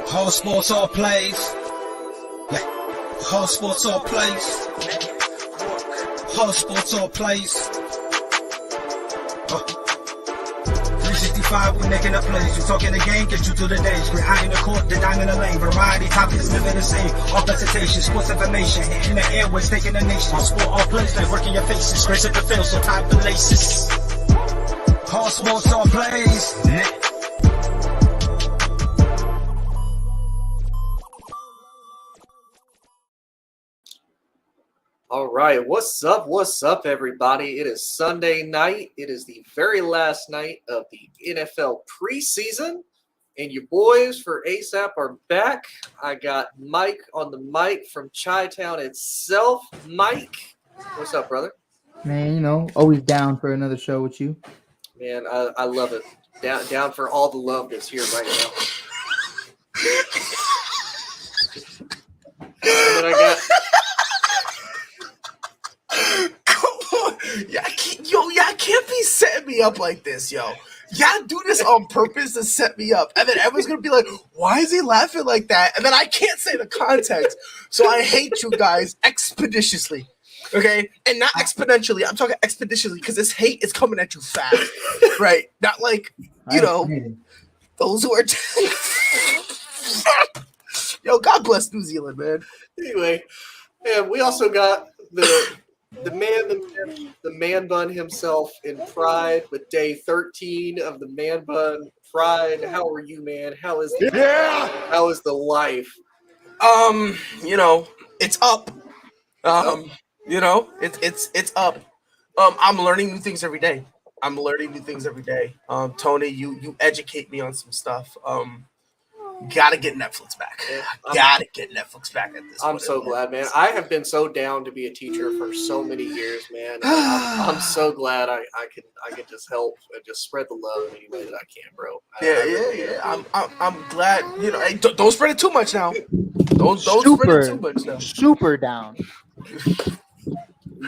Whole sports all plays. Yeah. Whole sports all plays. Whole sports all plays. 365, we making up plays. You talking the game, get you through the days. We're high in the court, the dime in the lane. Variety topics, living the same. All presentation, sports information. Hitting the airways, taking the nation. Sport all plays, like working your faces. Grace at the field, so tie the laces. Whole sports all plays. All right, what's up, everybody? It is Sunday night. It is the very last night of the NFL preseason, and your boys for ASAP are back. I got Mike on the mic from Chi-Town itself. Mike, what's up, brother? Man, you know, always down for another show with you. Man, I love it. Down for all the love that's here right now. And then I got... Y'all can't be setting me up like this, yo. Y'all do this on purpose to set me up. And then everyone's going to be like, why is he laughing like that? And then I can't say the context. So I hate you guys expeditiously. Okay? And not exponentially. I'm talking expeditiously because this hate is coming at you fast. Right? Not like, you know, those who are... Yo, God bless New Zealand, man. Anyway, and we also got the man bun himself in Pride with day 13 of the man bun Pride. How are you, man? How is the life? You know, it's up. You know, it's up. I'm learning new things every day. Tony, you educate me on some stuff. Gotta get Netflix back. Gotta get Netflix back at this point. I'm so glad, man. I have been so down to be a teacher for so many years, man. I'm so glad I can just help and just spread the love any way that I can, bro. Yeah. I'm glad. You know, hey, don't spread it too much now. Don't spread it too much now. Super down.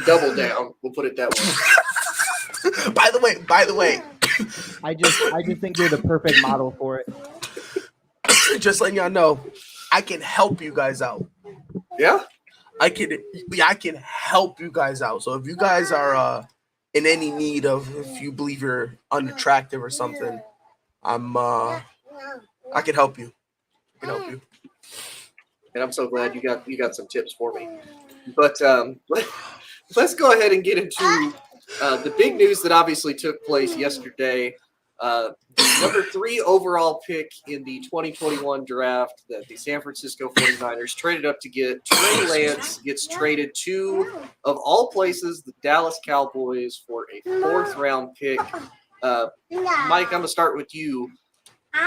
Double down. We'll put it that way. By the way, I just think you're the perfect model for it. Just letting y'all know, I can help you guys out. Yeah? I can help you guys out. So if you guys are in any need of, if you believe you're unattractive or something, I can help you. And I'm so glad you got some tips for me. But let's go ahead and get into the big news that obviously took place yesterday. The number 3 overall pick in the 2021 draft that the San Francisco 49ers traded up to get Trey Lance gets traded to, of all places, the Dallas Cowboys for a 4th-round pick. Mike, I'm going to start with you.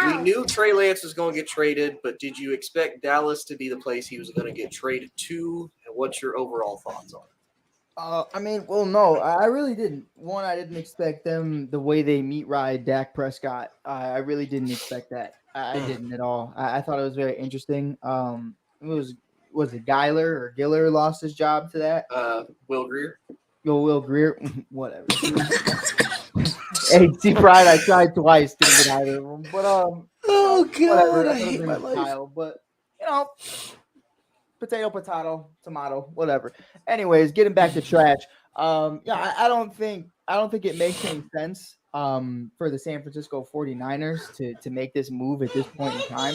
We knew Trey Lance was going to get traded, but did you expect Dallas to be the place he was going to get traded to? And what's your overall thoughts on it? No, I really didn't. One, I didn't expect them the way they meat ride Dak Prescott. I really didn't expect that. I didn't at all. I thought it was very interesting. Was it Geiler or Giller lost his job to that? Will Greer. Will Greer, whatever. Hey, see, Pride, I tried twice, didn't get either of them. But oh god, whatever. I hate my life. Kyle, but you know. Potato, tomato, whatever. Anyways, getting back to trash. I don't think it makes any sense for the San Francisco 49ers to make this move at this point in time.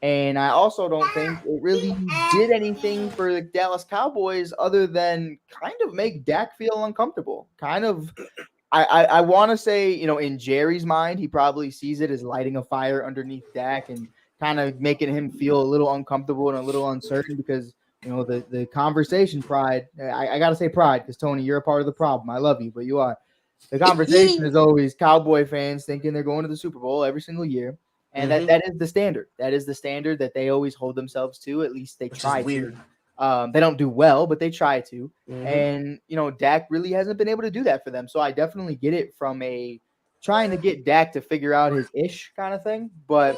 And I also don't think it really did anything for the Dallas Cowboys other than kind of make Dak feel uncomfortable. I want to say, you know, in Jerry's mind, he probably sees it as lighting a fire underneath Dak and kind of making him feel a little uncomfortable and a little uncertain because, you know, the conversation, Pride, I got to say Pride because, Tony, you're a part of the problem. I love you, but you are. The conversation is always Cowboy fans thinking they're going to the Super Bowl every single year. And that is the standard. That is the standard that they always hold themselves to. At least they try to. They don't do well, but they try to. And, you know, Dak really hasn't been able to do that for them. So I definitely get it from a trying to get Dak to figure out his ish kind of thing. But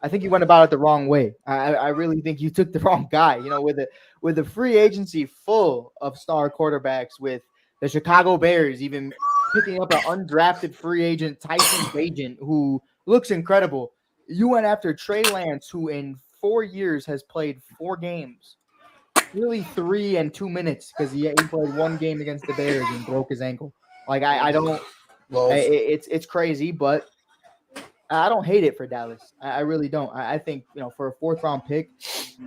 I think you went about it the wrong way. I really think you took the wrong guy. You know, with a free agency full of star quarterbacks, with the Chicago Bears even picking up an undrafted free agent, Tyson Bagent, who looks incredible. You went after Trey Lance, who in 4 years has played 4 games. Really 3 and 2 minutes because he played 1 game against the Bears and broke his ankle. Like I don't. It's crazy, but I don't hate it for Dallas. I really don't. I think for a 4th round pick,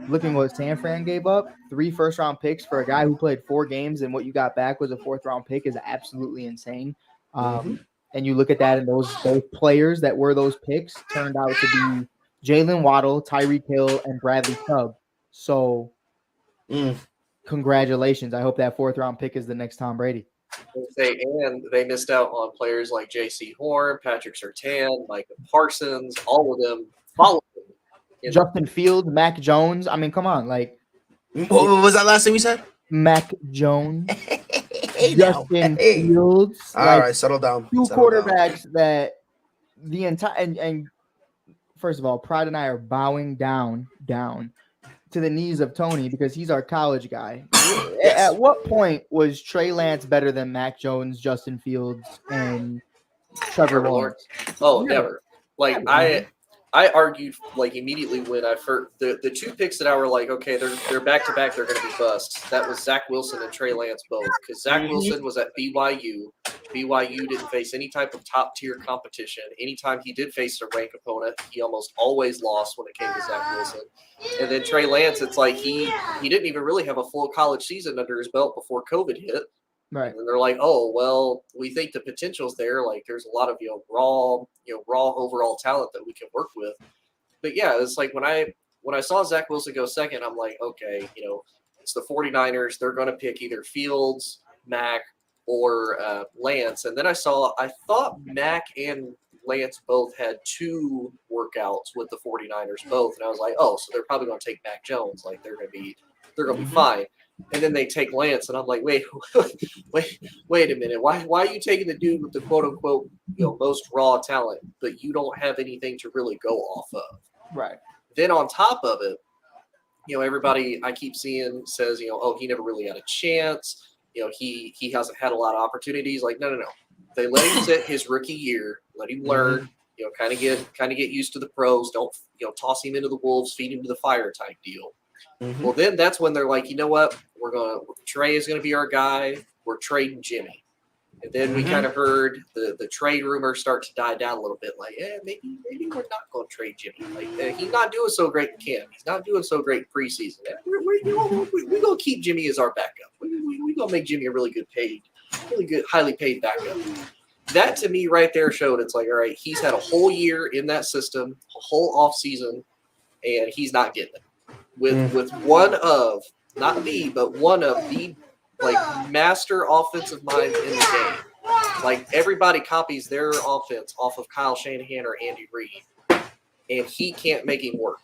looking what San Fran gave up, 3 first round picks for a guy who played 4 games and what you got back was a 4th round pick is absolutely insane. And you look at that, and those players that were those picks turned out to be Jalen Waddle, Tyreek Hill, and Bradley Chubb. So, congratulations. I hope that 4th round pick is the next Tom Brady. They missed out on players like J.C. Horn, Patrick Surtain, Micah Parsons, all of them followed him. Justin Fields, Mac Jones. I mean, come on. Like, what was that last thing we said? Mac Jones. Justin Fields. All right, settle down. 2 quarterbacks that the entire and first of all, Pride and I are bowing down to the knees of Tony because he's our college guy. Yes. At what point was Trey Lance better than Mac Jones, Justin Fields, and Trevor Lawrence? Oh, never. Like I argued like immediately when I first the 2 picks that I were like, okay, they're back to back, they're going to be busts. That was Zach Wilson and Trey Lance both, because Zach Wilson was at BYU. BYU didn't face any type of top tier competition. Anytime he did face a ranked opponent, he almost always lost when it came to Zach Wilson. And then Trey Lance, it's like he didn't even really have a full college season under his belt before COVID hit. Right. And they're like, oh, well, we think the potential's there. Like, there's a lot of, raw overall talent that we can work with. But yeah, it's like when I saw Zach Wilson go second, I'm like, okay, it's the 49ers. They're going to pick either Fields, Mac, or Lance. And then I thought Mac and Lance both had 2 workouts with the 49ers both. And I was like, oh, so they're probably going to take Mac Jones. Like, they're going to be fine. And then they take Lance, and I'm like, wait a minute. Why are you taking the dude with the quote unquote most raw talent, but you don't have anything to really go off of? Right. Then on top of it, everybody I keep seeing says, oh, he never really had a chance. He hasn't had a lot of opportunities. Like, no. They let him sit his rookie year, let him learn, kind of get used to the pros. Don't toss him into the wolves, feed him to the fire type deal. Well, then that's when they're like, you know what? Trey is going to be our guy. We're trading Jimmy. And then we kind of heard the trade rumors start to die down a little bit. Like, maybe we're not going to trade Jimmy. Like, he's not doing so great in camp. He's not doing so great in preseason. We're going to keep Jimmy as our backup. We're going to make Jimmy a really good, highly paid backup. That to me right there showed it's like, all right, he's had a whole year in that system, a whole off season, and he's not getting it. With one of, not the, but one of the master offensive minds in the game. Like, everybody copies their offense off of Kyle Shanahan or Andy Reid, and he can't make him work.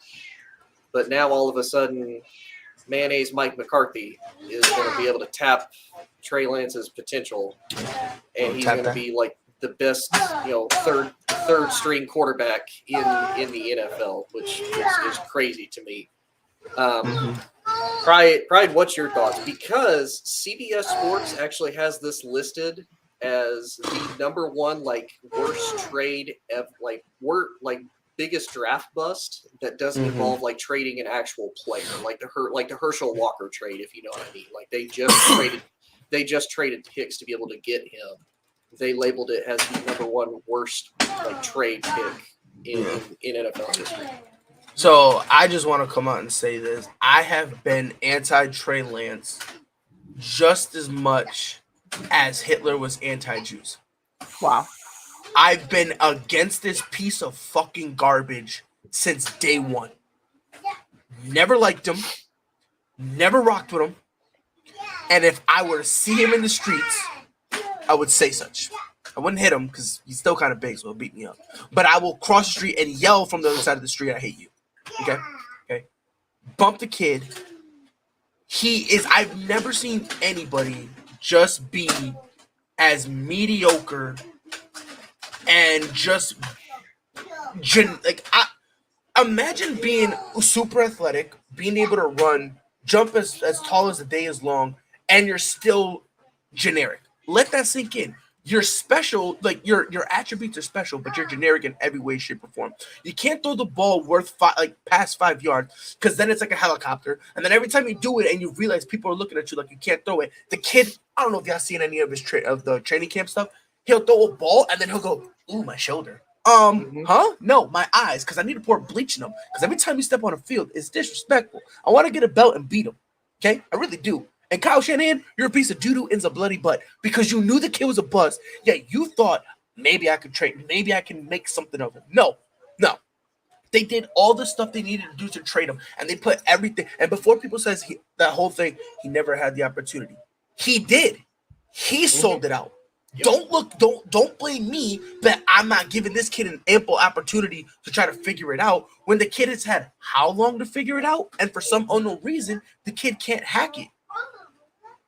But now all of a sudden, mayonnaise Mike McCarthy is going to be able to tap Trey Lance's potential, and he's going to be like the best, third string quarterback in the NFL, which is crazy to me. Pride, what's your thoughts? Because CBS Sports actually has this listed as the number 1 worst trade biggest draft bust that doesn't involve trading an actual player, like the Herschel Walker trade, if you know what I mean. Like, they just traded picks to be able to get him. They labeled it as the number 1 worst trade pick in NFL history. So I just want to come out and say this. I have been anti-Trey Lance just as much as Hitler was anti-Jews. Wow. I've been against this piece of fucking garbage since day one. Never liked him. Never rocked with him. And if I were to see him in the streets, I would say such. I wouldn't hit him because he's still kind of big, so he'll beat me up. But I will cross the street and yell from the other side of the street, I hate you. Okay. Bump the kid. I've never seen anybody just be as mediocre and just imagine being super athletic, being able to run, jump as tall as the day is long, and you're still generic. Let that sink in. you're special, like your attributes are special, but you're generic in every way, shape, or form. You can't throw the ball past 5 yards, because then it's like a helicopter. And then every time you do it and you realize people are looking at you like you can't throw it, the kid, I don't know if y'all seen any of the training camp stuff. He'll throw a ball and then he'll go, ooh, my shoulder. Huh? No, my eyes, because I need to pour bleach in them. Because every time you step on a field, it's disrespectful. I want to get a belt and beat him. Okay? I really do. And Kyle Shanahan, you're a piece of doo-doo in a bloody butt, because you knew the kid was a bust, yet you thought maybe I could trade, maybe I can make something of him. No. They did all the stuff they needed to do to trade him, and they put everything. And before people says that whole thing, he never had the opportunity. He did. He sold it out. Yep. Don't blame me that I'm not giving this kid an ample opportunity to try to figure it out, when the kid has had how long to figure it out, and for some unknown reason, the kid can't hack it.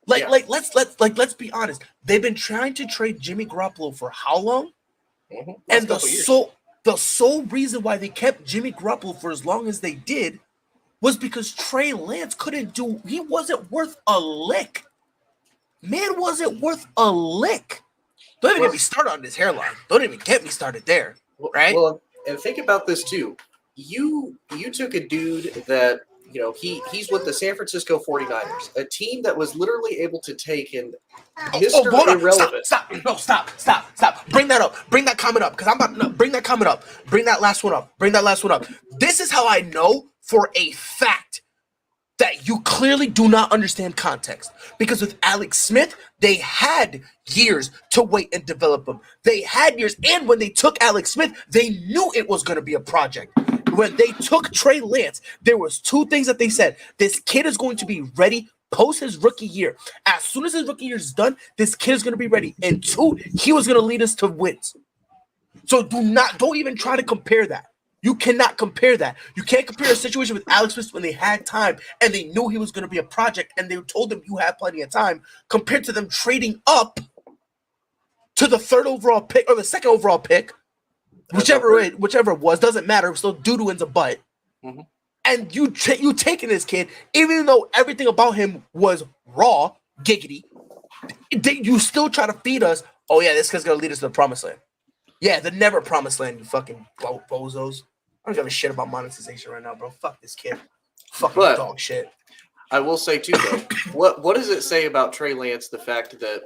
Let's be honest. They've been trying to trade Jimmy Garoppolo for how long? Mm-hmm. And the sole reason why they kept Jimmy Garoppolo for as long as they did was because Trey Lance he wasn't worth a lick. Man wasn't worth a lick. Don't even get me started on this hairline. Don't even get me started there. Right? Well, and think about this too. You took a dude that, he's with the San Francisco 49ers, a team that was literally able to take in Mr. Irrelevant. Stop. Bring that up. Bring that comment up, because I'm about to bring that comment up. Bring that last one up. This is how I know for a fact that you clearly do not understand context. Because with Alex Smith, they had years to wait and develop him. They had years, and when they took Alex Smith, they knew it was going to be a project. When they took Trey Lance, there was 2 things that they said. This kid is going to be ready post his rookie year. As soon as his rookie year is done, this kid is going to be ready. And 2, he was going to lead us to wins. So don't even try to compare that. You cannot compare that. You can't compare a situation with Alex Smith when they had time and they knew he was going to be a project and they told him you have plenty of time, compared to them trading up to the 3rd overall pick or the 2nd overall pick. Whichever it was, doesn't matter. It was still doo-doo in the butt. Mm-hmm. And you taking this kid, even though everything about him was raw, giggity, you still try to feed us, oh yeah, this kid's going to lead us to the promised land. Yeah, the never promised land, you fucking bozos. I don't give a shit about monetization right now, bro. Fuck this kid. Fucking dog shit. I will say too, though, what does it say about Trey Lance, the fact that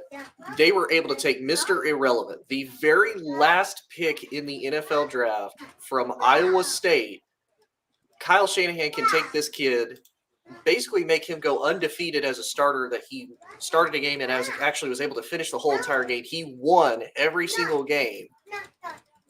they were able to take Mr. Irrelevant, the very last pick in the NFL draft from Iowa State? Kyle Shanahan can take this kid, basically make him go undefeated as a starter, that he started a game and actually was able to finish the whole entire game. He won every single game,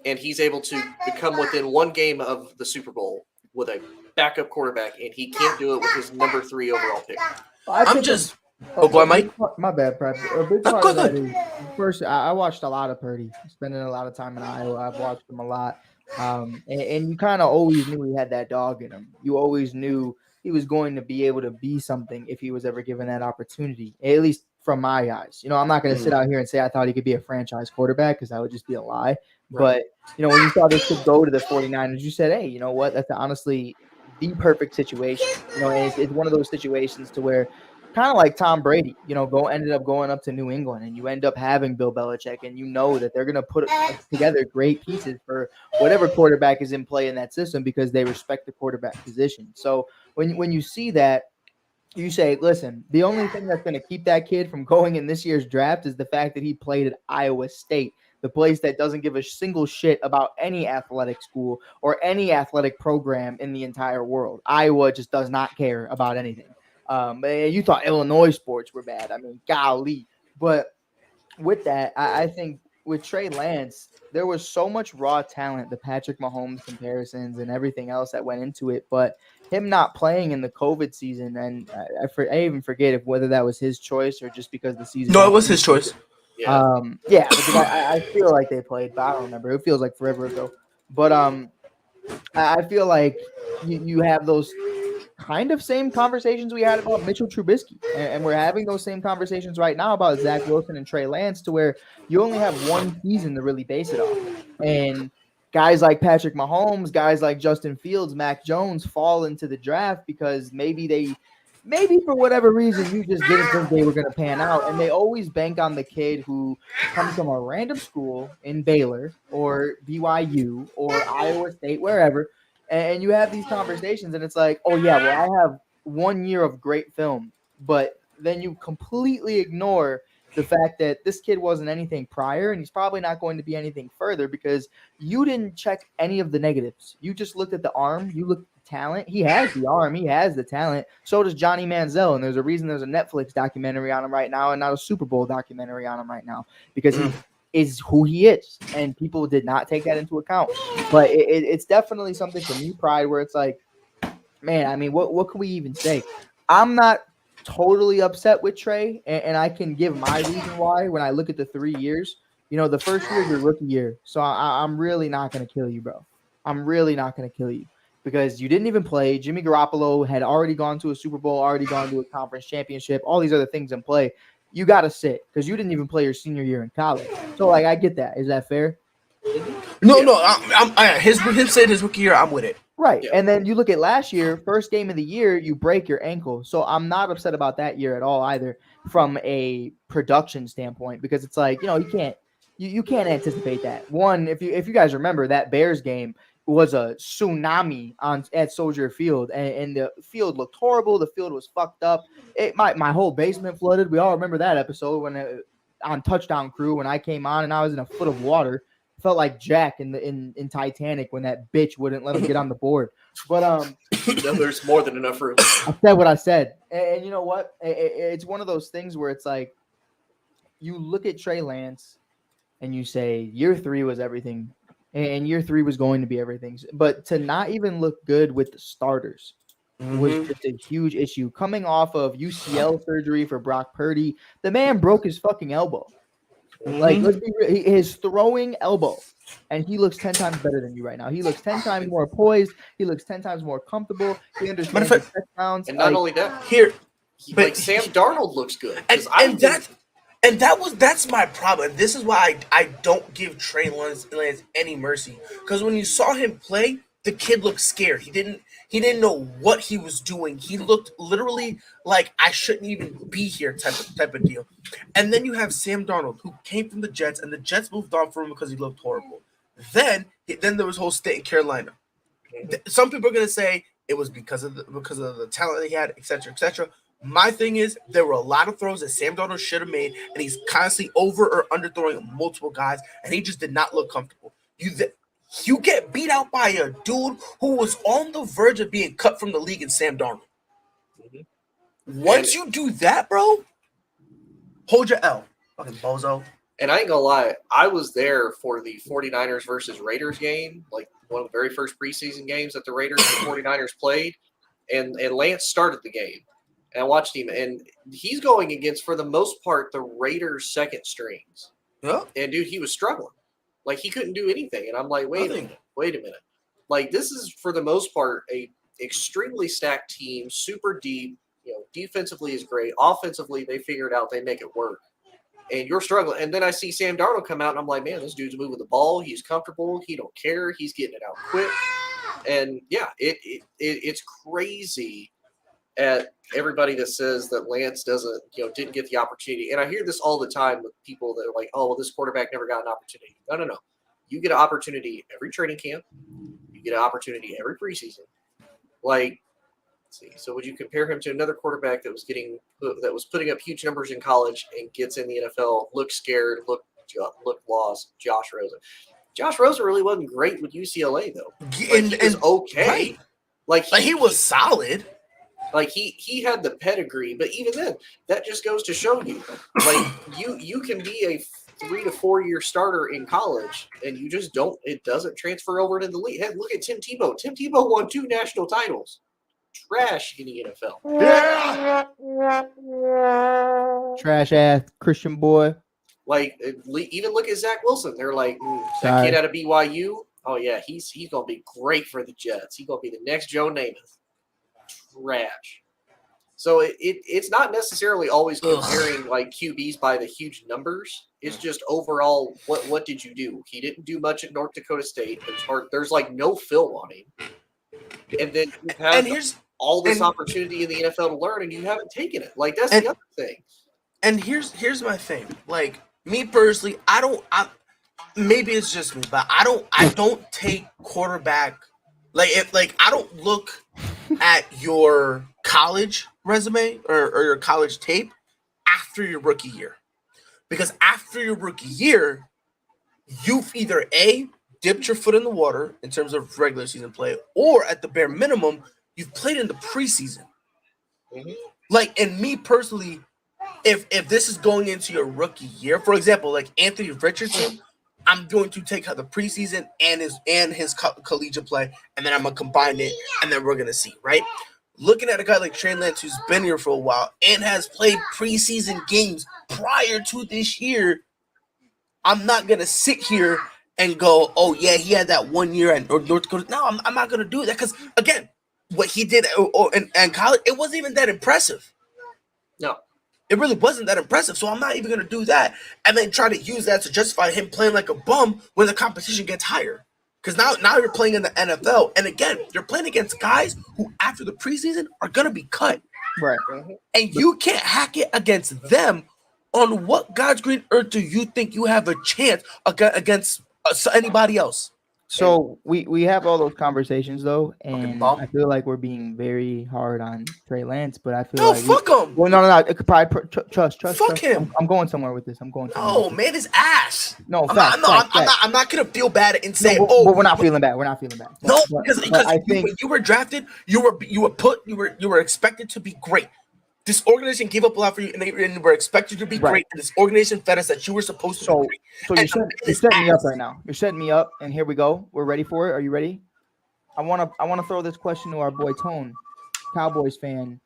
and he's able to become within 1 game of the Super Bowl with a backup quarterback, and he can't do it with his number 3 overall pick. Go on, Mike. My bad, Prep. A big part of that is, first, I watched a lot of Purdy, spending a lot of time in Iowa. I've watched him a lot. And you kind of always knew he had that dog in him. You always knew he was going to be able to be something if he was ever given that opportunity, at least from my eyes. I'm not going to sit out here and say I thought he could be a franchise quarterback, because that would just be a lie. Right. But, when you saw this kid go to the 49ers, you said, hey, you know what? That's honestly the perfect situation. And it's one of those situations to where, kind of like Tom Brady, ended up going up to New England, and you end up having Bill Belichick, and you know that they're going to put together great pieces for whatever quarterback is in play in that system, because they respect the quarterback position. So when you see that, you say, listen, the only thing that's going to keep that kid from going in this year's draft is the fact that he played at Iowa State, the place that doesn't give a single shit about any athletic school or any athletic program in the entire world. Iowa just does not care about anything. You thought Illinois sports were bad. I mean, golly. But with that, I think with Trey Lance, there was so much raw talent, the Patrick Mahomes comparisons and everything else that went into it. But him not playing in the COVID season, and I even forget whether that was his choice or just because the season. No, it was his choice. Yeah, because I feel like they played, but I don't remember. It feels like forever ago. But I feel like you have those kind of same conversations we had about Mitchell Trubisky, and we're having those same conversations right now about Zach Wilson and Trey Lance, to where you only have 1 season to really base it off. And guys like Patrick Mahomes, guys like Justin Fields, Mac Jones fall into the draft because maybe maybe for whatever reason you just didn't think they were going to pan out, and they always bank on the kid who comes from a random school in Baylor or BYU or Iowa State, wherever, and you have these conversations, and it's like, oh yeah, well I have 1 year of great film, but then you completely ignore the fact that this kid wasn't anything prior, and he's probably not going to be anything further because you didn't check any of the negatives. You just looked at the arm, you looked at the talent. He has the arm, he has the talent. So does Johnny Manziel, and there's a reason there's a Netflix documentary on him right now and not a Super Bowl documentary on him right now because he is who he is, and people did not take that into account. But it's definitely something for me, Pride, where it's like, man, I mean, what can we even say? I'm not totally upset with Trey, and I can give my reason why when I look at the 3 years. You know, the first year is your rookie year, so I'm really not going to kill you, bro. I'm really not going to kill you because you didn't even play. Jimmy Garoppolo had already gone to a Super Bowl, already gone to a conference championship, all these other things in play. You got to sit because you didn't even play your senior year in college. So, like, I get that. Is that fair? No, him saying his rookie year, I'm with it. Right. Yeah. And then you look at last year, first game of the year, you break your ankle. So I'm not upset about that year at all either from a production standpoint because it's like, you know, you can't anticipate that. One, if you guys remember, that Bears game was a tsunami at Soldier Field, and the field looked horrible. The field was fucked up. My whole basement flooded. We all remember that episode when on Touchdown Crew when I came on and I was in a foot of water. Felt like Jack in Titanic when that bitch wouldn't let him get on the board. But No, there's more than enough room. I said what I said, and you know what? It's one of those things where it's like you look at Trey Lance and you say year 3 was everything, and year 3 was going to be everything. But to not even look good with the starters was just a huge issue. Coming off of UCL surgery for Brock Purdy, the man broke his fucking elbow. Like, let's be real, his throwing elbow, and he looks 10 times better than you right now. He looks 10 times more poised. He looks 10 times more comfortable. He understands the touchdowns. And not only that, but Sam Darnold looks good. That's my problem. This is why I don't give Trey Lance any mercy. Because when you saw him play, the kid looked scared. He didn't know what he was doing. He looked literally like I shouldn't even be here type of deal. And then you have Sam Darnold, who came from the Jets, and the Jets moved on from him because he looked horrible. Then there was whole state in Carolina. Some people are gonna say it was because of the talent that he had, etc., etc. My thing is there were a lot of throws that Sam Darnold should have made, and he's constantly over or underthrowing multiple guys, and he just did not look comfortable. You get beat out by a dude who was on the verge of being cut from the league in Sam Darnold. Once you do that, bro, hold your L. Fucking bozo. And I ain't gonna lie, I was there for the 49ers versus Raiders game, like one of the very first preseason games that the Raiders and 49ers played, and Lance started the game. And I watched him, and he's going against, for the most part, the Raiders' second strings. Yeah. And, dude, he was struggling. Like, he couldn't do anything. And I'm like, wait a minute. Like, this is, for the most part, a extremely stacked team, super deep. You know, defensively is great. Offensively, they figured out they make it work. And you're struggling. And then I see Sam Darnold come out, and I'm like, man, this dude's moving the ball. He's comfortable. He don't care. He's getting it out quick. And, yeah, it's crazy at everybody that says that Lance didn't get the opportunity. And I hear this all the time with people that are like, oh, well, this quarterback never got an opportunity. No. You get an opportunity every training camp. You get an opportunity every preseason. Like, let's see. So would you compare him to another quarterback that was putting up huge numbers in college and gets in the NFL, look scared, look lost? Josh Rosen. Josh Rosen really wasn't great with UCLA though. Like, he was okay. Right. Like he was solid. Like he had the pedigree, but even then, that just goes to show you, like you can be a 3 to 4 year starter in college, and you just don't. It doesn't transfer over to the league. Hey, look at Tim Tebow. Tim Tebow won 2 national titles. Trash in the NFL. Yeah. Trash ass Christian boy. Like even look at Zach Wilson. They're like that kid out of BYU. Oh yeah, he's gonna be great for the Jets. He's gonna be the next Joe Namath. Trash. So it's not necessarily always comparing like QBs by the huge numbers. It's just overall what did you do? He didn't do much at North Dakota State. There's like no film on him. And then you have all this opportunity in the NFL to learn, and you haven't taken it. Like, that's the other thing. And here's my thing. Like, me personally, maybe it's just me, but I don't take quarterback. I don't look at your college resume or your college tape after your rookie year. Because after your rookie year, you've either A, dipped your foot in the water in terms of regular season play, or at the bare minimum, you've played in the preseason. Mm-hmm. Like, and me personally, if this is going into your rookie year, for example, like Anthony Richardson, I'm going to take the preseason and his collegiate play, and then I'm gonna combine it, and then we're gonna see, right? Looking at a guy like Trey Lance, who's been here for a while and has played preseason games prior to this year, I'm not gonna sit here and go, "Oh yeah, he had that 1 year at North Dakota." No, I'm not gonna do that, because again, what he did in college, it wasn't even that impressive. No. It really wasn't that impressive, so I'm not even going to do that and then try to use that to justify him playing like a bum when the competition gets higher. Because now you're playing in the NFL, and again, you're playing against guys who, after the preseason, are going to be cut. Right. And you can't hack it against them. On what God's green earth do you think you have a chance against anybody else? So we have all those conversations though, and bum. I feel like we're being very hard on Trey Lance, but I feel No, like fuck him. Well, no. It could probably trust. Fuck him. I'm going somewhere with this. I'm going. No, man, his ass. No, I'm not gonna feel bad and say, no, but we're not feeling bad. We're not feeling bad. No, but because I think when you were drafted, you were expected to be great. This organization gave up a lot for you, and they were expected to be great. And this organization fed us that you were supposed to be great. So you're setting me up right now. You're setting me up, and here we go. We're ready for it. Are you ready? I want to throw this question to our boy Tone, Cowboys fan.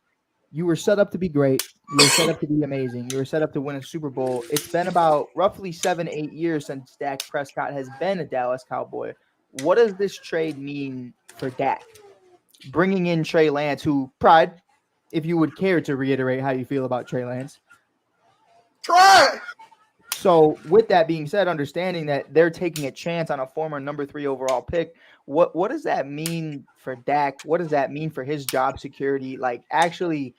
You were set up to be great. You were set up to be amazing. You were set up to win a Super Bowl. It's been about roughly 7-8 years since Dak Prescott has been a Dallas Cowboy. What does this trade mean for Dak? Bringing in Trey Lance, who Pride, if you would care to reiterate how you feel about Trey Lance. Try. So with that being said, understanding that they're taking a chance on a former number 3 overall pick, what does that mean for Dak? What does that mean for his job security? Like actually,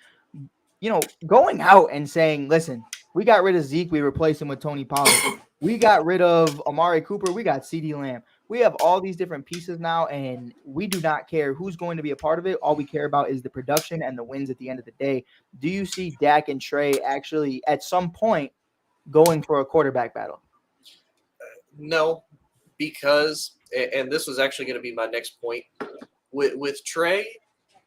going out and saying, listen, we got rid of Zeke, we replaced him with Tony Pollard. We got rid of Amari Cooper, we got CeeDee Lamb. We have all these different pieces now, and we do not care who's going to be a part of it. All we care about is the production and the wins at the end of the day. Do you see Dak and Trey actually at some point going for a quarterback battle? No, because, and this was actually going to be my next point, with Trey.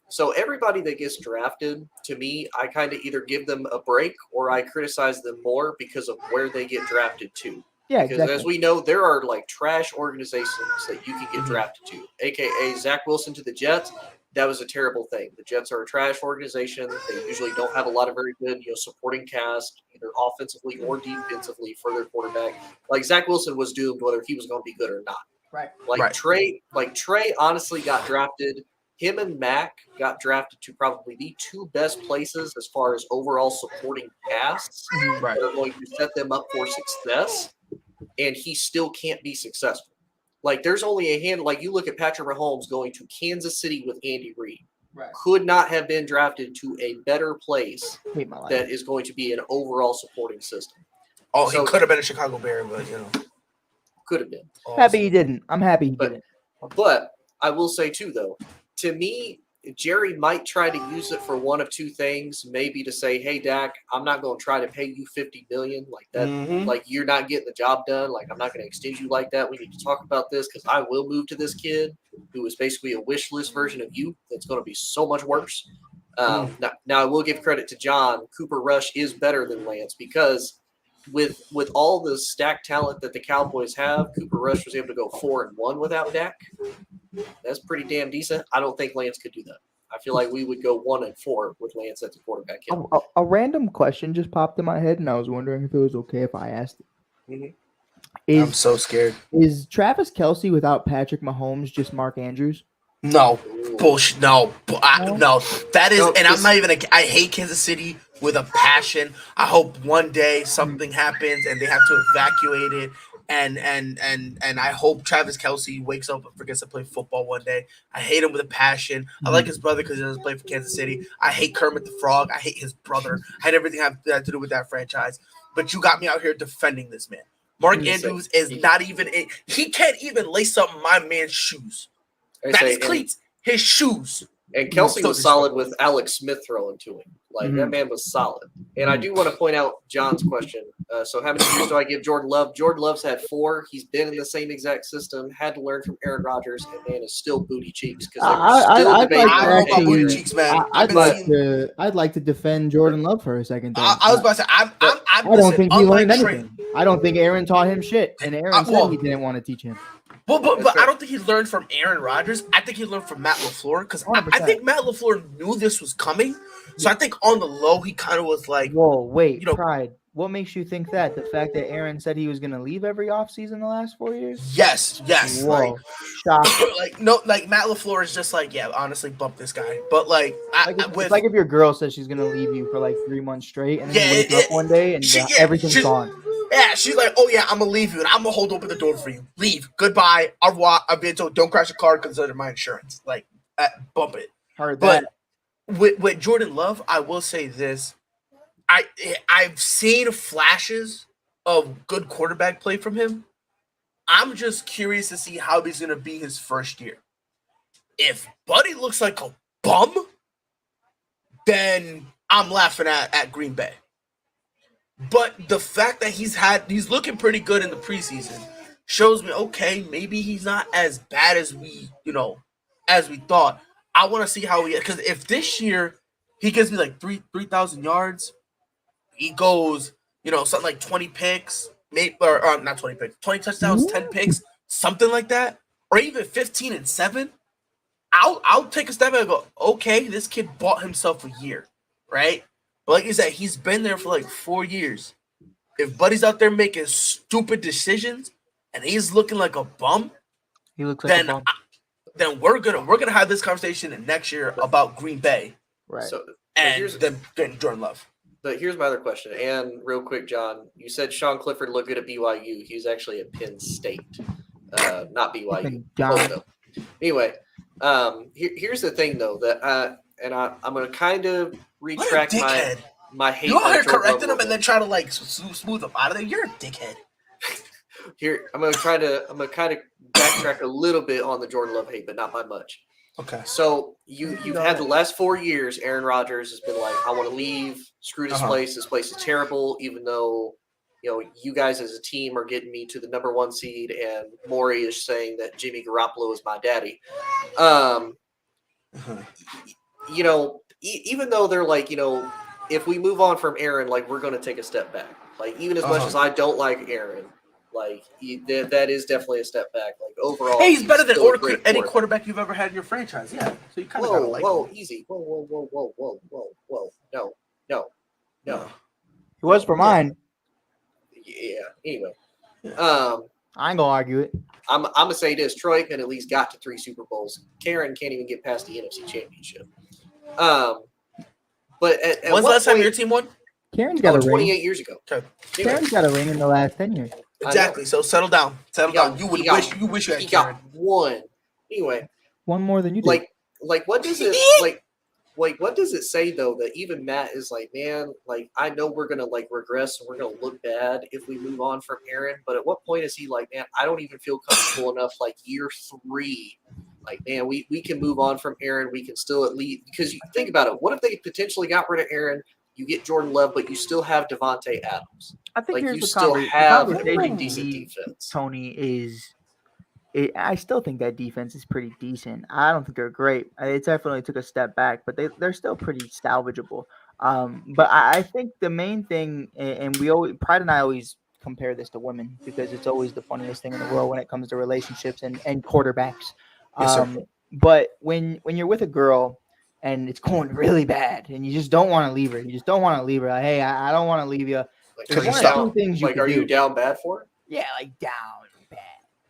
So everybody that gets drafted, to me, I kind of either give them a break or I criticize them more because of where they get drafted to. Yeah, because exactly. as we know, there are like trash organizations that you can get drafted to, aka Zach Wilson to the Jets. That was a terrible thing. The Jets are a trash organization. They usually don't have a lot of very good, supporting cast, either offensively or defensively for their quarterback. Like Zach Wilson was doomed whether he was going to be good or not. Right. Trey honestly got drafted. Him and Mac got drafted to probably the 2 best places as far as overall supporting casts that are going to set them up for success. And he still can't be successful. Like, there's only a hand. Like, you look at Patrick Mahomes going to Kansas City with Andy Reid. Right. Could not have been drafted to a better place that is going to be an overall supporting system. Oh, so, he could have been a Chicago Bear, but, Could have been. Happy he didn't. I'm happy he didn't. But I will say, too, though, to me, Jerry might try to use it for one of 2 things. Maybe to say, "Hey, Dak, I'm not going to try to pay you $50 million like that. Like you're not getting the job done. Like I'm not going to extend you like that. We need to talk about this because I will move to this kid who is basically a wish list version of you. That's going to be so much worse." Now I will give credit to John. Cooper Rush is better than Lance because with all the stacked talent that the Cowboys have, Cooper Rush was able to go 4-1 without Dak. That's pretty damn decent. I don't think Lance could do that. I feel like we would go 1-4 with Lance at the quarterback. A random question just popped in my head, and I was wondering if it was okay if I asked it. I'm so scared. Is Travis Kelce without Patrick Mahomes just Mark Andrews? No. Bullshit. No. No. That is, and I'm not even I hate Kansas City with a passion. I hope one day something happens and they have to evacuate it And I hope Travis Kelce wakes up and forgets to play football one day. I hate him with a passion. I like his brother because he doesn't play for Kansas City. I hate Kermit the Frog. I hate his brother. I hate everything that to do with that franchise. But you got me out here defending this man. Mark Andrews is not even – he can't even lace up my man's shoes. Not his cleats, his shoes. And Kelce was solid with Alex Smith throwing to him. Like, that man was solid. And I do want to point out John's question. So how many years do I give Jordan Love? Jordan Love's had 4. He's been in the same exact system, had to learn from Aaron Rodgers, and man is still booty cheeks. Because I'd like to defend Jordan Love for a second. I was about to say, I don't think he learned anything. I don't think Aaron taught him shit. And Aaron said he didn't want to teach him. But I don't think he learned from Aaron Rodgers. I think he learned from Matt LaFleur because I think Matt LaFleur knew this was coming. So I think on the low, he kind of was like, whoa, wait, Pride. What makes you think that? The fact that Aaron said he was going to leave every offseason the last 4 years? Yes. Whoa, like Matt LaFleur is just like, yeah, honestly, bump this guy. But it's like if your girl says she's going to leave you for like 3 months straight and then you wake up one day and everything's gone. Yeah, she's like, oh yeah, I'm going to leave you and I'm going to hold open the door for you. Leave. Goodbye. Au revoir. I've been told don't crash a car because of my insurance. Like, bump it. Heard that. With Jordan Love, I will say this. I've seen flashes of good quarterback play from him. I'm just curious to see how he's going to be his first year. If Buddy looks like a bum, then I'm laughing at Green Bay. But the fact that he's looking pretty good in the preseason shows me, okay, maybe he's not as bad as we thought. I want to see how he – because if this year he gives me like 3,000 yards, he goes, something like 20 picks, maybe or not 20 picks, 20 touchdowns, 10 picks, something like that, or even 15-7, I'll take a step back and go, okay, this kid bought himself a year, right? But like you said, he's been there for like 4 years. If Buddy's out there making stupid decisions and he's looking like a bum, he looks like a bum. Then we're gonna have this conversation next year about Green Bay, right? So and then getting Jordan Love. But here's my other question. And real quick, John, you said Sean Clifford looked good at BYU. He was actually at Penn State, not BYU. Anyway, here's the thing, though, that I'm going to kind of retract my hate. You out here correcting him and then try to like smooth him out of there. You're a dickhead. Here, I'm going to kind of backtrack a little bit on the Jordan Love hate, but not by much. Okay. So you've had the last 4 years, Aaron Rodgers has been like, I want to leave, screw this place. This place is terrible, even though, you guys as a team are getting me to the number 1 seed, and Maury is saying that Jimmy Garoppolo is my daddy. Even though they're like, if we move on from Aaron, like, we're going to take a step back. Like, even as much as I don't like Aaron, like, that is definitely a step back. Like, overall, hey, he's better than any quarterback you've ever had in your franchise. Yeah, so you kind of gotta like him. Easy. Whoa. No. He was for mine. Yeah. Anyway, I ain't gonna argue it. I'm gonna say this: Troy can at least got to 3 Super Bowls. Karen can't even get past the NFC Championship. But when's the last time your team won? Karen's got a ring. 28 years ago. Okay. Karen's got a ring in the last 10 years. Exactly. So settle down. You wish you had he Karen. got 1. Anyway, one more than you did. Like what does it what does it say though that even Matt is like, man, like I know we're gonna like regress and we're gonna look bad if we move on from Aaron, but at what point is he like, man, I don't even feel comfortable enough like year 3. Like, man, we can move on from Aaron. We can still at least, because you think about it, what if they potentially got rid of Aaron? You get Jordan Love, but you still have Devontae Adams. I think like, here's you the still have a conversation, pretty decent defense. Tony I still think that defense is pretty decent. I don't think they're great. It definitely took a step back, but they're still pretty salvageable. But I think the main thing, and Pride and I always compare this to women because it's always the funniest thing in the world when it comes to relationships and quarterbacks. Yes, but when you're with a girl and it's going really bad and you just don't want to leave her, Like, hey, I don't want to leave you. Like, are you down bad for it? Yeah, like down bad.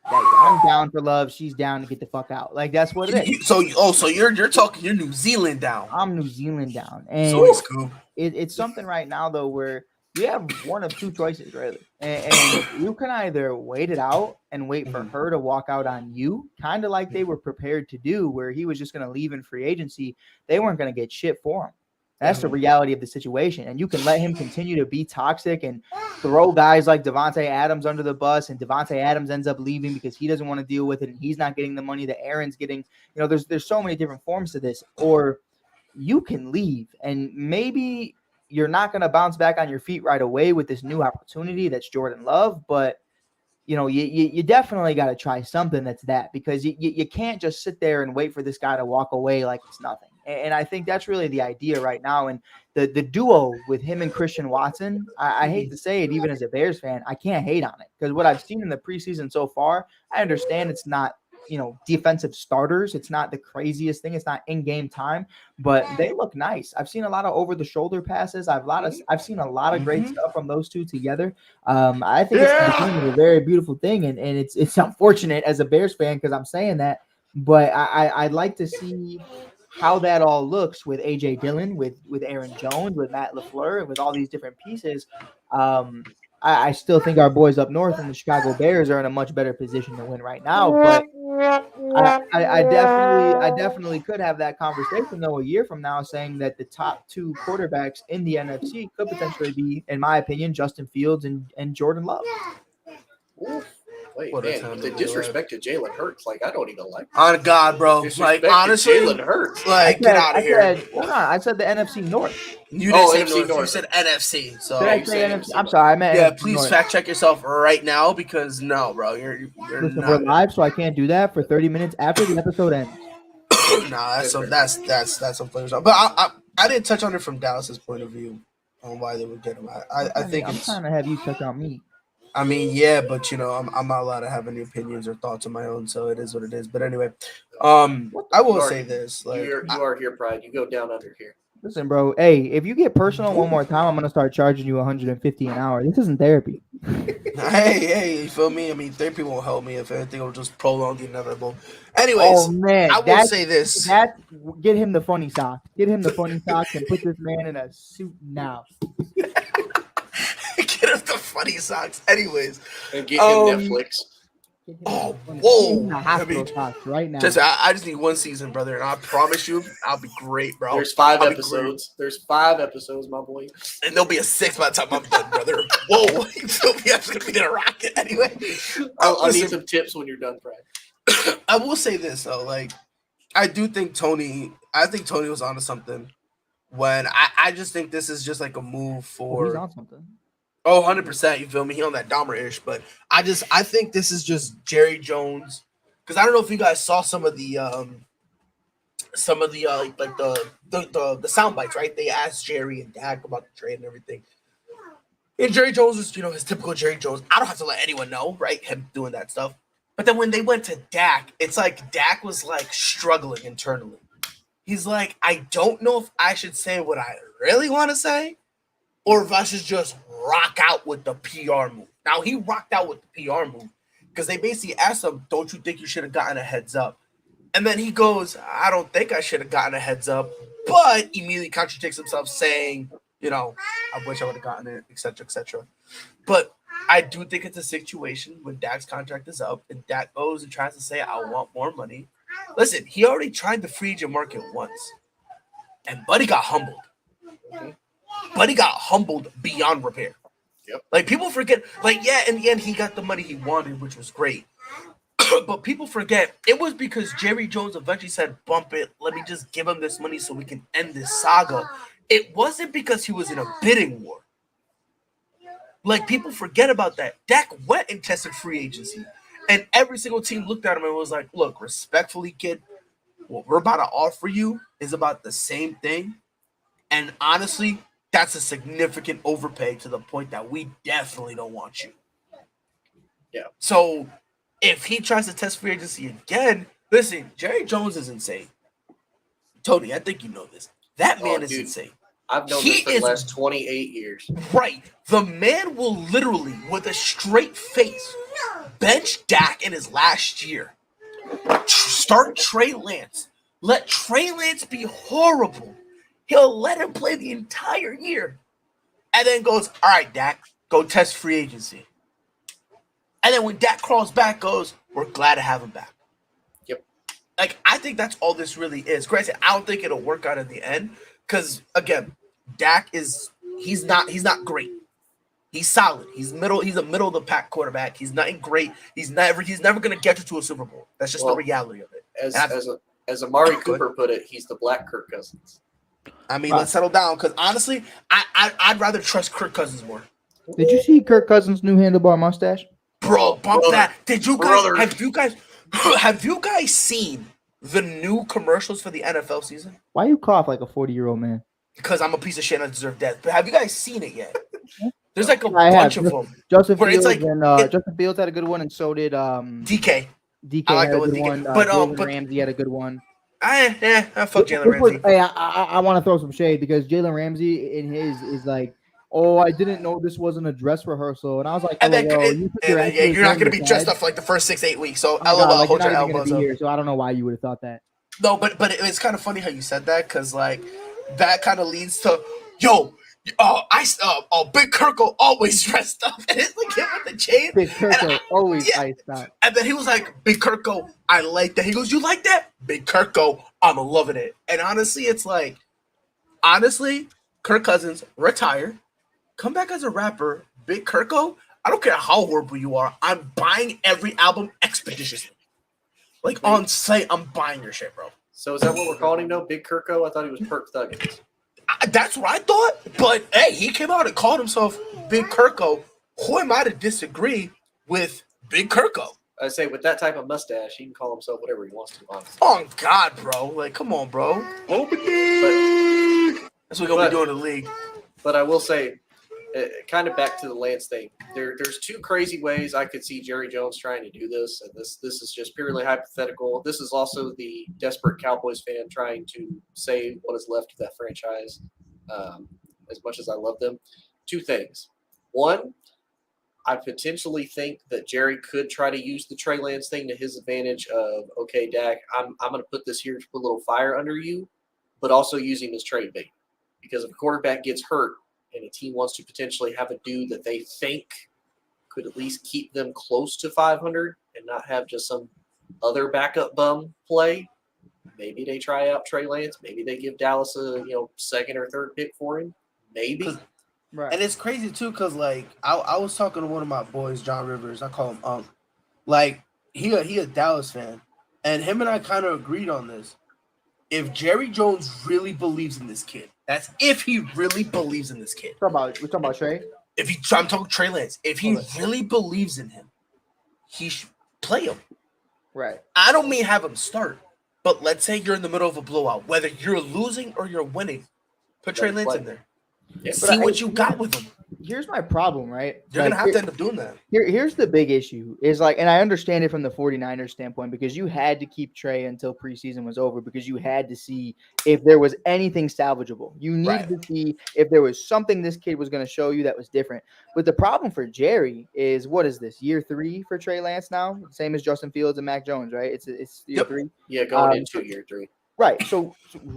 Like, I'm down for love. She's down to get the fuck out. Like, that's what it is. So you're talking. You're New Zealand down. I'm New Zealand down, and so it's cool. It's something right now though where you have one of two choices, really. And you can either wait it out and wait for her to walk out on you, kind of like they were prepared to do, where he was just going to leave in free agency. They weren't going to get shit for him. That's the reality of the situation. And you can let him continue to be toxic and throw guys like Devontae Adams under the bus, and Devontae Adams ends up leaving because he doesn't want to deal with it and he's not getting the money that Aaron's getting. There's so many different forms to this. Or you can leave, and maybe you're not going to bounce back on your feet right away with this new opportunity that's Jordan Love, but you definitely got to try something that's that, because you can't just sit there and wait for this guy to walk away like it's nothing. And I think that's really the idea right now. And the duo with him and Christian Watson, I hate to say it, even as a Bears fan, I can't hate on it, because what I've seen in the preseason so far, I understand it's not defensive starters. It's not the craziest thing. It's not in-game time, but they look nice. I've seen a lot of over-the-shoulder passes. I've seen a lot of great stuff from those two together. I think it's a very beautiful thing, and it's unfortunate as a Bears fan because I'm saying that, but I'd like to see how that all looks with A.J. Dillon, with Aaron Jones, with Matt LaFleur, and with all these different pieces. I still think our boys up north in the Chicago Bears are in a much better position to win right now, but I definitely could have that conversation though a year from now, saying that the top two quarterbacks in the NFC could potentially be, in my opinion, Justin Fields and Jordan Love. Wait, man, the disrespect to Jalen Hurts, like I don't even like. On God, bro. Like honestly, Jalen Hurts. Like get out of here. Hold on, I said the NFC North. You didn't say NFC North. You said NFC. So Did I say NFC? I'm sorry, I meant yeah. NFC Please North. fact check yourself right now, because no, bro, you're Listen, not. we're live, so I can't do that for 30 minutes after the episode ends. Nah, that's some players. But I didn't touch on it from Dallas's point of view on why they would get him. I think I'm trying to have you touch on me. I mean, yeah, but I'm not allowed to have any opinions or thoughts of my own, so it is what it is. But anyway, I will say this: like, you are here, Pride. You go down under here. Listen, bro. Hey, if you get personal one more time, I'm gonna start charging you $150 an hour. This isn't therapy. hey, you feel me? I mean, therapy won't help me. If anything, it'll just prolong the inevitable. Anyways, I will say this: get him the funny socks. Get him the funny socks and put this man in a suit now. Get him the funny socks. Anyways, and get him Netflix. Oh, whoa! I mean, right now. I just need one season, brother, and I promise you, I'll be great, bro. There's 5 episodes. There's 5 episodes, my boy, and there'll be a 6th by the time I'm done, brother. Whoa! You feel me? I'm gonna be in a rocket anyway. I'll need some tips when you're done, Brad. I will say this though, like, I think Tony was onto something. When I just think this is just like a move for. He's on something. Oh, 100%. You feel me? He on that Dahmer-ish, but I think this is just Jerry Jones, because I don't know if you guys saw some of the like the sound bites, right? They asked Jerry and Dak about the trade and everything, and Jerry Jones was his typical Jerry Jones. I don't have to let anyone know, right? Him doing that stuff. But then when they went to Dak, it's like Dak was like struggling internally. He's like, I don't know if I should say what I really want to say, or if I should just rock out with the PR move. Now, he rocked out with the PR move because they basically asked him, don't you think you should have gotten a heads up? And then he goes, I don't think I should have gotten a heads up, but immediately contradicts himself saying, I wish I would have gotten it, etc., etc. But I do think it's a situation when Dak's contract is up and Dak goes and tries to say, I want more money. Listen, he already tried the free agent market once, and Buddy got humbled. Buddy got humbled beyond repair. Yep. Like, people forget, like, yeah, in the end, he got the money he wanted, which was great. But people forget, it was because Jerry Jones eventually said, bump it, let me just give him this money so we can end this saga. It wasn't because he was in a bidding war. Like, people forget about that. Dak went and tested free agency, and every single team looked at him and was like, look, respectfully, kid, what we're about to offer you is about the same thing. And honestly, that's a significant overpay to the point that we definitely don't want you. Yeah. So if he tries to test free agency again, listen, Jerry Jones is insane. Tony, I think you know this. That man is insane. I've known this for the last 28 years. Right. The man will literally, with a straight face, bench Dak in his last year. Start Trey Lance. Let Trey Lance be horrible. He'll let him play the entire year. and then goes, all right, Dak, go test free agency. And then when Dak crawls back, goes, we're glad to have him back. Yep. Like, I think that's all this really is. Granted, I don't think it'll work out in the end because, again, Dak he's not great. He's solid. He's a middle of the pack quarterback. He's not great. He's never going to get you to a Super Bowl. That's just the reality of it. As Amari Cooper put it, he's the black Kirk Cousins. I mean, let's settle down because honestly, I'd rather trust Kirk Cousins more. Did you see Kirk Cousins' new handlebar mustache? Bro, bump that. Did you guys have you guys seen the new commercials for the NFL season? Why you cough like a 40-year-old man? Because I'm a piece of shit and I deserve death. But have you guys seen it yet? There's like a bunch of them. Justin Fields had a good one, and so did DK. DK I like had a that with good DK. one. But Jalen Ramsey had a good one. I fuck Jalen Ramsey. Hey, I want to throw some shade because Jalen Ramsey in his is like, oh, I didn't know this wasn't a dress rehearsal, and I was like, you're not going to be dressed up for like the first 6-8 weeks. So LOL, hold your elbows up. Here, so I don't know why you would have thought that. No, but it's kind of funny how you said that because like that kind of leads to Big Kirko always dressed up, and it's like him with the chain. Big Kirko always iced out. And then he was like, Big Kirko, I like that. He goes, you like that? Big Kirko, I'm loving it. And honestly, it's like, Kirk Cousins, retire, come back as a rapper. Big Kirko, I don't care how horrible you are, I'm buying every album expeditiously. Like on site, I'm buying your shit, bro. So is that what we're calling him now? Big Kirko? I thought he was Perk Thuggins. That's what I thought. But hey, he came out and called himself Big Kirko. Who am I to disagree with Big Kirko? I say with that type of mustache, he can call himself whatever he wants to. Honestly. Oh God, bro! Like, come on, bro. That's what we're gonna be doing in the league. But I will say, kind of back to the Lance thing. There's two crazy ways I could see Jerry Jones trying to do this, and this is just purely hypothetical. This is also the desperate Cowboys fan trying to save what is left of that franchise. As much as I love them, two things. One, I potentially think that Jerry could try to use the Trey Lance thing to his advantage of, okay, Dak, I'm going to put this here to put a little fire under you, but also using as trade bait. Because if a quarterback gets hurt and a team wants to potentially have a dude that they think could at least keep them close to 500 and not have just some other backup bum play, maybe they try out Trey Lance. Maybe they give Dallas a second or third pick for him. Maybe. Right. And it's crazy too, because like I was talking to one of my boys, John Rivers. I call him Unc. Like he a Dallas fan, and him and I kind of agreed on this. If Jerry Jones really believes in this kid, that's if he really beliees in this kid. We're talking about Trey. I'm talking Trey Lance. If he really believes in him, he should play him. Right. I don't mean have him start, but let's say you're in the middle of a blowout, whether you're losing or you're winning, put Trey Lance in there. Yeah, see what you got with him. Here's my problem, right? You're going to have to end up doing that. Here's the big issue is like, and I understand it from the 49ers standpoint because you had to keep Trey until preseason was over because you had to see if there was anything salvageable. You needed to see if there was something this kid was going to show you that was different. But the problem for Jerry is, what is this, year 3 for Trey Lance now? Same as Justin Fields and Mac Jones, right? It's year 3? Yeah, going into year 3. Right. So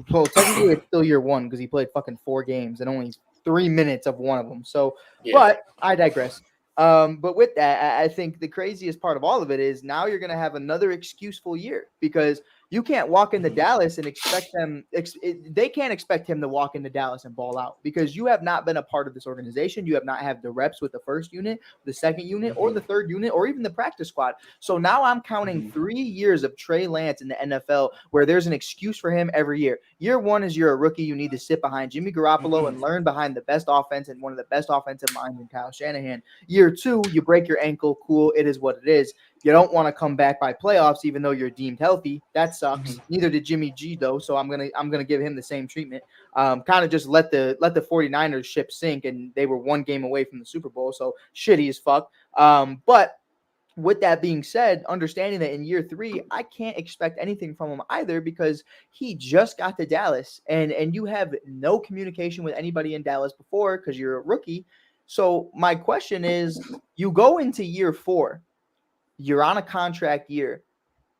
technically it's still year 1 because he played fucking 4 games and only 3 minutes of one of them. So, But I digress. But with that, I think the craziest part of all of it is now you're going to have another excuseful year because you can't walk into Dallas and expect them. They can't expect him to walk into Dallas and ball out because you have not been a part of this organization. You have not had the reps with the first unit, the second unit, or the third unit, or even the practice squad. So now I'm counting 3 years of Trey Lance in the NFL where there's an excuse for him every year. Year 1 is you're a rookie. You need to sit behind Jimmy Garoppolo and learn behind the best offense and one of the best offensive minds in Kyle Shanahan. Year 2, you break your ankle. Cool. It is what it is. You don't want to come back by playoffs, even though you're deemed healthy. That sucks. Neither did Jimmy G, though. So I'm gonna give him the same treatment. Kind of just let the 49ers ship sink, and they were 1 game away from the Super Bowl. So shitty as fuck. But with that being said, understanding that in year 3, I can't expect anything from him either because he just got to Dallas, and you have no communication with anybody in Dallas before because you're a rookie. So my question is, you go into year 4. You're on a contract year.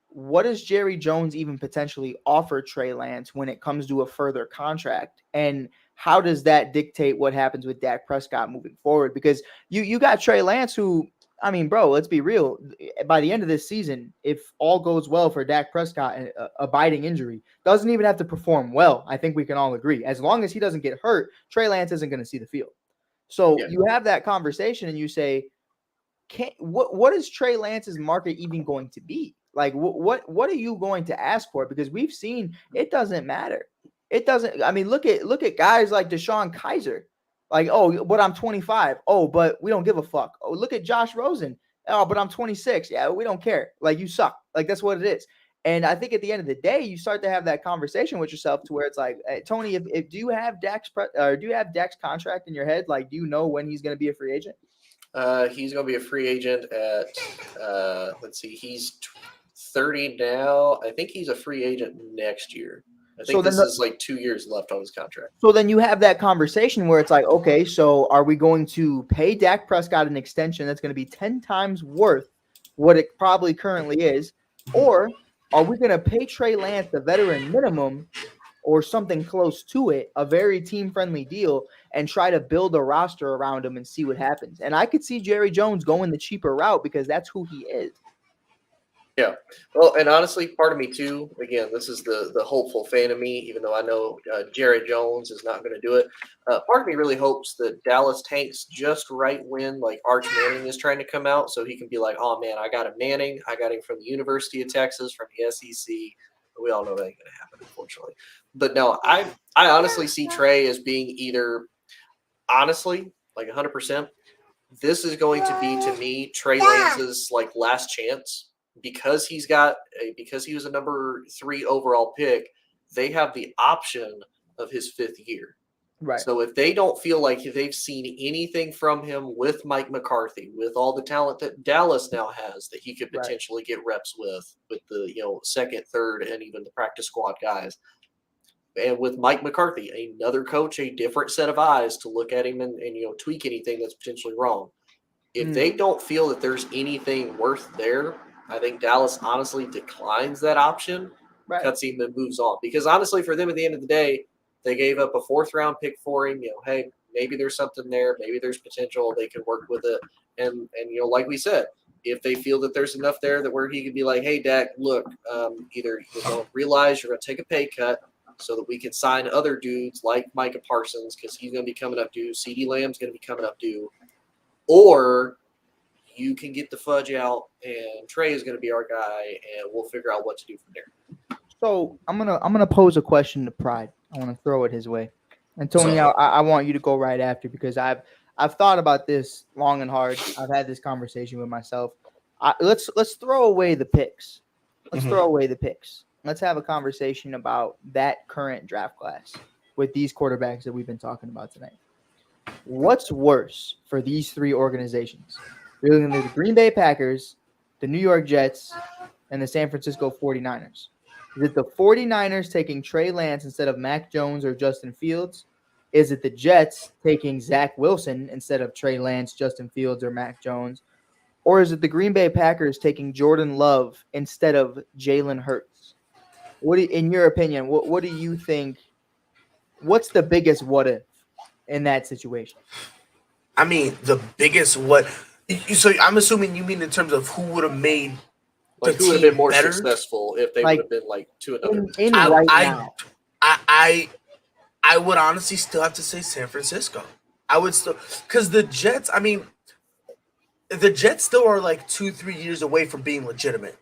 What does Jerry Jones even potentially offer Trey Lance when it comes to a further contract? And how does that dictate what happens with Dak Prescott moving forward? Because you got Trey Lance, who, I mean, bro, let's be real. By the end of this season, if all goes well for Dak Prescott, abiding injury, doesn't even have to perform well. I think we can all agree. As long as he doesn't get hurt, Trey Lance isn't going to see the field. So you have that conversation and you say, what is Trey Lance's market even going to be? Like, what are you going to ask for? Because we've seen it doesn't matter. It doesn't. I mean, look at guys like Deshaun Kaiser. Like, oh, but I'm 25. Oh, but we don't give a fuck. Oh, look at Josh Rosen. Oh, but I'm 26. Yeah, we don't care. Like, you suck. Like, that's what it is. And I think at the end of the day, you start to have that conversation with yourself to where it's like, hey, Tony, if do you have Dak's contract in your head? Like, do you know when he's going to be a free agent? He's going to be a free agent at let's see, he's 30 now. I think he's a free agent next year. I think this is like 2 years left on his contract. So then you have that conversation where it's like, okay, so are we going to pay Dak Prescott an extension that's going to be 10 times worth what it probably currently is, or are we going to pay Trey Lance the veteran minimum or something close to it, a very team-friendly deal, and try to build a roster around him and see what happens? And I could see Jerry Jones going the cheaper route because that's who he is. Yeah. Well, and honestly, part of me too, again, this is the hopeful fan of me, even though I know Jerry Jones is not going to do it. Part of me really hopes that Dallas tanks just right when like Arch Manning is trying to come out so he can be like, oh man, I got a Manning. I got him from the University of Texas, from the SEC. We all know that ain't going to happen, unfortunately. But no, I honestly see Trey as being either, honestly, like 100%, this is going to be, to me, Trey Lance's like last chance. Because he was a number 3 overall pick, they have the option of his 5th year. Right. So if they don't feel like they've seen anything from him with Mike McCarthy, with all the talent that Dallas now has, that he could potentially get reps with the second, third, and even the practice squad guys, and with Mike McCarthy, another coach, a different set of eyes to look at him and tweak anything that's potentially wrong. If they don't feel that there's anything worth there, I think Dallas honestly declines that option, cuts him, and moves on. Because honestly, for them at the end of the day, they gave up a 4th-round pick for him. Hey, maybe there's something there. Maybe there's potential. They can work with it. And like we said, if they feel that there's enough there that where he could be like, hey, Dak, look, either you're going to realize you're going to take a pay cut so that we can sign other dudes like Micah Parsons because he's going to be coming up due. CeeDee Lamb's going to be coming up due. Or you can get the fudge out, and Trey is going to be our guy, and we'll figure out what to do from there. So I'm gonna pose a question to Pride. I want to throw it his way, and Tony, I want you to go right after because I've thought about this long and hard. I've had this conversation with myself. Let's throw away the picks. Let's throw away the picks. Let's have a conversation about that current draft class with these quarterbacks that we've been talking about tonight. What's worse for these 3 organizations? Really, the Green Bay Packers, the New York Jets, and the San Francisco 49ers. Is it the 49ers taking Trey Lance instead of Mac Jones or Justin Fields? Is it the Jets taking Zach Wilson instead of Trey Lance, Justin Fields, or Mac Jones? Or is it the Green Bay Packers taking Jordan Love instead of Jalen Hurts? In your opinion, what do you think? What's the biggest what if in that situation? I mean, the biggest what. So I'm assuming you mean in terms of who would have made like who would have been more successful if they would have been like to another. Now. I would honestly still have to say San Francisco. I would still because the Jets. I mean, the Jets still are like 2-3 years away from being legitimate.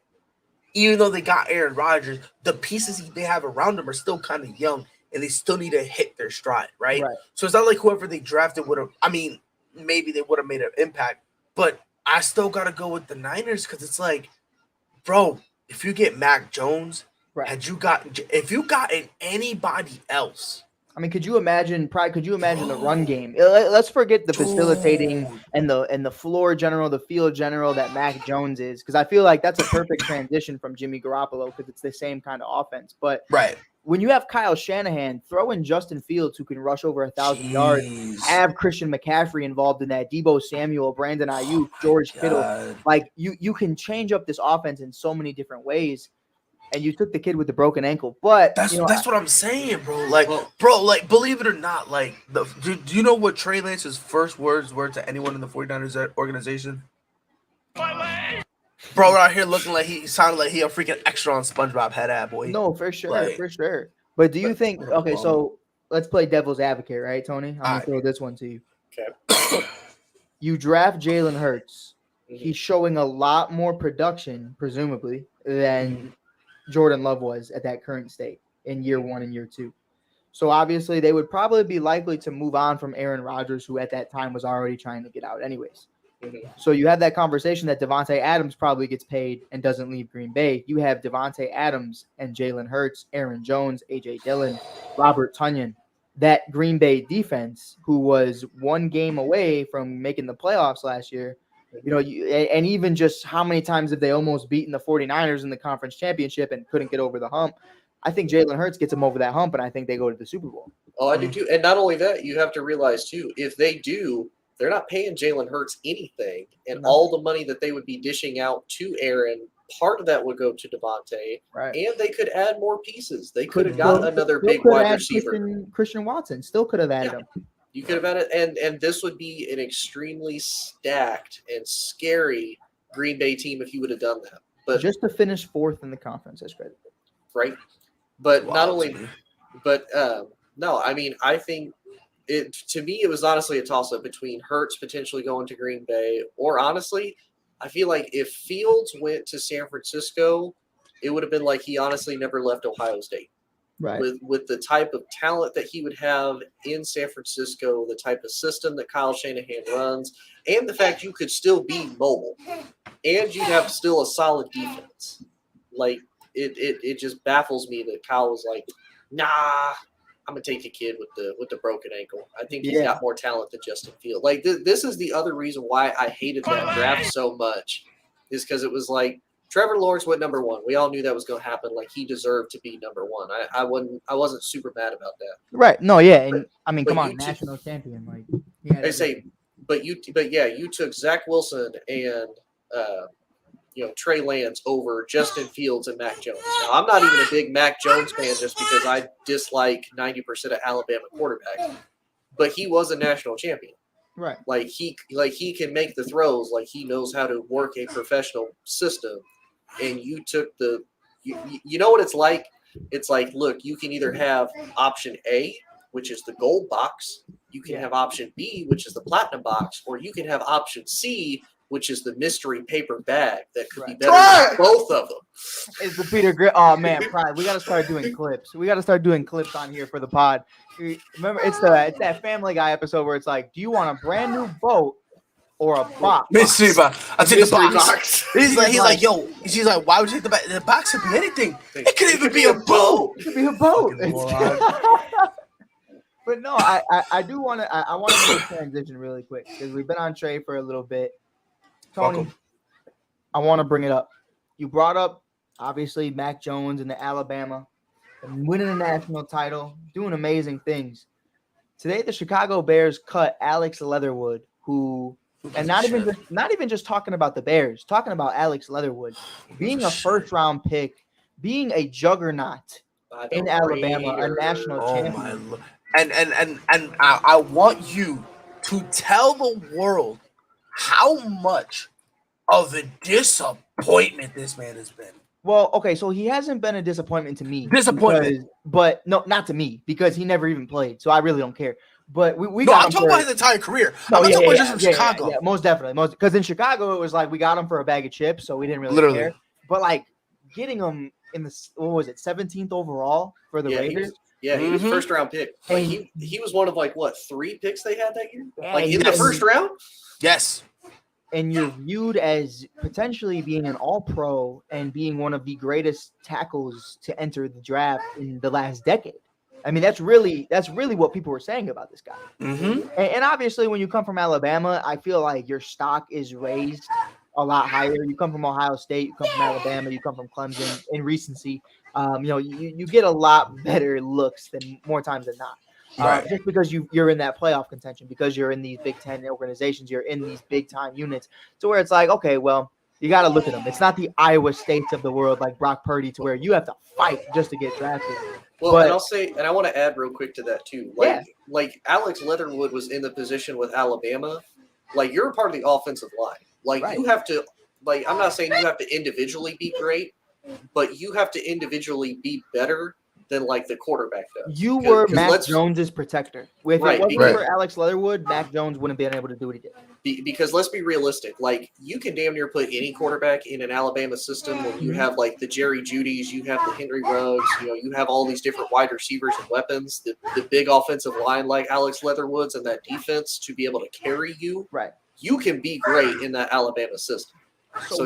Even though they got Aaron Rodgers, the pieces they have around them are still kind of young, and they still need to hit their stride, right? So it's not like whoever they drafted would have. I mean, maybe they would have made an impact. But I still got to go with the Niners because it's like, bro, if you get Mac Jones, if you gotten anybody else. I mean, could you imagine the run game? Let's forget the facilitating and the floor general, the field general that Mac Jones is, because I feel like that's a perfect transition from Jimmy Garoppolo because it's the same kind of offense. But when you have Kyle Shanahan, throw in Justin Fields, who can rush over 1,000 yards, have Christian McCaffrey involved in that, Deebo Samuel, Brandon Ayuk, George Kittle. Like, you can change up this offense in so many different ways. and you took the kid with the broken ankle. But That's what I'm saying, bro. Like, Well- believe it or not, like, do you know what Trey Lance's first words were to anyone in the 49ers organization? Bro, we're out here looking like he sounded like he a freaking extra on SpongeBob head ad boy. no, for sure, Like- for sure. But do you think? what a Okay, bum. so let's play devil's advocate, right, Tony? I'm gonna Alright. throw this one to you. Okay. You draft Jalen Hurts. Mhm. He's showing a lot more production, presumably, than Jordan Love was at that current state in year 1 and year 2. So obviously, they would probably be likely to move on from Aaron Rodgers, who at that time was already trying to get out, anyways. Mhm. So you have that conversation that Devontae Adams probably gets paid and doesn't leave Green Bay. You have Devontae Adams and Jalen Hurts, Aaron Jones, A.J. Dillon, Robert Tonyan. That Green Bay defense, who was 1 game away from making the playoffs last year, and even just how many times have they almost beaten the 49ers in the conference championship and couldn't get over the hump? I think Jalen Hurts gets them over that hump, and I think they go to the Super Bowl. Oh, I do too. And not only that, you have to realize too, if they do, they're not paying Jalen Hurts anything, and No. all the money that they would be dishing out to Aaron, part of that would go to Devontae, Right. and they could add more pieces. They could have got another Still big could wide add receiver. Christian Watson still could have added Yeah. him. You could have added, and this would be an extremely stacked and scary Green Bay team if you would have done that. But Just to finish 4th in the conference, that's credit. right, but not Wild to only, me. but no, I mean, I think it to me it was honestly a toss up between Hurts potentially going to Green Bay, or honestly, I feel like if Fields went to San Francisco, it would have been like he honestly never left Ohio State. Right. With the type of talent that he would have in San Francisco, the type of system that Kyle Shanahan runs, and the fact you could still be mobile, and you'd have still a solid defense. Like it just baffles me that Kyle was like, nah, I'm gonna take the kid with the broken ankle. I think he's got more talent than Justin Fields. Like this is the other reason why I hated that draft so much, is because it was like Trevor Lawrence went number 1. We all knew that was going to happen. Like he deserved to be number 1. I wasn't super mad about that. Right. No, yeah. And I mean, but come on, you national champion. Like, yeah. I say, but yeah, you took Zach Wilson and Trey Lance over Justin Fields and Mac Jones. Now I'm not even a big Mac Jones fan just because I dislike 90% of Alabama quarterbacks, but he was a national champion. Right. Like he can make the throws. Like he knows how to work a professional system. And you took you know what it's like? It's like, look, you can either have option A, which is the gold box. You can have option B, which is the platinum box, or you can have option C, which is the mystery paper bag that could be better than both of them. It's the Peter Griffin. Oh man, pride. We got to start doing clips. We got to start doing clips on here for the pod. Remember, it's that Family Guy episode where it's like, do you want a brand new boat or a box? Mystery box. I'll take the Mystery box. He's like, yo. She's like, why would you take the box? The box could be anything. It could even be a boat. It could be a boat. Fucking moron. But no, I do want to. I want to make a transition really quick because we've been on Trey for a little bit. Tony, I want to bring it up. You brought up obviously Mac Jones and the Alabama, and winning a national title, doing amazing things. Today, the Chicago Bears cut Alex Leatherwood, and not even just talking about the Bears, talking about Alex Leatherwood being a first-round pick, being a juggernaut in Alabama, a national champion. My Lord. And I want you to tell the world how much of a disappointment this man has been. Well, okay, so he hasn't been a disappointment to me. Disappointment. But no, not to me, because he never even played, so I really don't care. But we No, got I'm him talking about his entire career. I'm not talking about just in Chicago. Yeah, most definitely. Because in Chicago, it was like we got him for a bag of chips, so we didn't really care. But like getting him in the, what was it, 17th overall for the Raiders? He was first round pick. Like he was one of like what 3 picks they had that year? Like in the first round? Yes. And you're viewed as potentially being an all-pro and being one of the greatest tackles to enter the draft in the last decade. I mean, that's really what people were saying about this guy. Mm-hmm. And obviously, when you come from Alabama, I feel like your stock is raised a lot higher. You come from Ohio State, you come from Alabama, you come from Clemson. In recency, you get a lot better looks than more times than not. Right. Just because you're in that playoff contention, because you're in these Big Ten organizations, you're in these big time units, to where it's like, okay, well, You got to look at them. It's not the Iowa States of the world like Brock Purdy to where you have to fight just to get drafted. Well, But- and I'll say, and I want to add real quick to that too. Like Alex Leatherwood was in the position with Alabama. Like, you're a part of the offensive line. Like, Right. you have to, like, I'm not saying you have to individually be great, but you have to individually be better than, like, the quarterback does. You were 'Cause Mac Jones's protector. If Right, it wasn't because- for Alex Leatherwood, Mac Jones wouldn't have been able to do what he did. Because let's be realistic. Like, you can damn near put any quarterback in an Alabama system when you have, like, the Jerry Judys, you have the Henry Ruggs, you have all these different wide receivers and weapons, the big offensive line like Alex Leatherwood's and that defense to be able to carry you. Right. You can be great in that Alabama system. So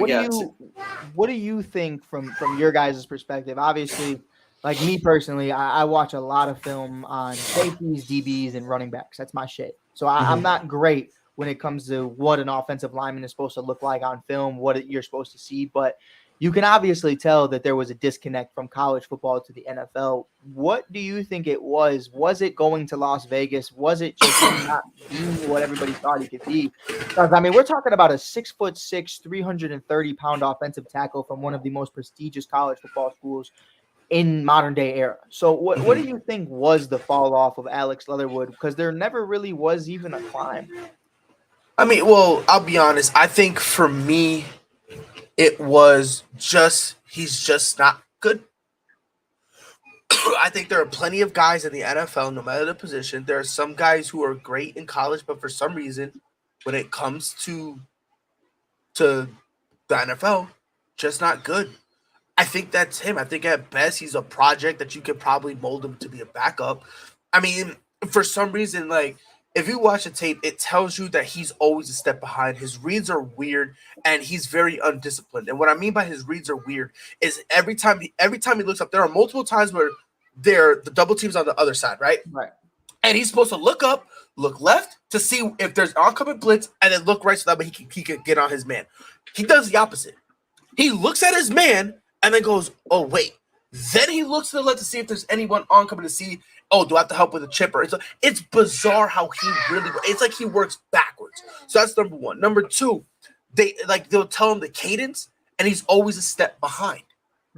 what do you think from your guys' perspective? Obviously, like me personally, I watch a lot of film on safeties, DBs, and running backs. That's my shit. So I'm not great when it comes to what an offensive lineman is supposed to look like on film, what you're supposed to see. But you can obviously tell that there was a disconnect from college football to the NFL. What do you think it was? Was it going to Las Vegas? Was it just not being what everybody thought he could be? Because, I mean, we're talking about a 6'6", 330-pound offensive tackle from one of the most prestigious college football schools in modern day era. So what do you think was the fall off of Alex Leatherwood? Because there never really was even a climb. I mean, well, I'll be honest. I think for me, it was just he's just not good. I think there are plenty of guys in the NFL, no matter the position. There are some guys who are great in college, but for some reason, when it comes to the NFL, just not good. I think that's him. I think at best he's a project that you could probably mold him to be a backup. I mean, for some reason, like, if you watch the tape, it tells you that he's always a step behind. His reads are weird, and he's very undisciplined. And what I mean by his reads are weird is every time he looks up, there are multiple times where the double team's on the other side, right? Right. And he's supposed to look up, look left to see if there's oncoming blitz, and then look right so that way he can get on his man. He does the opposite. He looks at his man and then goes, oh, wait. Then he looks to the left to see if there's anyone oncoming to see, oh, do I have to help with a chipper? It's bizarre how he really – it's like he works backwards. So that's number one. Number two, they'll tell him the cadence, and he's always a step behind,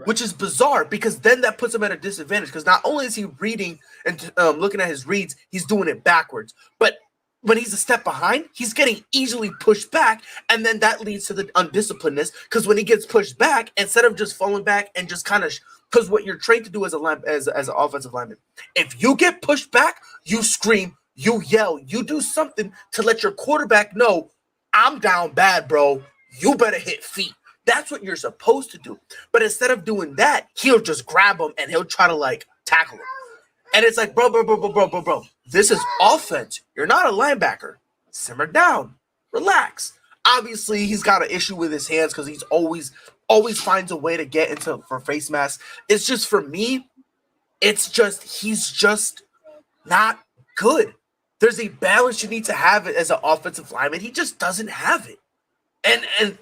which is bizarre because then that puts him at a disadvantage because not only is he reading and looking at his reads, he's doing it backwards. But when he's a step behind, he's getting easily pushed back, and then that leads to the undisciplinedness because when he gets pushed back, instead of just falling back and just kind of – because what you're trained to do as an offensive lineman, if you get pushed back, you scream, you yell, you do something to let your quarterback know, I'm down bad, bro. You better hit feet. That's what you're supposed to do. But instead of doing that, he'll just grab him and he'll try to like tackle him. And it's like, bro. This is offense. You're not a linebacker. Simmer down. Relax. Obviously, he's got an issue with his hands because he's always finds a way to get into for face masks. It's just for me, it's just he's just not good. There's a balance you need to have it as an offensive lineman. He just doesn't have it.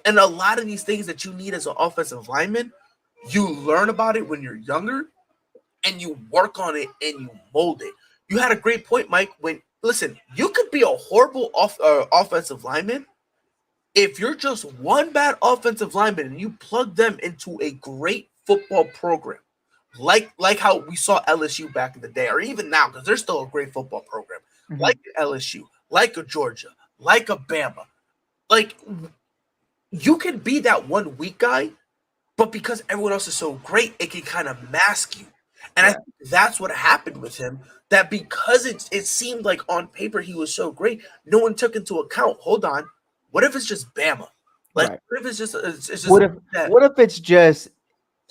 And a lot of these things that you need as an offensive lineman, you learn about it when you're younger and you work on it and you mold it. You had a great point, Mike, listen, you could be a horrible offensive lineman if you're just one bad offensive lineman and you plug them into a great football program, like how we saw LSU back in the day, or even now, because they're still a great football program, like LSU, like a Georgia, like a Bama. Like, you can be that one weak guy, but because everyone else is so great, it can kind of mask you. And I think that's what happened with him, that because it seemed like on paper he was so great, no one took into account, hold on, what if it's just Bama? Like, what if it's just what if it's just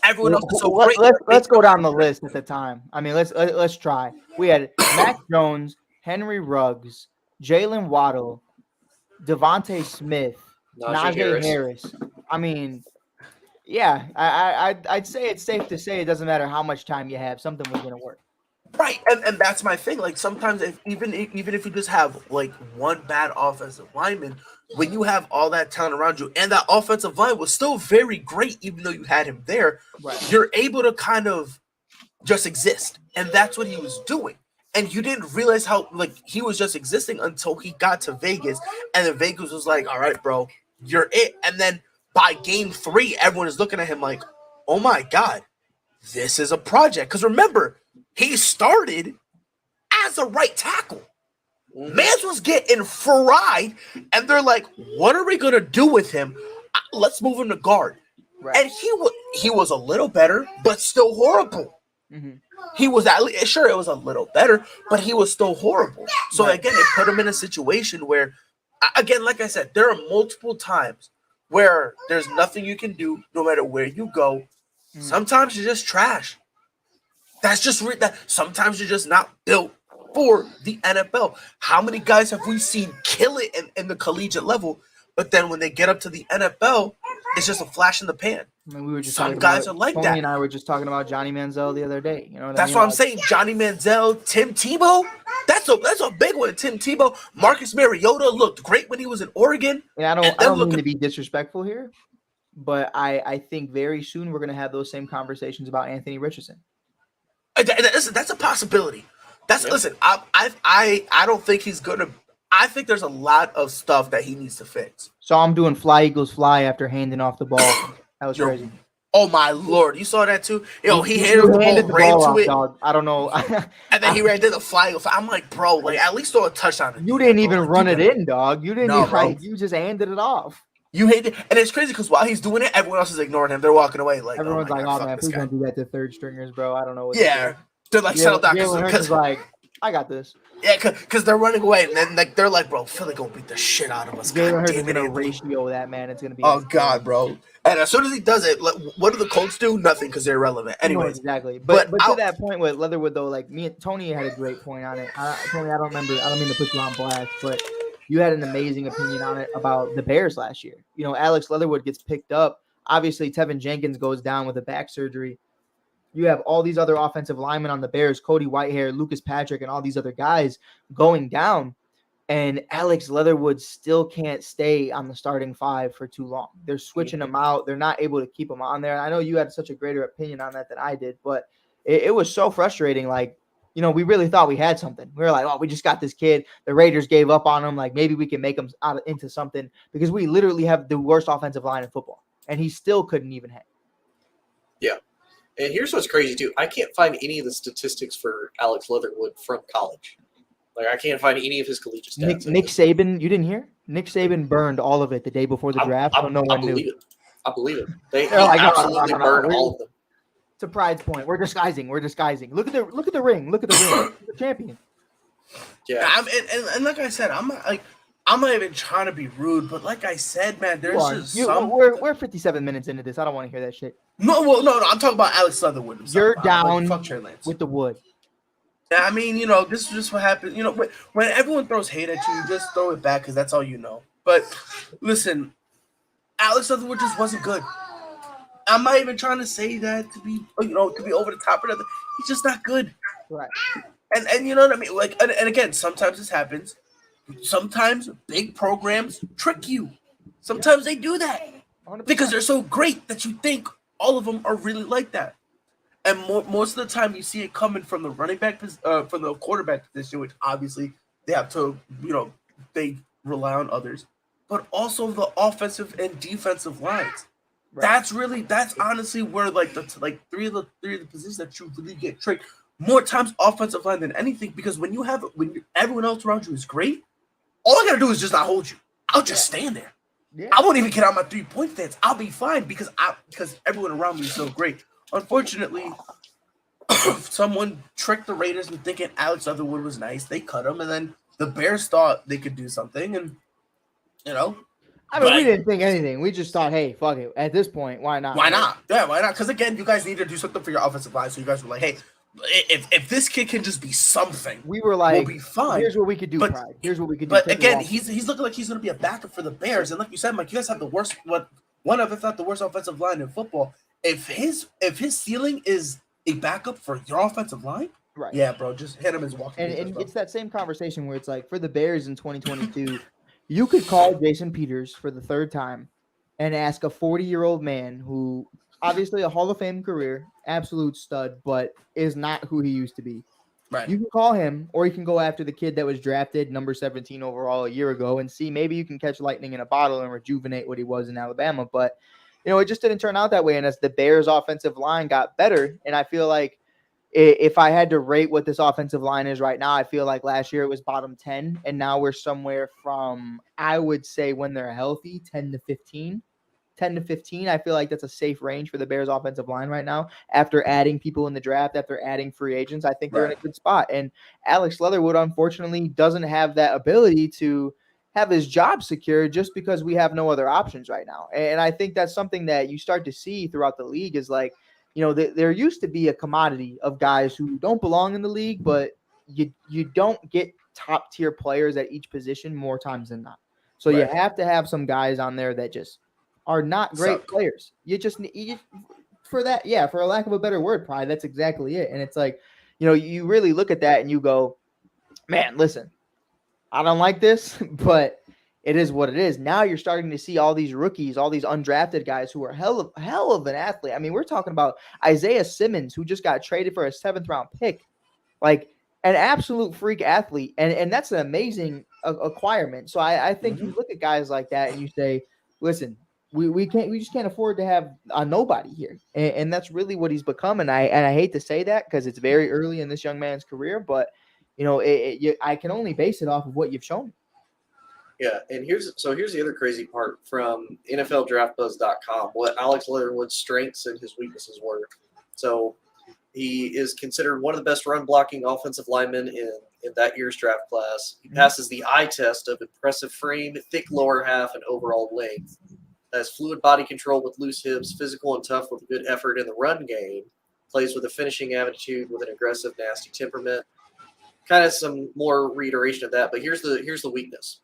everyone else is so let's, great? Let's go down the list at the time. I mean, let's try. We had Mac Jones, Henry Ruggs, Jalen Waddle, Devontae Smith, Najee Harris. I mean, yeah, I'd say it's safe to say it doesn't matter how much time you have, something was going to work. Right, and that's my thing. Like, sometimes even if you just have like one bad offensive lineman, when you have all that talent around you, and that offensive line was still very great, even though you had him there, you're able to kind of just exist, and that's what he was doing. And you didn't realize how like he was just existing until he got to Vegas, and then Vegas was like, "All right, bro, you're it." And then by game 3, everyone is looking at him like, oh my God, this is a project. Because remember, he started as a right tackle. Mans was getting fried, and they're like, what are we going to do with him? Let's move him to guard. Right. And he was a little better, but still horrible. Mm-hmm. He was at least, sure, it was a little better, but he was still horrible. So again, it put him in a situation where, again, like I said, there are multiple times where there's nothing you can do no matter where you go. Sometimes you're just trash. That's just that. Sometimes you're just not built for the NFL. How many guys have we seen kill it in the collegiate level, but then when they get up to the NFL, it's just a flash in the pan? I mean, we were just some guys are like Tony that. and I were just talking about Johnny Manziel the other day. You know that's what I'm saying. Johnny Manziel, Tim Tebow. That's a big one. Tim Tebow, Marcus Mariota looked great when he was in Oregon. And I don't mean to be disrespectful here, but I think very soon we're going to have those same conversations about Anthony Richardson. Listen, that's a possibility. Listen. I don't think he's gonna. I think there's a lot of stuff that he needs to fix. So I'm doing fly Eagles fly after handing off the ball. That was crazy. Oh my Lord, you saw that too? He handed the ball, ran to it. Dog. I don't know. And then he ran to the fly. I'm like, bro, like at least throw a touchdown. You didn't even run it in, dog. You didn't. You just handed it off. You hate it, and it's crazy because while he's doing it, everyone else is ignoring him. They're walking away like everyone's like, "Oh man, please don't do that to third stringers, bro." I don't know. Yeah, they're like, settle down, because like, I got this. Yeah, because they're running away, and then like they're like, "Bro, Philly gonna beat the shit out of us." Jalen Hurts is gonna ratio that, man. It's gonna be. Oh God, bro! And as soon as he does it, like, what do the Colts do? Nothing, because they're irrelevant. Anyway, exactly. But to that point with Leatherwood though, like me and Tony had a great point on it. Tony, I don't mean to put you on blast, but you had an amazing opinion on it about the Bears last year. You know, Alex Leatherwood gets picked up. Obviously, Tevin Jenkins goes down with a back surgery. You have all these other offensive linemen on the Bears, Cody Whitehair, Lucas Patrick, and all these other guys going down. And Alex Leatherwood still can't stay on the starting 5 for too long. They're switching him out. They're not able to keep him on there. I know you had such a greater opinion on that than I did, but it was so frustrating. Like, you know, we really thought we had something. We were like, oh, we just got this kid. The Raiders gave up on him. Like, maybe we can make him into something, because we literally have the worst offensive line in football, and he still couldn't even hang. Yeah. And here's what's crazy, too. I can't find any of the statistics for Alex Leatherwood from college. Like, I can't find any of his collegiate stats. Nick Saban, you didn't hear? Nick Saban burned all of it the day before the draft, so no one knew. I believe it. They absolutely burned all of them. It's a pride's point. We're disguising. Look at the ring. Look at the ring. Look at the champion. Yeah. And like I said, I'm not even trying to be rude, but like I said, man, there's we're 57 minutes into this. I don't want to hear that shit. No. I'm talking about Alex Leatherwood. You're down fuck Trey Lance with the wood. Yeah, I mean, you know, this is just what happens. You know, when everyone throws hate at you just throw it back, because that's all you know. But listen, Alex Leatherwood just wasn't good. I'm not even trying to say that to be over the top or nothing. He's just not good. Right. And you know what I mean? Like, and again, sometimes this happens. Sometimes big programs trick you. Sometimes they do that 100%. Because they're so great that you think all of them are really like that. And most of the time, you see it coming from the running back, from the quarterback position, which obviously they have to, they rely on others, but also the offensive and defensive lines. Right. That's honestly where three of the positions that you really get tricked more times, offensive line than anything, because when everyone else around you is great, all I gotta do is just not hold you. I'll just stand there. Yeah. I won't even get out my 3-point stance. I'll be fine because everyone around me is so great. Unfortunately, someone tricked the Raiders into thinking Alex Leatherwood was nice. They cut him, and then the Bears thought they could do something, and I mean, we didn't think anything. We just thought, hey, fuck it. At this point, why not? Why not? Yeah, why not? Because, again, you guys need to do something for your offensive line. So you guys were like, hey, if this kid can just be something, we were like, we'll be fine. Here's what we could do, Pride. Here's what we could do. But, again, he's looking like he's going to be a backup for the Bears. And like you said, Mike, you guys have the worst – one of, if not the worst offensive line in football. If his ceiling is a backup for your offensive line, right? Yeah, bro, just hit him as walking. And it's that same conversation where it's like, for the Bears in 2022 – you could call Jason Peters for the third time and ask a 40-year-old man who obviously a Hall of Fame career, absolute stud, but is not who he used to be. Right. You can call him, or you can go after the kid that was drafted number 17 overall a year ago and see maybe you can catch lightning in a bottle and rejuvenate what he was in Alabama. But, it just didn't turn out that way. And as the Bears offensive line got better, and I feel like if I had to rate what this offensive line is right now, I feel like last year it was bottom 10, and now we're somewhere from, I would say when they're healthy, 10 to 15. 10 to 15. I feel like that's a safe range for the Bears offensive line right now. After adding people in the draft, after adding free agents, I think they're in a good spot. And Alex Leatherwood, unfortunately, doesn't have that ability to have his job secure just because we have no other options right now. And I think that's something that you start to see throughout the league is like, there used to be a commodity of guys who don't belong in the league, but you don't get top tier players at each position more times than not. So you have to have some guys on there that just are not great players. You just need for that. Yeah. For a lack of a better word, pride. That's exactly it. And it's like, you really look at that and you go, man, listen, I don't like this, but it is what it is. Now you're starting to see all these rookies, all these undrafted guys who are hell of an athlete. I mean, we're talking about Isaiah Simmons, who just got traded for a 7th round pick, like an absolute freak athlete. And that's an amazing acquirement. So I think you look at guys like that and you say, listen, we just can't afford to have a nobody here. And that's really what he's become. And I hate to say that because it's very early in this young man's career, but I can only base it off of what you've shown me. Yeah, and here's the other crazy part from NFLDraftBuzz.com, what Alex Leatherwood's strengths and his weaknesses were. So he is considered one of the best run-blocking offensive linemen in that year's draft class. He passes the eye test of impressive frame, thick lower half, and overall length. Has fluid body control with loose hips, physical and tough with good effort in the run game. Plays with a finishing attitude with an aggressive, nasty temperament. Kind of some more reiteration of that, but here's the weakness.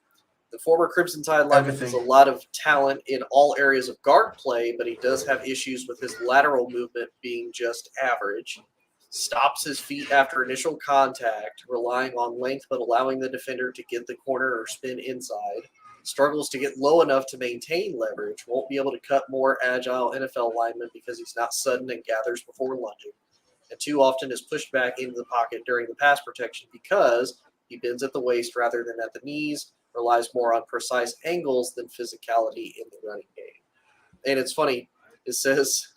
The former Crimson Tide lineman has a lot of talent in all areas of guard play, but he does have issues with his lateral movement being just average. Stops his feet after initial contact, relying on length but allowing the defender to get the corner or spin inside. Struggles to get low enough to maintain leverage. Won't be able to cut more agile NFL linemen because he's not sudden and gathers before lunging. And too often is pushed back into the pocket during the pass protection because he bends at the waist rather than at the knees, relies more on precise angles than physicality in the running game. And it's funny, it says,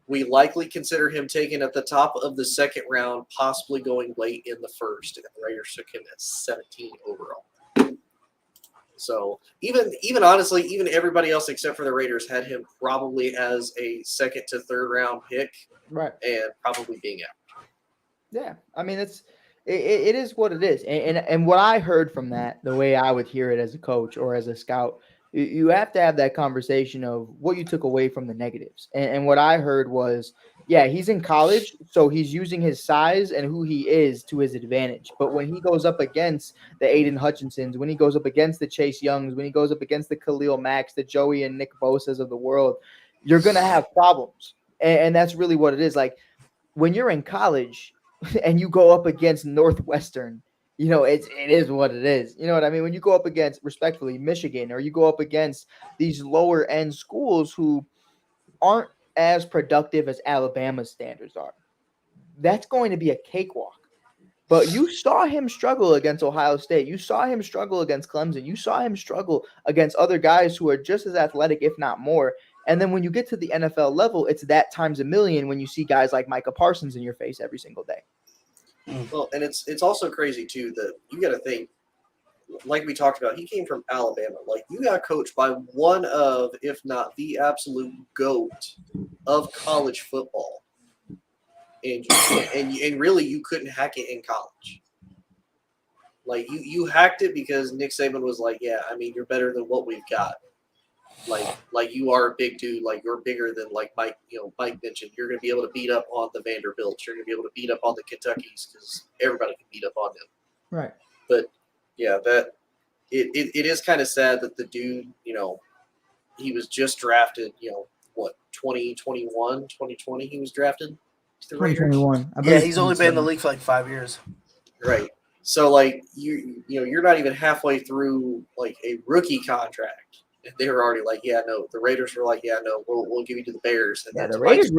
we likely consider him taken at the top of the 2nd round, possibly going late in the 1st. And the Raiders took him at 17 overall. So even honestly, even everybody else except for the Raiders had him probably as a 2nd to 3rd round pick, right? And probably being out. Yeah, I mean it is what it is, and what I heard from that, the way I would hear it as a coach or as a scout, you have to have that conversation of what you took away from the negatives, and what I heard was, yeah, he's in college, so he's using his size and who he is to his advantage. But when he goes up against the Aiden Hutchinsons, when he goes up against the Chase Youngs, when he goes up against the Khalil Macks, the Joey and Nick Bosa's of the world, you're going to have problems. And that's really what it is. Like when you're in college and you go up against Northwestern, it is what it is. You know what I mean? When you go up against, respectfully, Michigan, or you go up against these lower end schools who aren't as productive as Alabama's standards are, that's going to be a cakewalk. But you saw him struggle against Ohio State. You saw him struggle against Clemson. You saw him struggle against other guys who are just as athletic, if not more. And then when you get to the NFL level, it's that times a million when you see guys like Micah Parsons in your face every single day. Well, and it's also crazy, too, that you got to think, like we talked about, he came from Alabama. Like, you got coached by one of, if not the absolute GOAT of college football. And really, you couldn't hack it in college. Like, you hacked it because Nick Saban was like, yeah, I mean, you're better than what we've got. Like you are a big dude. Like, you're bigger than, like, Mike mentioned. You're going to be able to beat up on the Vanderbilts. You're going to be able to beat up on the Kentuckys because everybody can beat up on them. Right. But, yeah, that it is kind of sad that the dude, he was just drafted, 2021, 2020 he was drafted to the Raiders. 2021. Yeah, he's only been in the league for like 5 years. Right. So, like, you're not even halfway through, like, a rookie contract. And they were already like, yeah, no. The Raiders were like, yeah, no, we'll give you to the Bears. And yeah, the Raiders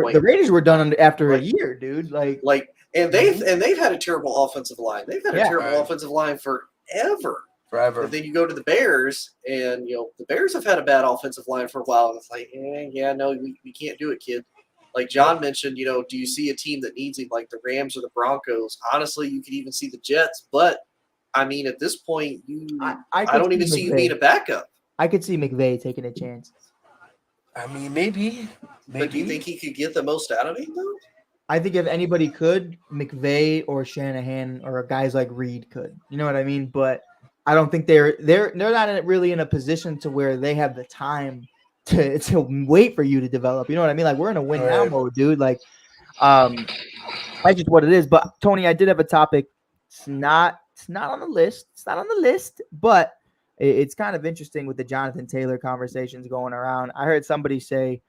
were done after a year, dude. Like And they've had a terrible offensive line. They've had a terrible Right. offensive line forever. Forever. But then you go to the Bears, and the Bears have had a bad offensive line for a while. It's like, no, we can't do it, kid. Like John mentioned, do you see a team that needs him like the Rams or the Broncos? Honestly, you could even see the Jets. But I mean, at this point, I don't even see you being a backup. I could see McVay taking a chance. I mean, maybe. But do you think he could get the most out of him, though? I think if anybody could, McVay or Shanahan or guys like Reed could. You know what I mean? But I don't think they're not really in a position to where they have the time to wait for you to develop. You know what I mean? Like, we're in a win now mode, dude. Like, that's just what it is. But Tony, I did have a topic. It's not on the list. It's not on the list, but it's kind of interesting with the Jonathan Taylor conversations going around. I heard somebody say,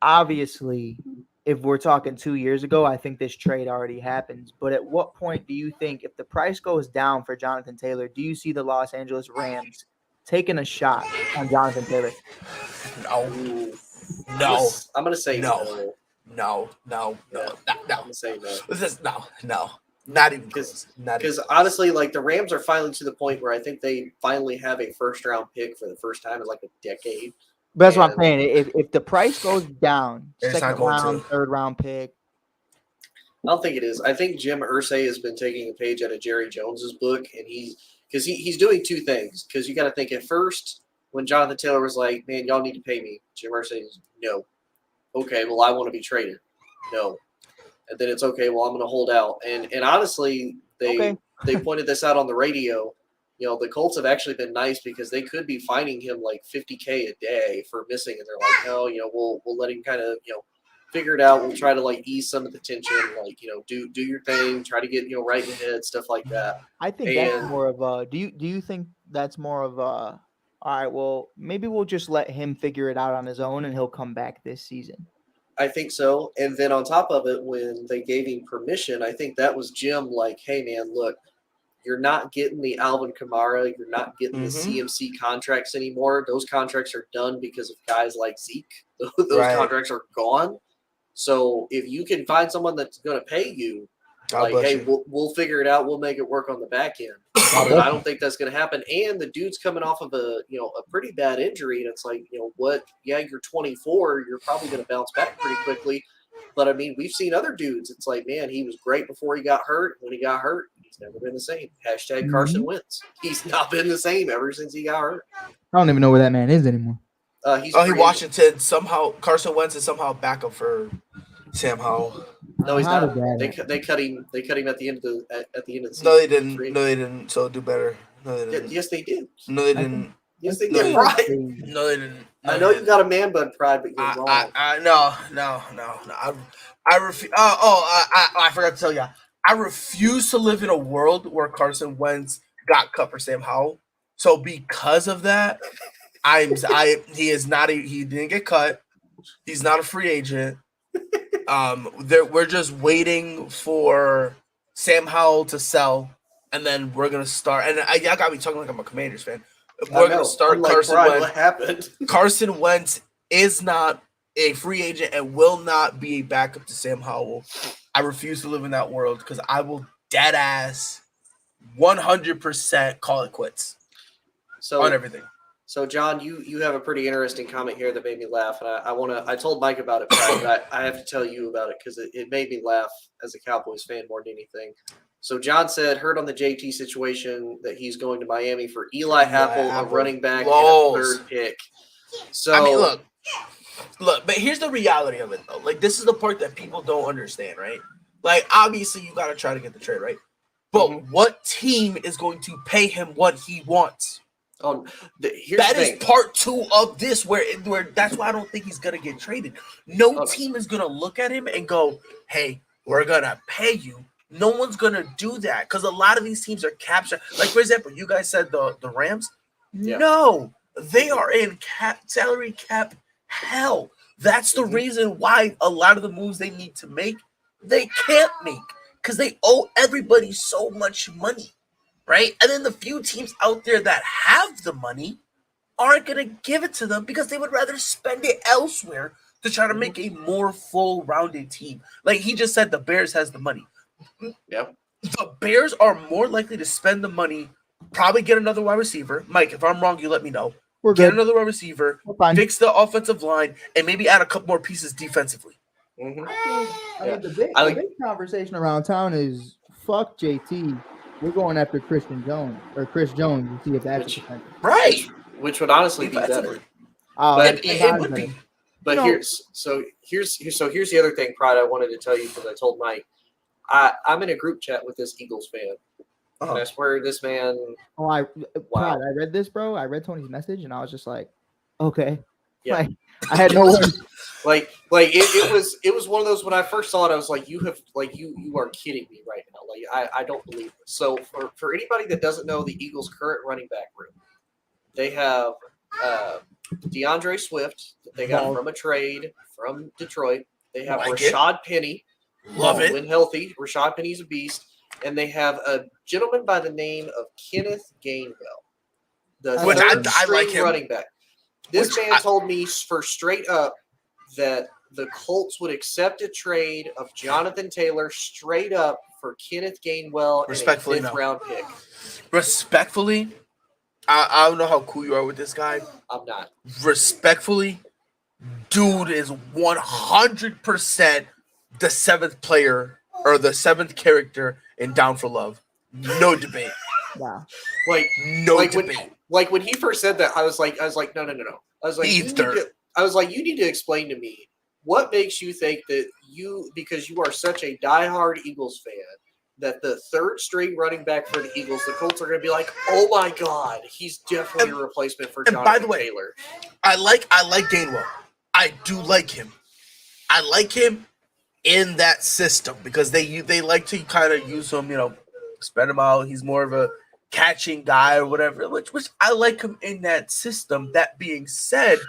obviously, if we're talking 2 years ago, I think this trade already happens. But at what point do you think, if the price goes down for Jonathan Taylor, do you see the Los Angeles Rams taking a shot on Jonathan Taylor? No. I'm going to say no. No. I'm going to say no. No. Not even close. Because honestly, like, the Rams are finally to the point where I think they finally have a first-round pick for the first time in like a decade. But that's what I'm saying. If the price goes down, It's second not going round, to. third round pick. I don't think it is. I think Jim Irsay has been taking a page out of Jerry Jones's book, and he's doing two things. Because you got to think, at first, when Jonathan Taylor was like, "Man, y'all need to pay me," Jim Irsay is no. Okay, well, I want to be traded. No. And then it's okay. Well, I'm going to hold out. And honestly, they pointed this out on the radio. The Colts have actually been nice because they could be fining him like $50K a day for missing, and they're like, no, we'll let him kind of figure it out. We'll try to like ease some of the tension, like do your thing, try to get right in the head, stuff like that. I think that's more of a. Do you think that's more of a? All right, well, maybe we'll just let him figure it out on his own, and he'll come back this season. I think so. And then on top of it, when they gave him permission, I think that was Jim like, hey man, look. You're not getting the Alvin Kamara. You're not getting the CMC contracts anymore. Those contracts are done because of guys like Zeke. Those contracts are gone. So if you can find someone that's going to pay you, we'll figure it out. We'll make it work on the back end. But I don't think that's going to happen. And the dude's coming off of a pretty bad injury, and it's like, what? Yeah, you're 24. You're probably going to bounce back pretty quickly. But I mean, we've seen other dudes. It's like, man, he was great before he got hurt. When he got hurt, he's never been the same. Hashtag Carson Wentz. He's not been the same ever since he got hurt. I don't even know where that man is anymore. He's Washington. Somehow Carson Wentz is somehow backup for Sam Howell. No, he's not. They cut him. They cut him at the end of the season. No, they didn't. No, they didn't. So do better. No, they didn't. Yes, they did. No, they didn't. Yes, they did. Right. No, they didn't. I know you got a man bun pride, but you're wrong. No. I refuse. I forgot to tell you. I refuse to live in a world where Carson Wentz got cut for Sam Howell. So because of that, he didn't get cut. He's not a free agent. We're just waiting for Sam Howell to sell, and then we're gonna start. And y'all got me talking like I'm a Commanders fan. We're gonna start Carson Wentz. What happened? Carson Wentz is not a free agent and will not be a backup to Sam Howell. I refuse to live in that world because I will dead ass 100% call it quits on everything. So John, you have a pretty interesting comment here that made me laugh, and I told Mike about it, but I have to tell you about it because it made me laugh as a Cowboys fan more than anything. So John said, heard on the JT situation that he's going to Miami for Eli Apple, a running back, and a third pick. So I mean, look, but here's the reality of it, though. Like, this is the part that people don't understand, right? Like, obviously, you got to try to get the trade, right? But what team is going to pay him what he wants? That is part two of this, where that's why I don't think he's going to get traded. No team is going to look at him and go, hey, we're going to pay you. No one's going to do that because a lot of these teams are captured. Like, for example, you guys said the Rams. Yeah. No, they are in salary cap hell. That's the reason why a lot of the moves they need to make, they can't make because they owe everybody so much money, right? And then the few teams out there that have the money aren't going to give it to them because they would rather spend it elsewhere to try to make a more full-rounded team. Like he just said, the Bears has the money. Yep. The Bears are more likely to spend the money, probably get another wide receiver. Mike, if I'm wrong, you let me know. We're Get good. another wide receiver, We're fine. fix the offensive line, and maybe add a couple more pieces defensively. Mm-hmm. I mean, the big conversation around town is fuck JT. We're going after Chris Jones to see if that's a potential. Right. Which would honestly be better. But it would be. But here's the other thing, Pride, I wanted to tell you because I told Mike. I'm in a group chat with this Eagles fan. And I swear this man. Oh, I read this, bro. I read Tony's message and I was just like, okay. Yeah. Like, I had no words. It was one of those when I first saw it, I was like, you are kidding me right now. Like I don't believe this. So for anybody that doesn't know the Eagles' current running back room, they have DeAndre Swift that they got from a trade from Detroit. They have Rashad Penny. Love it. When healthy, Rashad Penny's a beast. And they have a gentleman by the name of Kenneth Gainwell, the I like him. Running back. This man told me for straight up that the Colts would accept a trade of Jonathan Taylor straight up for Kenneth Gainwell and a fifth-round pick. Respectfully, I don't know how cool you are with this guy. I'm not. Respectfully, dude is 100% the seventh player or the seventh character in Down for Love. No debate. Wow. No debate. When he first said that, I was like, no. I was like, you need to explain to me what makes you think that because you are such a diehard Eagles fan, that the third string running back for the Eagles, the Colts are going to be like, oh my God, he's definitely a replacement for Jonathan Taylor. By the way, I like Gainwell. I do like him. I like him in that system because they like to kind of use him, spread him out. He's more of a catching guy or whatever, which I like him in that system. That being said,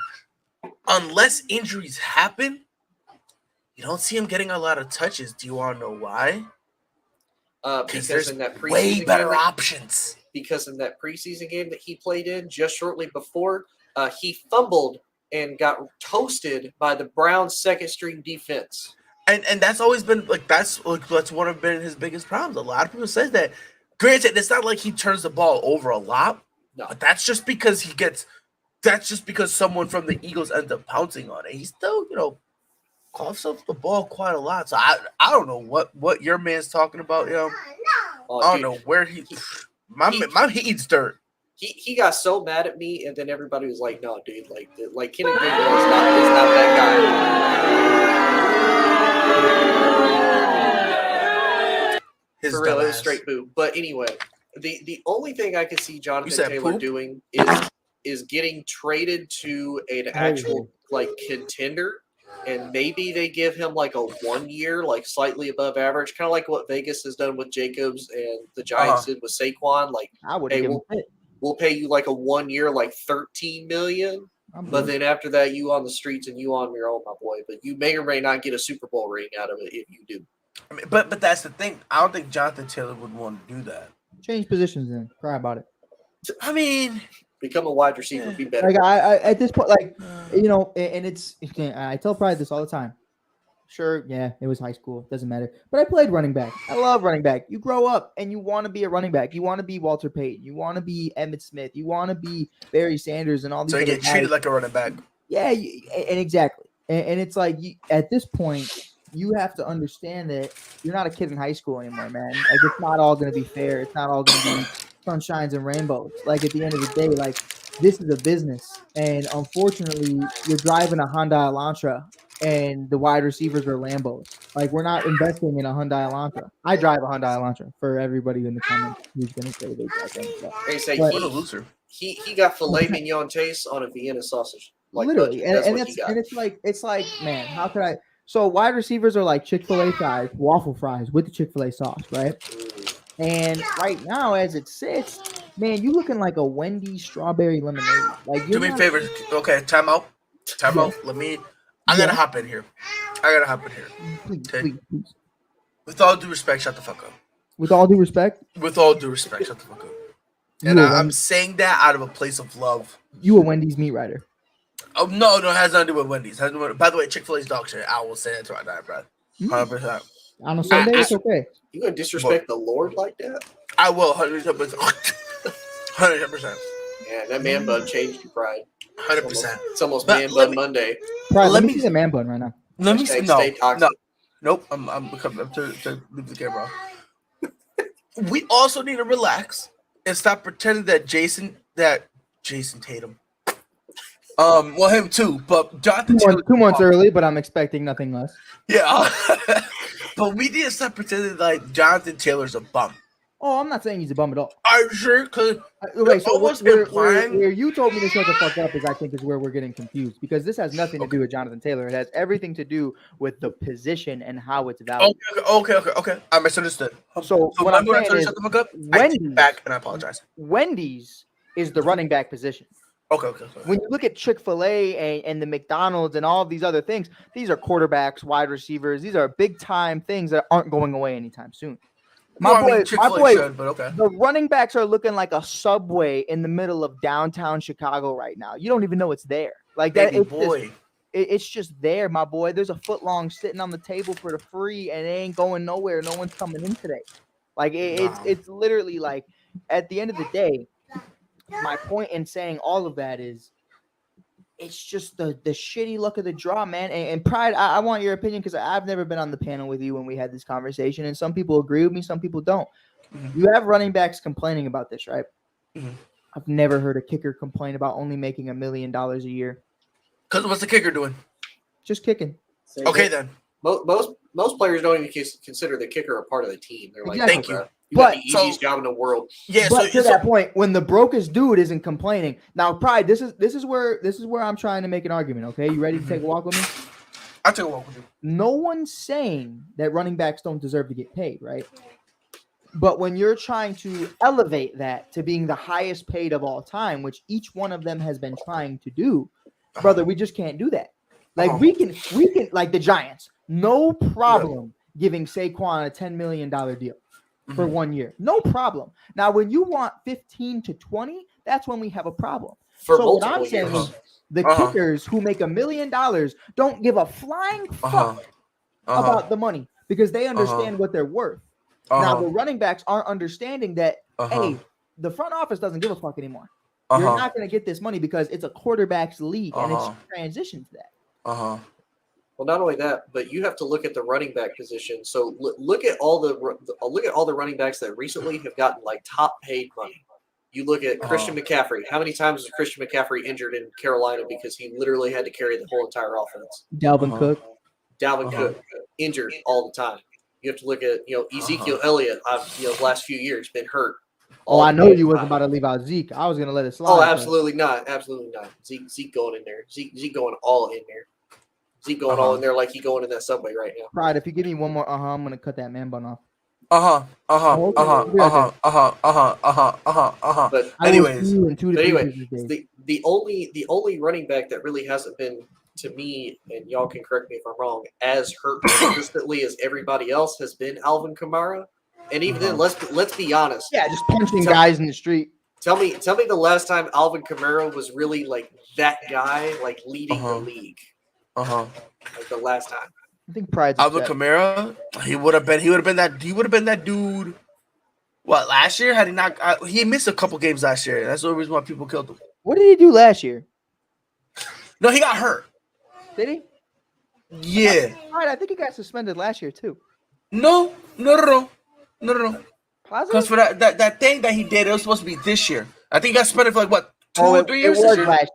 unless injuries happen, you don't see him getting a lot of touches. Do you want to know why? Because there's in that way better options. Because in that preseason game that he played in just shortly before, he fumbled and got toasted by the Browns' second-string defense. And that's always been that's one of his biggest problems. A lot of people say that. Granted, it's not like he turns the ball over a lot. No, but that's just because someone from the Eagles ends up pouncing on it. He still, coughs up the ball quite a lot. So I don't know what your man's talking about, I don't know where he eats dirt. He got so mad at me, and then everybody was like, "No, dude, like Kenneth Gainwell is not that guy." For real, it was straight boo. But anyway, the only thing I can see Jonathan Taylor doing is getting traded to an actual contender, and maybe they give him a 1 year, slightly above average, kind of like what Vegas has done with Jacobs and the Giants did with Saquon. I would we'll pay you a 1 year, $13 million. But then after that, you on the streets and you on your own, my boy. But you may or may not get a Super Bowl ring out of it if you do. I mean, but that's the thing. I don't think Jonathan Taylor would want to do that. Change positions then. Cry about it. I mean, become a wide receiver, be better. I at this point, and it's I tell Pride this all the time. Sure, yeah, it was high school. Doesn't matter. But I played running back. I love running back. You grow up and you want to be a running back. You want to be Walter Payton. You want to be Emmitt Smith. You want to be Barry Sanders and all these. So you get treated like a running back. Yeah, and exactly. And it's at this point, you have to understand that you're not a kid in high school anymore, man. It's not all going to be fair. It's not all going to be sunshines and rainbows. At the end of the day, this is a business. And unfortunately, you're driving a Hyundai Elantra and the wide receivers are Lambos. We're not investing in a Hyundai Elantra. I drive a Hyundai Elantra for everybody in the comments who's going to say they drive. What a loser. He got filet mignon taste on a Vienna sausage. Literally. And it's man, how could I? So wide receivers are like Chick-fil-A fries, waffle fries with the Chick-fil-A sauce, right? And right now, as it sits, man, you looking like a Wendy's strawberry lemonade. Do me a favor. Okay, time out. I gotta hop in here. Please. With all due respect, shut the fuck up. With all due respect? With all due respect, shut the fuck up. And I'm saying that out of a place of love. You a Wendy's meat rider? Oh, no, it has nothing to do with Wendy's. By the way, Chick-fil-A's dog shit. I will say that to my dad, bro. 100%. On a Sunday, it's okay. You gonna disrespect the Lord like that? I will 100%. 100%. Yeah, that man bun changed your pride. 100%. It's almost man bun Monday. Pride, let me me- see the man bun right now. Let me see. Stay toxic. Nope. I'm to leave the camera off. We also need to relax and stop pretending that Jason Tatum. Well, him too, but Jonathan Taylor. 2 months early, but I'm expecting nothing less. Yeah, but we need to stop pretending like Jonathan Taylor's a bum. Oh, I'm not saying he's a bum at all. Are you sure? Because Wait, so almost where implying- you told me to shut the fuck up is, I think, is where we're getting confused, because this has nothing to do with Jonathan Taylor. It has everything to do with the position and how it's valued. Okay. I misunderstood. So what I'm saying is, shut the fuck up. I take back and I apologize. Wendy's is the running back position. Okay. When you look at Chick-fil-A and the McDonald's and all these other things, these are quarterbacks, wide receivers. These are big time things that aren't going away anytime soon. My boy, should, but okay. The running backs are looking like a Subway in the middle of downtown Chicago right now. You don't even know it's there. Like that, it's just there, my boy. There's a foot long sitting on the table for the free, and it ain't going nowhere. No one's coming in today. Like it's literally like, at the end of the day, my point in saying all of that is, it's just the shitty luck of the draw, man. And Pride, I want your opinion, because I've never been on the panel with you when we had this conversation, and some people agree with me, some people don't. Mm-hmm. You have running backs complaining about this, right? Mm-hmm. I've never heard a kicker complain about only making $1 million a year. Because what's the kicker doing? Just kicking. Okay, then. Most players don't even consider the kicker a part of the team. They're like, exactly. thank you. You got the easiest job in the world. Yeah, but to that point, when the brokest dude isn't complaining, now Pride, this is where I'm trying to make an argument. Okay, you ready to take a walk with me? I'll take a walk with you. No one's saying that running backs don't deserve to get paid, right? But when you're trying to elevate that to being the highest paid of all time, which each one of them has been trying to do, brother, we just can't do that. Like we can like the Giants, no problem giving Saquon a $10 million deal for 1 year. No problem. Now, when you want 15 to 20, that's when we have a problem. So what I'm saying is, the kickers who make $1 million don't give a flying fuck about the money, because they understand what they're worth. Now, the running backs aren't understanding that, hey, the front office doesn't give a fuck anymore. You're not going to get this money because it's a quarterback's league, and it's transitioned to that. Well, not only that, but you have to look at the running back position. So look at all the running backs that recently have gotten like top paid money. You look at Christian McCaffrey. How many times was Christian McCaffrey injured in Carolina because he literally had to carry the whole entire offense? Dalvin Cook injured all the time. You have to look at Ezekiel Elliott. The last few years been hurt. I know you wasn't about to leave out Zeke. I was gonna let it slide. Oh, absolutely not. Absolutely not. Zeke going in there. Zeke going all in there. Zeke going all in there like he going in that Subway right now. Pride, if you give me one more, I'm gonna cut that man bun off. But anyways, the only running back that really hasn't been, to me, and y'all can correct me if I'm wrong, as hurt consistently as everybody else has been Alvin Kamara. And even then, let's be honest. Yeah, just punching guys in the street. Tell me the last time Alvin Kamara was really like that guy, like leading the league. Like the last time. I think Pride's Alvin Kamara, he would have been that dude. What, last year? Had he not? He missed a couple games last year. That's the reason why people killed him. What did he do last year? No, he got hurt. Did he? Yeah. Pride, I think he got suspended last year too. No. Positive? Because for that thing that he did, it was supposed to be this year. I think he got suspended for like what, 2 or 3 years?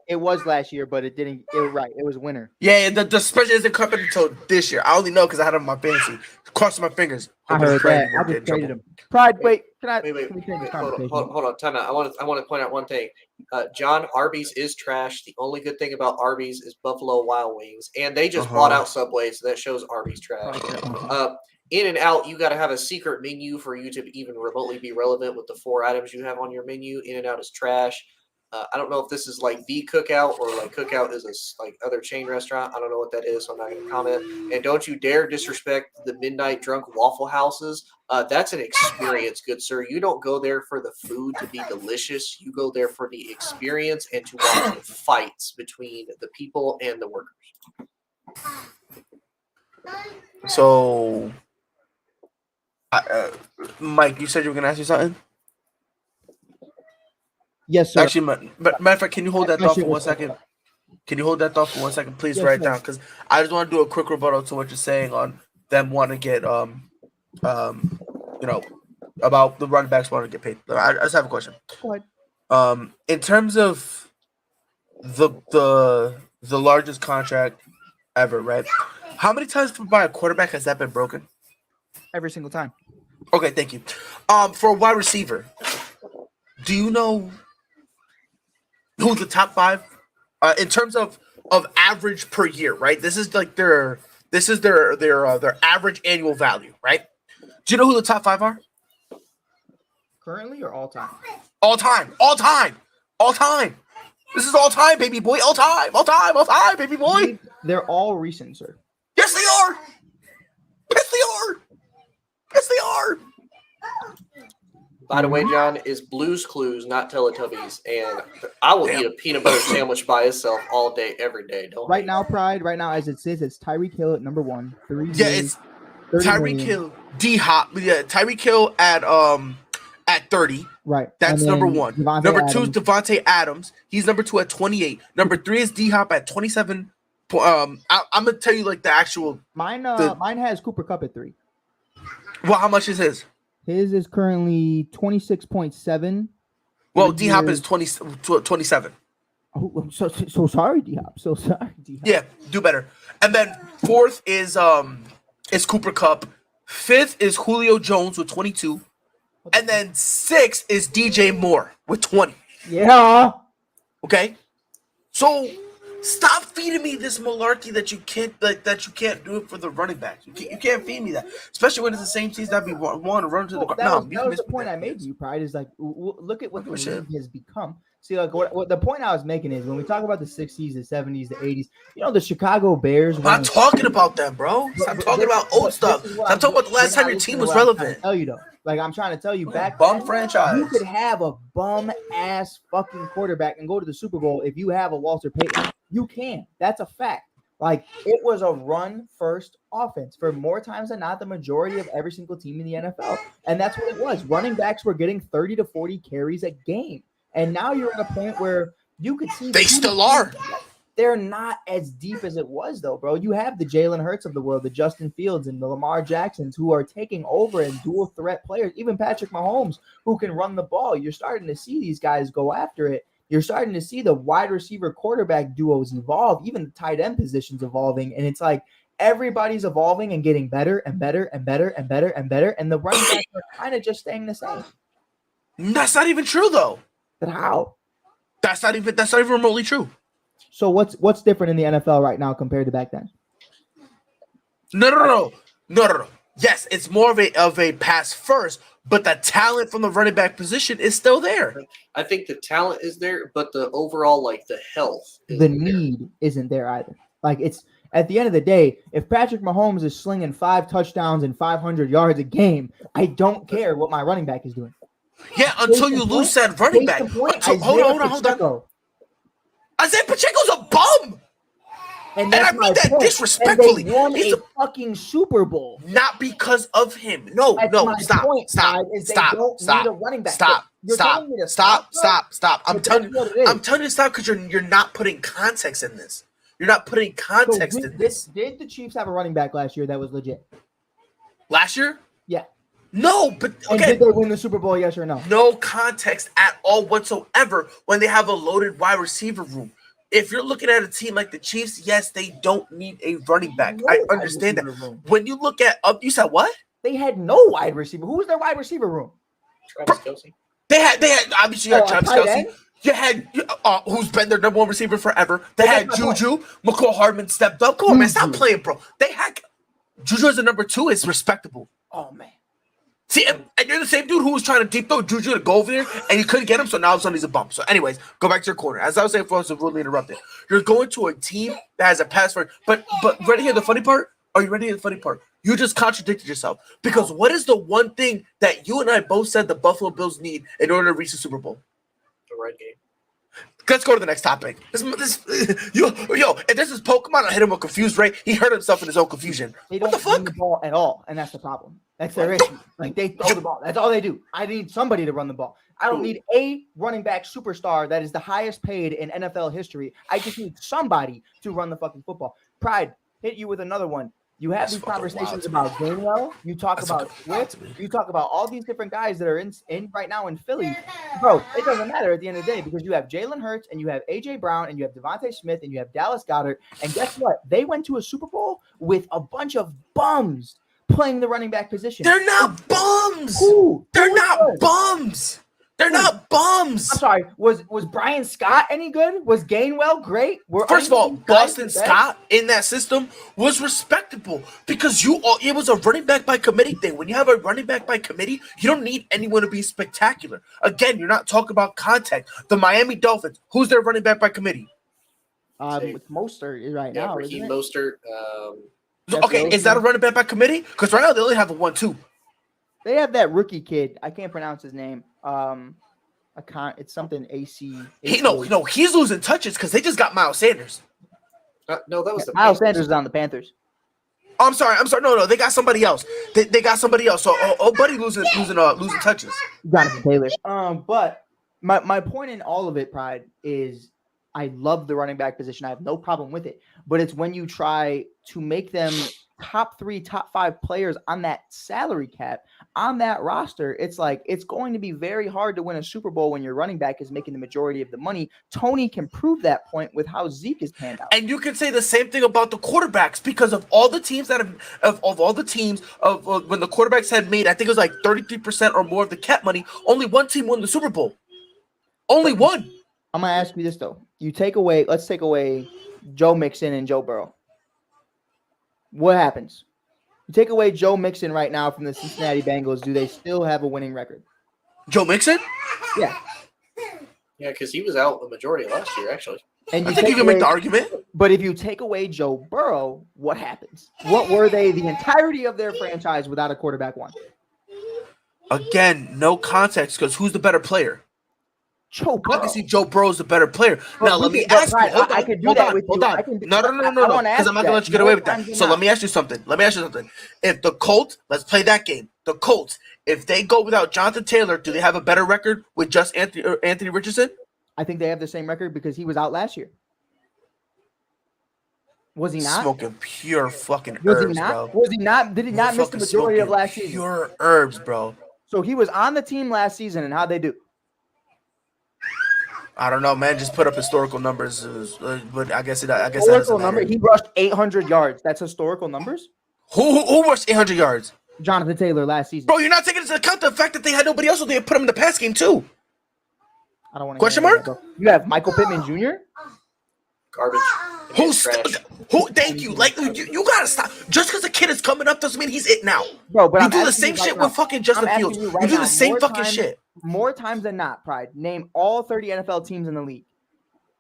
It was last year, but it didn't. It was winter. Yeah, the suspension isn't coming until this year. I only know because I had him on my fantasy. Crossing my fingers. I heard that. I just traded him. Pride, wait. Can we change the conversation? Hold on. Time out. I want to point out one thing. John, Arby's is trash. The only good thing about Arby's is Buffalo Wild Wings, and they just bought out Subway, so that shows Arby's trash. In and Out, you got to have a secret menu for you to even remotely be relevant with the 4 items you have on your menu. In and Out is trash. I don't know if this is like the Cookout or like Cookout is a like other chain restaurant. I don't know what that is, so I'm not going to comment. And don't you dare disrespect the Midnight Drunk Waffle Houses. That's an experience, good sir. You don't go there for the food to be delicious. You go there for the experience and to watch the fights between the people and the workers. So Mike, you said you were gonna ask me something. Yes, sir. Actually, but matter of fact, can you hold that thought for 1 second? Can you hold that thought for 1 second? Please Yes, write it sir. down because I just want to do a quick rebuttal to what you're saying on them wanting to get about the running backs wanting to get paid. I just have a question. Go ahead. In terms of the largest contract ever, right? How many times by a quarterback has that been broken? Every single time. Okay, thank you. For a wide receiver, do you know who the top 5 in terms of average per year, right? This is like their average annual value, right? Do you know who the top 5 are? Currently or all time? All time. This is all time, baby boy. All time, baby boy. They're all recent, sir. Yes, they are. By the way, John, is Blue's Clues, not Teletubbies, and I will eat a peanut butter sandwich by itself all day, every day. Don't Right now, Pride. Right now, as it says, it's Tyreek Hill at number 1. 3 Yeah, years, it's 30 Tyreek million. Hill, D-Hop. Yeah, Tyreek Hill at 30. Right. That's And number then 1. Devontae Number 2 is Adams. Devontae Adams. He's number 2 at 28. Number 3 is D-Hop at 27. I'm gonna tell you like the actual. Mine has Cooper Kupp at 3. Well, how much is his? His is currently 26.7. Well, D-Hop is 27. Oh, I'm so sorry, D-Hop. So sorry, D-Hop. Yeah, do better. And then 4th is Cooper Kupp. 5th is Julio Jones with 22. And then 6th is DJ Moore with 20. Yeah. Okay? So stop feeding me this malarkey that you can't do it for the running backs. You can't feed me that, especially when it's the same teams that we want to run to the ground. That was the point I made to you, Pride. Is like, look at what the league has become. See, like what the point I was making is when we talk about the 60s, the 70s, the 80s, the Chicago Bears. I'm not talking about them, bro. I'm talking about old stuff. I'm talking about the last time your team was relevant. Tell you though, like I'm trying to tell you back. Bum franchise. You could have a bum ass fucking quarterback and go to the Super Bowl if you have a Walter Payton. You can. That's a fact. Like it was a run first offense for more times than not the majority of every single team in the NFL. And that's what it was. Running backs were getting 30 to 40 carries a game. And now you're at a point where you could see they still are. They're not as deep as it was, though, bro. You have the Jalen Hurts of the world, the Justin Fields and the Lamar Jacksons who are taking over and dual threat players. Even Patrick Mahomes, who can run the ball. You're starting to see these guys go after it. You're starting to see the wide receiver quarterback duos evolve, even the tight end positions evolving. And it's like everybody's evolving and getting better and better and better and better and better. And the running backs are kind of just staying the same. That's not even true, though. But how? That's not even remotely true. So what's different in the NFL right now compared to back then? No. Yes, it's more of a pass first, but the talent from the running back position is still there. I think the talent is there, but the overall the health, the need isn't there either. Like it's at the end of the day, if Patrick Mahomes is slinging 5 touchdowns and 500 yards a game, I don't care what my running back is doing. Yeah, until you lose that running back. Hold on. Isaiah Pacheco's a bum. And I mean that disrespectfully. And they won a fucking Super Bowl. Not because of him. No, stop. I'm telling you to stop because you're not putting context in this. You're not putting context in this. Did the Chiefs have a running back last year that was legit? Last year? Yeah. No, but okay. And did they win the Super Bowl? Yes or no? No context at all whatsoever when they have a loaded wide receiver room. If you're looking at a team like the Chiefs, yes, they don't need a running back. I understand that. When you look at you said what? They had no wide receiver. Who was their wide receiver room? Travis Kelce. They had obviously Travis Kelce. You had who's been their number 1 receiver forever. They had Juju. McCall Hardman stepped up. Come on, man, stop playing, bro. They had Juju as the number 2 is respectable. Oh man. See, and you're the same dude who was trying to deep throw Juju to go over there, and you couldn't get him, so now all of a sudden he's a bump. So anyways, go back to your corner. As I was saying before, I was rudely interrupted. You're going to a team that has a pass for but ready to hear the funny part? Are you ready to hear the funny part? You just contradicted yourself. Because what is the one thing that you and I both said the Buffalo Bills need in order to reach the Super Bowl? The right game. Let's go to the next topic. If this is Pokemon, I hit him with Confused Ray. He hurt himself in his own confusion. They What don't the fuck? run the ball at all, and that's the problem. That's their issue. Like they throw the ball. That's all they do. I need somebody to run the ball. I don't need a running back superstar that is the highest paid in NFL history. I just need somebody to run the fucking football. Pride, hit you with another one. You have these conversations about Gainwell. You talk about Swift. You talk about all these different guys that are in right now in Philly. Bro, it doesn't matter at the end of the day because you have Jalen Hurts and you have A.J. Brown and you have Devontae Smith and you have Dallas Goedert. And guess what? They went to a Super Bowl with a bunch of bums playing the running back position. They're not bums. They're not bums. They're not bums. I'm sorry. Was Brian Scott any good? Was Gainwell great? First of all, Boston Scott in that system was respectable because it was a running back by committee thing. When you have a running back by committee, you don't need anyone to be spectacular. Again, you're not talking about contact. The Miami Dolphins, who's their running back by committee? It's Mostert right now. Raheem Mostert. Okay, is that a running back by committee? Because right now they only have a 1-2. They have that rookie kid. I can't pronounce his name. It's something AC. He's losing touches because they just got Miles Sanders. No, that was the Miles Sanders is on the Panthers. Oh, I'm sorry. No, they got somebody else. They got somebody else. So, buddy losing touches. Jonathan Taylor. But my point in all of it, Pride, is I love the running back position. I have no problem with it. But it's when you try to make them top 3, top 5 players on that salary cap, on that roster, it's like it's going to be very hard to win a Super Bowl when your running back is making the majority of the money. Tony can prove that point with how Zeke is panned out. And you can say the same thing about the quarterbacks because of all the teams when the quarterbacks had made, I think it was like 33% or more of the cap money, only one team won the Super Bowl. Only one. I'm going to ask you this, though. Let's take away Joe Mixon and Joe Burrow. What happens? You take away Joe Mixon right now from the Cincinnati Bengals. Do they still have a winning record? Joe Mixon? Yeah. Yeah, because he was out the majority of last year, actually. And I think you can make the argument. But if you take away Joe Burrow, what happens? What were they the entirety of their franchise without a quarterback one? Again, no context because who's the better player? Joe Burrow. Obviously, Joe Burrow's the better player. But now, let me ask you. I could do that with you. Hold on. No. Because I'm not going to let you get away with that. So let me ask you something. If the Colts, let's play that game. The Colts, if they go without Jonathan Taylor, do they have a better record with just Anthony Richardson? I think they have the same record because he was out last year. Was he not? Smoking pure fucking herbs, bro. Was he not? Did he not miss the majority of last season? Pure herbs, bro. So he was on the team last season, and how'd they do? I don't know, man. Just put up historical numbers, but I guess historical number. He rushed 800 yards. That's historical numbers. Who rushed 800 yards? Jonathan Taylor last season. Bro, you're not taking into account the fact that they had nobody else, so they put him in the pass game too. I don't want to. Question mark? You have Michael Pittman Jr. Garbage. Who? Thank you. Like you gotta stop. Just because a kid is coming up doesn't mean he's it now. Bro, but you do the same shit with fucking Justin Fields. You do the same fucking shit. More times than not, Pride. Name all 30 NFL teams in the league,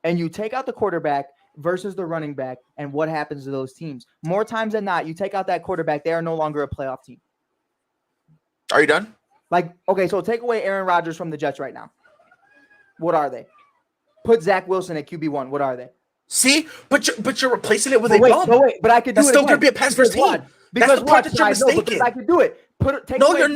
and you take out the quarterback versus the running back, and what happens to those teams? More times than not, you take out that quarterback, they are no longer a playoff team. Are you done? Like, okay, so take away Aaron Rodgers from the Jets right now. What are they? Put Zach Wilson at QB1. What are they? See, but you're replacing it with a bump. But I could do it. That's still gonna be a pass first team. Because that's the part that you're mistaken. Because I could do it. No, you're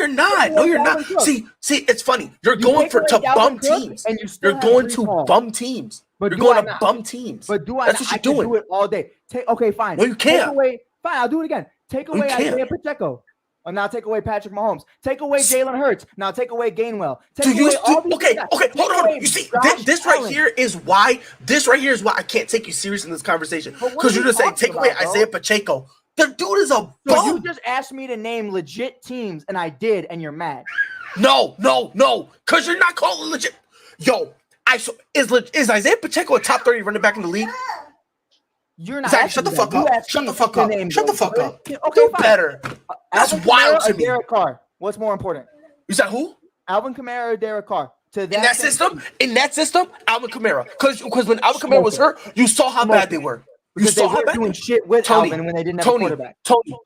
not. See, it's funny. You're going to bum teams. You're going to bum teams. You're going to bum teams. But do I? That's what you're doing. Do it all day. Okay, fine. No, you can't. Fine, I'll do it again. Take away Isaiah Pacheco. And now take away Patrick Mahomes. Take away Jalen Hurts. Now take away Gainwell. Okay, hold on. You see, this right here is why I can't take you serious in this conversation. Because you're just saying take away Isaiah Pacheco. The dude is a bum. So you just asked me to name legit teams, and I did, and you're mad. No. Because you're not calling legit. Yo, is Isaiah Pacheco a top 30 running back in the league? You're not. Zach, shut the fuck up. Shut the fuck up. Okay, do better. That's wild to me. Derek Carr. What's more important? You said who? Alvin Kamara or Derek Carr? In that system, Alvin Kamara. Because when Alvin Kamara was hurt, you saw how bad they were. You saw how bad doing shit with Alvin when they didn't have a quarterback.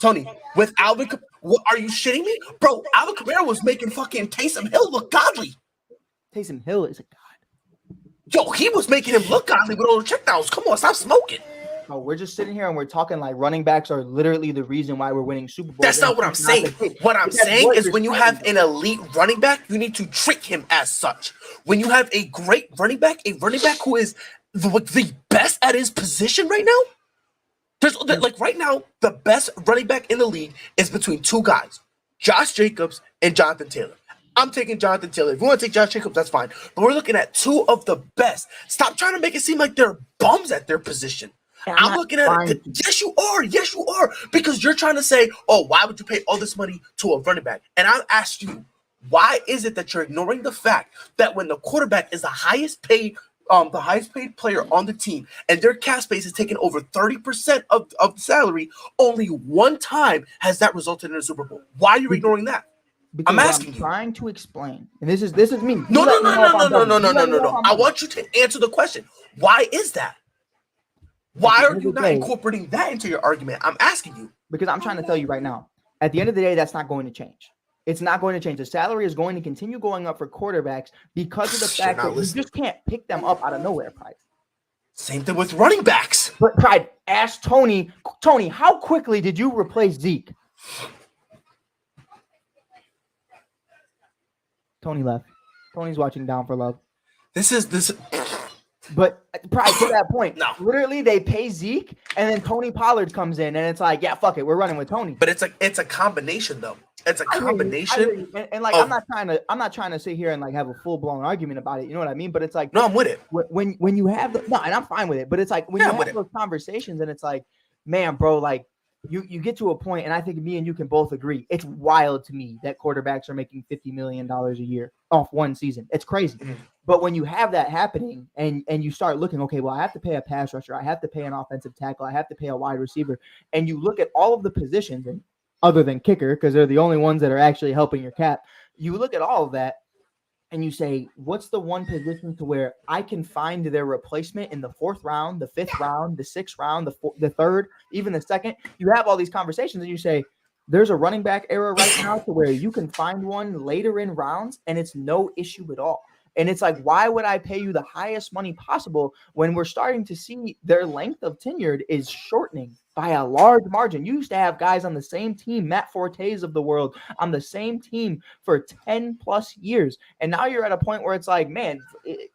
Tony, with Alvin, what, are you shitting me, bro? Alvin Kamara was making fucking Taysom Hill look godly. Taysom Hill is a god. Yo, he was making him look godly with all the checkdowns. Come on, stop smoking. Oh, we're just sitting here and we're talking like running backs are literally the reason why we're winning Super Bowls. That's not what I'm saying. What I'm saying is when you have an elite running back, you need to treat him as such. When you have a great running back who is the best at his position right now, like right now, the best running back in the league is between two guys, Josh Jacobs and Jonathan Taylor. I'm taking Jonathan Taylor. If you want to take Josh Jacobs, that's fine. But we're looking at two of the best. Stop trying to make it seem like they're bums at their position. I'm looking at it. Yes, you are. Yes, you are. Because you're trying to say, oh, why would you pay all this money to a running back? And I'll ask you, why is it that you're ignoring the fact that when the quarterback is the highest paid player on the team and their cap space is taking over 30% of the salary, only one time has that resulted in a Super Bowl? Why are you ignoring that? Because I'm asking you. Trying to explain, and this is me. No. I want you to answer the question. Why is that? Why are you not incorporating that into your argument? I'm asking you. Because I'm trying to tell you right now. At the end of the day, that's not going to change. It's not going to change. The salary is going to continue going up for quarterbacks because of the fact that you just can't pick them up out of nowhere, Pride. Same thing with running backs. But Pride, ask Tony. Tony, how quickly did you replace Zeke? Tony left. Tony's watching Down for Love. This. But Pride, to that point, No. Literally they pay Zeke, and then Tony Pollard comes in, and it's like, yeah, fuck it, we're running with Tony. But it's a combination though. It's a combination. And like I'm not trying to sit here and like have a full blown argument about it. You know what I mean? But it's like no, I'm with it. When you have and I'm fine with it. But it's like when you have those conversations, and it's like, man, bro, like you get to a point, and I think me and you can both agree, it's wild to me that quarterbacks are making $50 million a year off one season. It's crazy. Mm-hmm. But when you have that happening and you start looking, okay, well, I have to pay a pass rusher, I have to pay an offensive tackle, I have to pay a wide receiver, and you look at all of the positions, and other than kicker, because they're the only ones that are actually helping your cap, you look at all of that and you say, what's the one position to where I can find their replacement in the 4th round, the 5th round, the 6th round, the 3rd, even the 2nd? You have all these conversations and you say, there's a running back era right now to where you can find one later in rounds and it's no issue at all. And it's like, why would I pay you the highest money possible when we're starting to see their length of tenured is shortening by a large margin? You used to have guys on the same team, Matt Fortes of the world, on the same team for 10 plus years. And now you're at a point where it's like, man,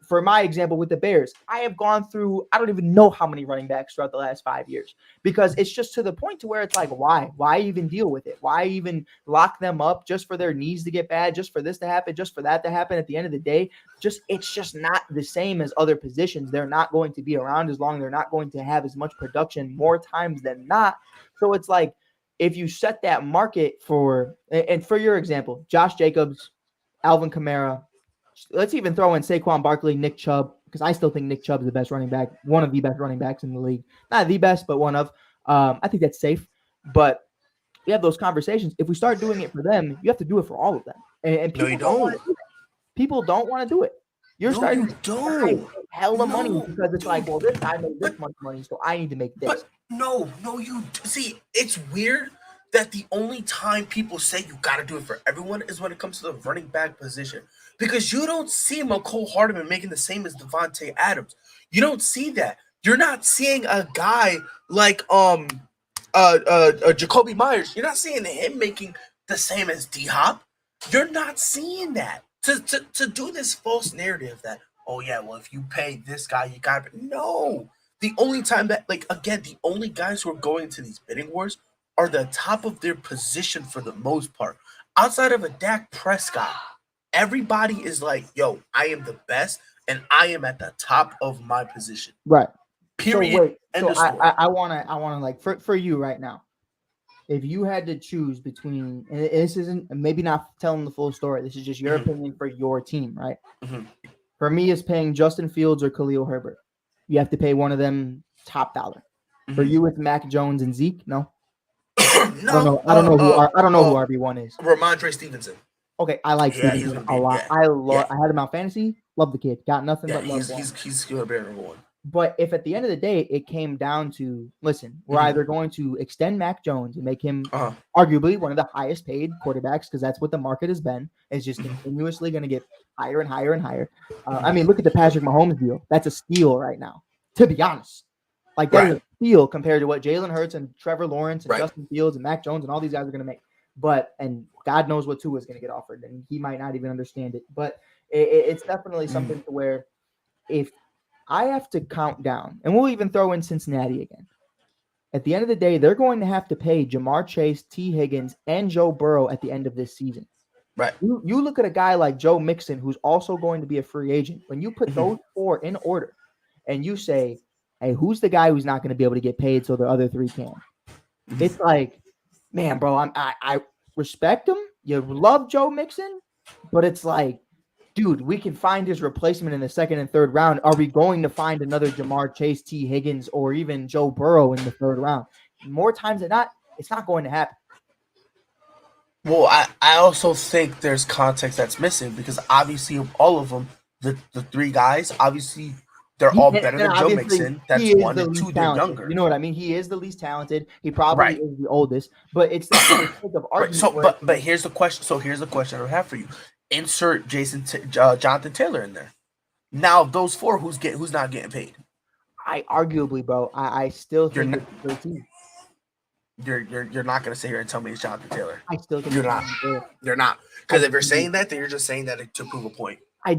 for my example with the Bears, I have gone through, I don't even know how many running backs throughout the last 5 years, because it's just to the point to where it's like, why even deal with it? Why even lock them up just for their knees to get bad, just for this to happen, just for that to happen? At the end of the day, it's just not the same as other positions. They're not going to be around as long. They're not going to have as much production more times than not. So it's like, if you set that market for your example, Josh Jacobs, Alvin Kamara, let's even throw in Saquon Barkley, Nick Chubb, because I still think Nick Chubb is the best running back, one of the best running backs in the league. Not the best, but one of. I think that's safe. But we have those conversations. If we start doing it for them, you have to do it for all of them. And people People don't want to do it. You're starting to pay hella money because it's like, well, this guy made this much money, so I need to make this. But no, you see, it's weird that the only time people say you got to do it for everyone is when it comes to the running back position, because you don't see McCole Hardman making the same as Devontae Adams. You don't see that. You're not seeing a guy like Jacoby Myers. You're not seeing him making the same as D-Hop. You're not seeing that. To do this false narrative that, oh yeah, well, if you pay this guy, you got it. No. The only time that, like, again, the only guys who are going to these bidding wars are the top of their position for the most part. Outside of a Dak Prescott, everybody is like, yo, I am the best, and I am at the top of my position. Right. Period. So I wanna like for you right now, if you had to choose between, and this isn't maybe not telling the full story, this is just your opinion for your team, right? Mm-hmm. For me, it's paying Justin Fields or Khalil Herbert. You have to pay one of them top dollar. Mm-hmm. For you, it's Mac Jones and Zeke. No, no, I don't know who RB1 is. Ramondre Stevenson. Okay, I like Stevenson a lot. Yeah. I had him out fantasy. Love the kid. Got nothing but love. He's gonna be number one. But if at the end of the day it came down to, listen, we're either going to extend Mac Jones and make him arguably one of the highest paid quarterbacks, because that's what the market has been, is just continuously going to get higher and higher and higher. I mean, look at the Patrick Mahomes deal. That's a steal right now, to be honest. Like that is a steal compared to what Jalen Hurts and Trevor Lawrence and Justin Fields and Mac Jones and all these guys are going to make. And God knows what Tua is going to get offered, and he might not even understand it. But it's definitely something to where if I have to count down, and we'll even throw in Cincinnati again. At the end of the day, they're going to have to pay Jamar Chase, T. Higgins, and Joe Burrow at the end of this season. Right. You look at a guy like Joe Mixon, who's also going to be a free agent. When you put those four in order and you say, hey, who's the guy who's not going to be able to get paid so the other three can? It's like, man, bro, I respect him. You love Joe Mixon, but it's like, dude, we can find his replacement in the second and third round. Are we going to find another Jamar Chase, T. Higgins, or even Joe Burrow in the third round? More times than not, it's not going to happen. Well, I also think there's context that's missing because obviously of all of them, the three guys, obviously they're all better than Joe Mixon. That's one and two, they're younger. You know what I mean? He is the least talented. He probably is the oldest, but it's the sake of argument. So, but here's the question. So here's the question I have for you. Insert Jonathan Taylor in there. Now those four, who's not getting paid? I arguably, bro. I still think it's 13. You're not gonna sit here and tell me it's Jonathan Taylor. I still think you're not. You're not. Because if you're saying that, then you're just saying that to prove a point. I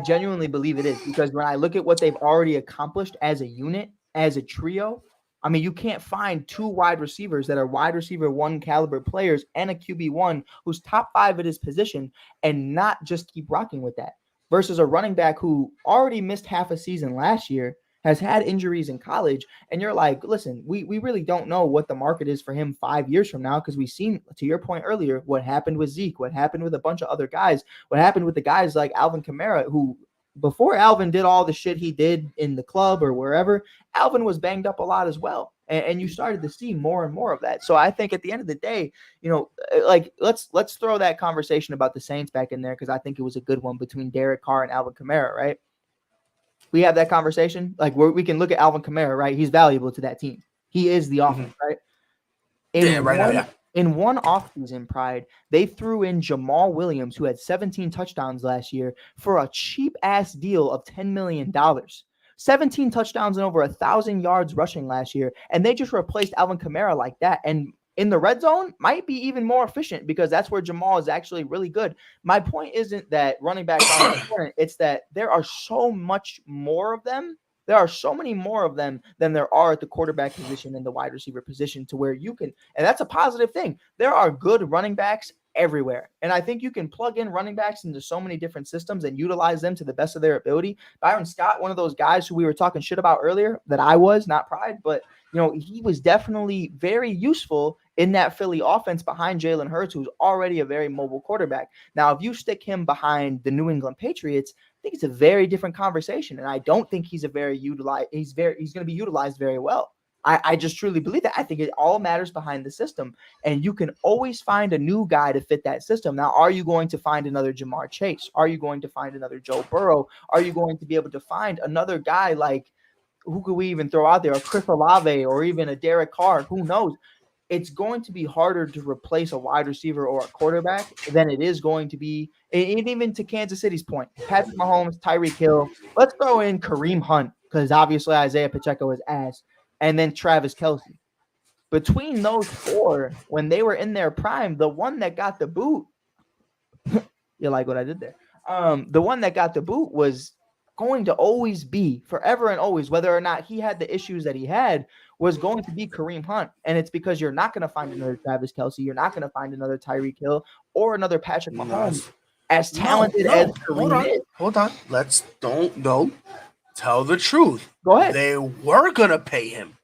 genuinely believe it is because when I look at what they've already accomplished as a unit, as a trio, I mean, you can't find two wide receivers that are wide receiver one caliber players and a QB1 who's top 5 at his position and not just keep rocking with that versus a running back who already missed half a season last year, has had injuries in college. And you're like, listen, we really don't know what the market is for him 5 years from now because we've seen, to your point earlier, what happened with Zeke, what happened with a bunch of other guys, what happened with the guys like Alvin Kamara, who before Alvin did all the shit he did in the club or wherever, Alvin was banged up a lot as well. And you started to see more and more of that. So I think at the end of the day, like let's throw that conversation about the Saints back in there because I think it was a good one between Derek Carr and Alvin Kamara, right? We have that conversation. Like we can look at Alvin Kamara, right? He's valuable to that team. He is the offense, right? In one offseason, Pride, they threw in Jamal Williams, who had 17 touchdowns last year, for a cheap-ass deal of $10 million. 17 touchdowns and over 1,000 yards rushing last year, and they just replaced Alvin Kamara like that. And in the red zone, might be even more efficient because that's where Jamal is actually really good. My point isn't that running backs aren't important. It's that there are so much more of them. There are so many more of them than there are at the quarterback position and the wide receiver position to where you can, and that's a positive thing. There are good running backs everywhere. And I think you can plug in running backs into so many different systems and utilize them to the best of their ability. Byron Scott, one of those guys who we were talking shit about earlier, that I was, not Pride, but he was definitely very useful in that Philly offense behind Jalen Hurts, who's already a very mobile quarterback. Now, if you stick him behind the New England Patriots, I think it's a very different conversation. And I don't think he's going to be utilized very well. I just truly believe that. I think it all matters behind the system. And you can always find a new guy to fit that system. Now, are you going to find another Jamar Chase? Are you going to find another Joe Burrow? Are you going to be able to find another guy like, who could we even throw out there? A Chris Olave or even a Derek Carr? Who knows? It's going to be harder to replace a wide receiver or a quarterback than it is going to be, and even to Kansas City's point, Patrick Mahomes, Tyreek Hill. Let's throw in Kareem Hunt because obviously Isaiah Pacheco is ass, and then Travis Kelce. Between those four, when they were in their prime, the one that got the boot, you like what I did there? The one that got the boot was going to always be forever and always, whether or not he had the issues that he had, was going to be Kareem Hunt. And it's because you're not going to find another Travis Kelce. You're not going to find another Tyreek Hill or another Patrick Mahomes as talented as Kareem is. Hold on. Don't tell the truth. Go ahead. They were going to pay him.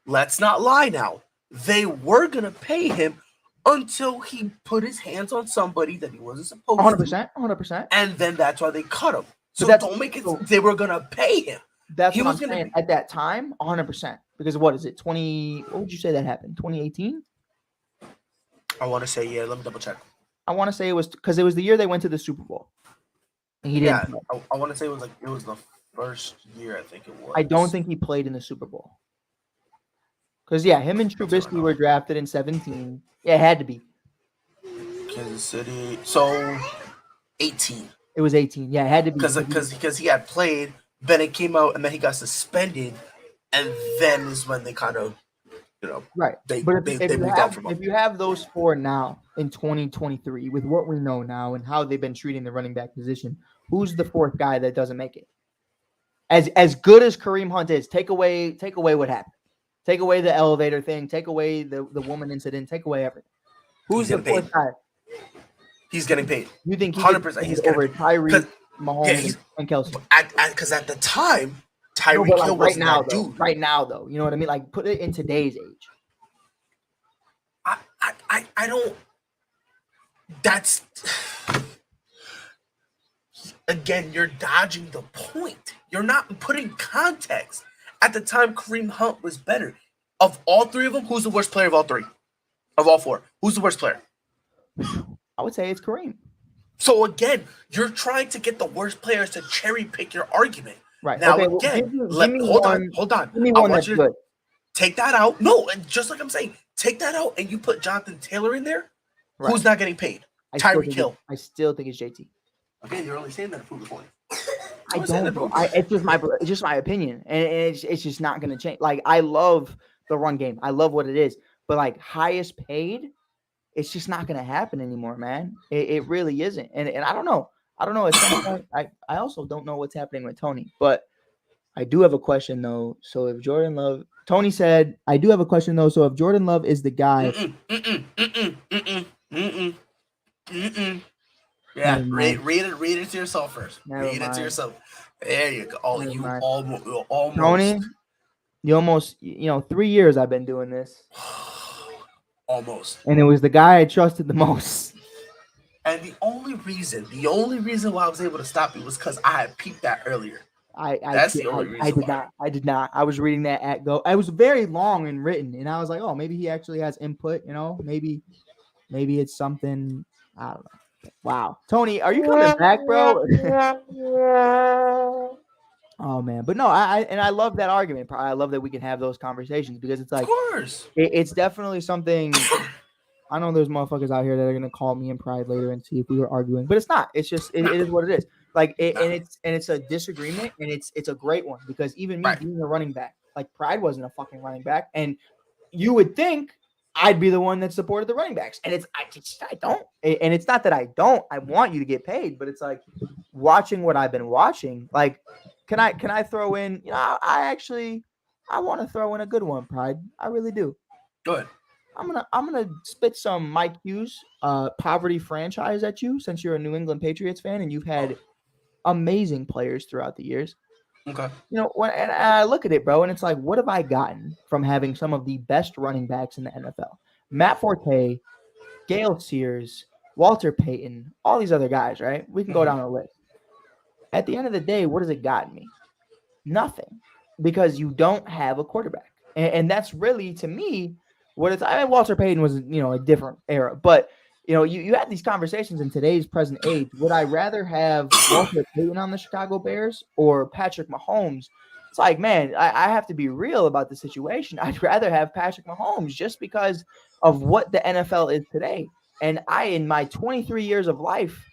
Let's not lie now. They were going to pay him until he put his hands on somebody that he wasn't supposed to. 100%. And then that's why they cut him. So don't make it. They were gonna pay him. That's what I'm saying. At that time, 100%. Because what is it? What would you say that happened? 2018? I want to say, yeah. Let me double check. I want to say it was because it was the year they went to the Super Bowl. And he didn't. Yeah, I want to say it was the first year. I think it was. I don't think he played in the Super Bowl. Because him and Trubisky were drafted in 2017. Yeah, it had to be. Kansas City. So 18. It was 18. Yeah, it had to be because he had played. Then it came out, and then he got suspended and then is when they kind of, right. they moved on from him. If you have those four now in 2023, with what we know now and how they've been treating the running back position, who's the fourth guy that doesn't make it? As good as Kareem Hunt is, take away what happened. Take away the elevator thing. Take away the woman incident. Take away everything. Who's the fourth guy? He's getting paid. You think 100%? He's getting over paid. Tyreek, Mahomes, and Kelsey? Because at the time, Tyreek Hill was that dude. Right now, though, you know what I mean? Like, put it in today's age. I don't. That's again, you're dodging the point. You're not putting context. At the time, Kareem Hunt was better. Of all three of them, who's the worst player of all three? Of all four, who's the worst player? I would say it's Kareem. So again, you're trying to get the worst players to cherry pick your argument. Right. Now okay, again, hold on. Give me I one want that's you good. to take that out. No, and just like I'm saying, take that out and you put Jonathan Taylor in there. Right. Who's not getting paid? Tyreek Hill. I still think it's JT. Okay, you're only saying that to prove the point. I don't know. It's just my opinion, and it's just not going to change. Like, I love the run game. I love what it is, but like highest paid, it's just not going to happen anymore, man. It really isn't, and I don't know. At some point, I also don't know what's happening with Tony, but I do have a question though. So if Jordan Love, Tony said, I do have a question though. So if Jordan Love is the guy, yeah, read it to yourself first. Read it to yourself. There you go. Oh, you almost. Tony, you almost, 3 years I've been doing this. Almost. And it was the guy I trusted the most. And the only reason why I was able to stop you was because I had peeped that earlier. That's the only reason. I did not. I was reading that at Go. It was very long and written, and I was like, oh, maybe he actually has input. Maybe it's something. I don't know. Wow, Tony, are you coming back, bro? Oh man, but no, I love that argument. I love that we can have those conversations because it's like, of course, it's definitely something. I know there's motherfuckers out here that are gonna call me in Pride later and see if we were arguing, but it's not. It's just it is what it is. Like, and it's a disagreement, and it's a great one because even me being a running back, like Pride wasn't a fucking running back, and you would think I'd be the one that supported the running backs, and I don't, and it's not that I don't. I want you to get paid, but it's like watching what I've been watching. Like, can I throw in? I want to throw in a good one, Pride. I really do. Go ahead. I'm gonna spit some Mike Hughes poverty franchise at you since you're a New England Patriots fan and you've had amazing players throughout the years. Okay. And I look at it, bro, and it's like, what have I gotten from having some of the best running backs in the NFL? Matt Forte, Gale Sears, Walter Payton, all these other guys, right? We can go down the list. At the end of the day, what has it gotten me? Nothing, because you don't have a quarterback. And that's really, to me, what it's. I mean, Walter Payton was, a different era, but you had these conversations in today's present age. Would I rather have Walter Payton on the Chicago Bears or Patrick Mahomes? It's like, man, I have to be real about the situation. I'd rather have Patrick Mahomes just because of what the NFL is today. And I, in my 23 years of life,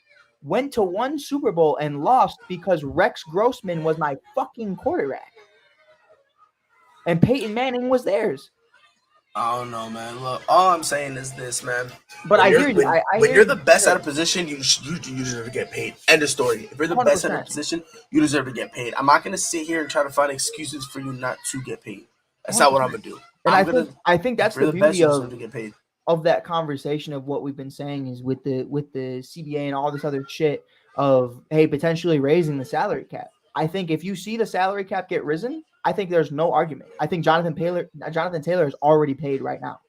went to one Super Bowl and lost because Rex Grossman was my fucking quarterback. And Peyton Manning was theirs. I don't know, man. Look, all I'm saying is this, man. But I hear you. When you're the best at a position, you deserve to get paid. End of story. If you're the 100%. Best at a position, you deserve to get paid. I'm not going to sit here and try to find excuses for you not to get paid. That's 100%. Not what I'm going to do. And I think that's the beauty of that conversation of what we've been saying is with the CBA and all this other shit of, hey, potentially raising the salary cap. I think if you see the salary cap get risen, I think there's no argument. I think Jonathan Taylor is already paid right now.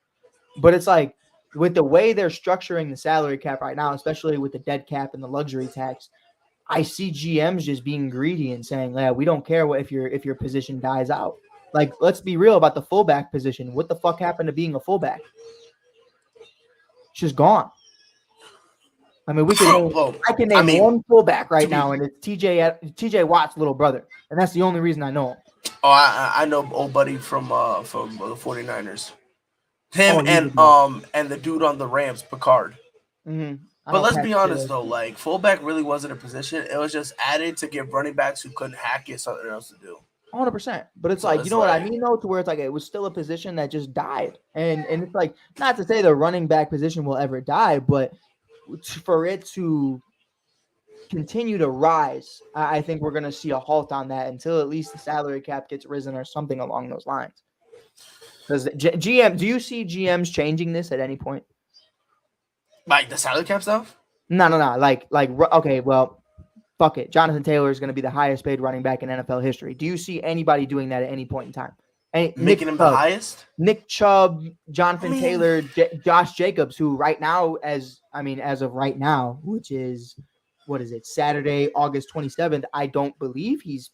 But it's like, with the way they're structuring the salary cap right now, especially with the dead cap and the luxury tax, I see GMs just being greedy and saying, yeah, we don't care if your position dies out. Like, let's be real about the fullback position. What the fuck happened to being a fullback? It's just gone. I mean, I can name one fullback right now, and it's TJ Watt's little brother, and that's the only reason I know him. Oh, I know old buddy from the 49ers. Him and the dude on the Rams, Picard. Mm-hmm. But let's be honest though, like, fullback really wasn't a position. It was just added to give running backs who couldn't hack it something else to do. 100%. But it's So like, it's you know what I like- mean, though, to where it's like it was still a position that just died. And it's like, not to say the running back position will ever die, but for it to continue to rise, I think we're going to see a halt on that until at least the salary cap gets risen or something along those lines. Because GM, do you see GMs changing this at any point? Like the salary cap stuff? No. Like, okay, well, fuck it. Jonathan Taylor is going to be the highest paid running back in NFL history. Do you see anybody doing that at any point in time? Making him the highest? Nick Chubb, Jonathan I mean- Taylor, Josh Jacobs, who right now, as of right now, which is, what is it, Saturday, August 27th, I don't believe he's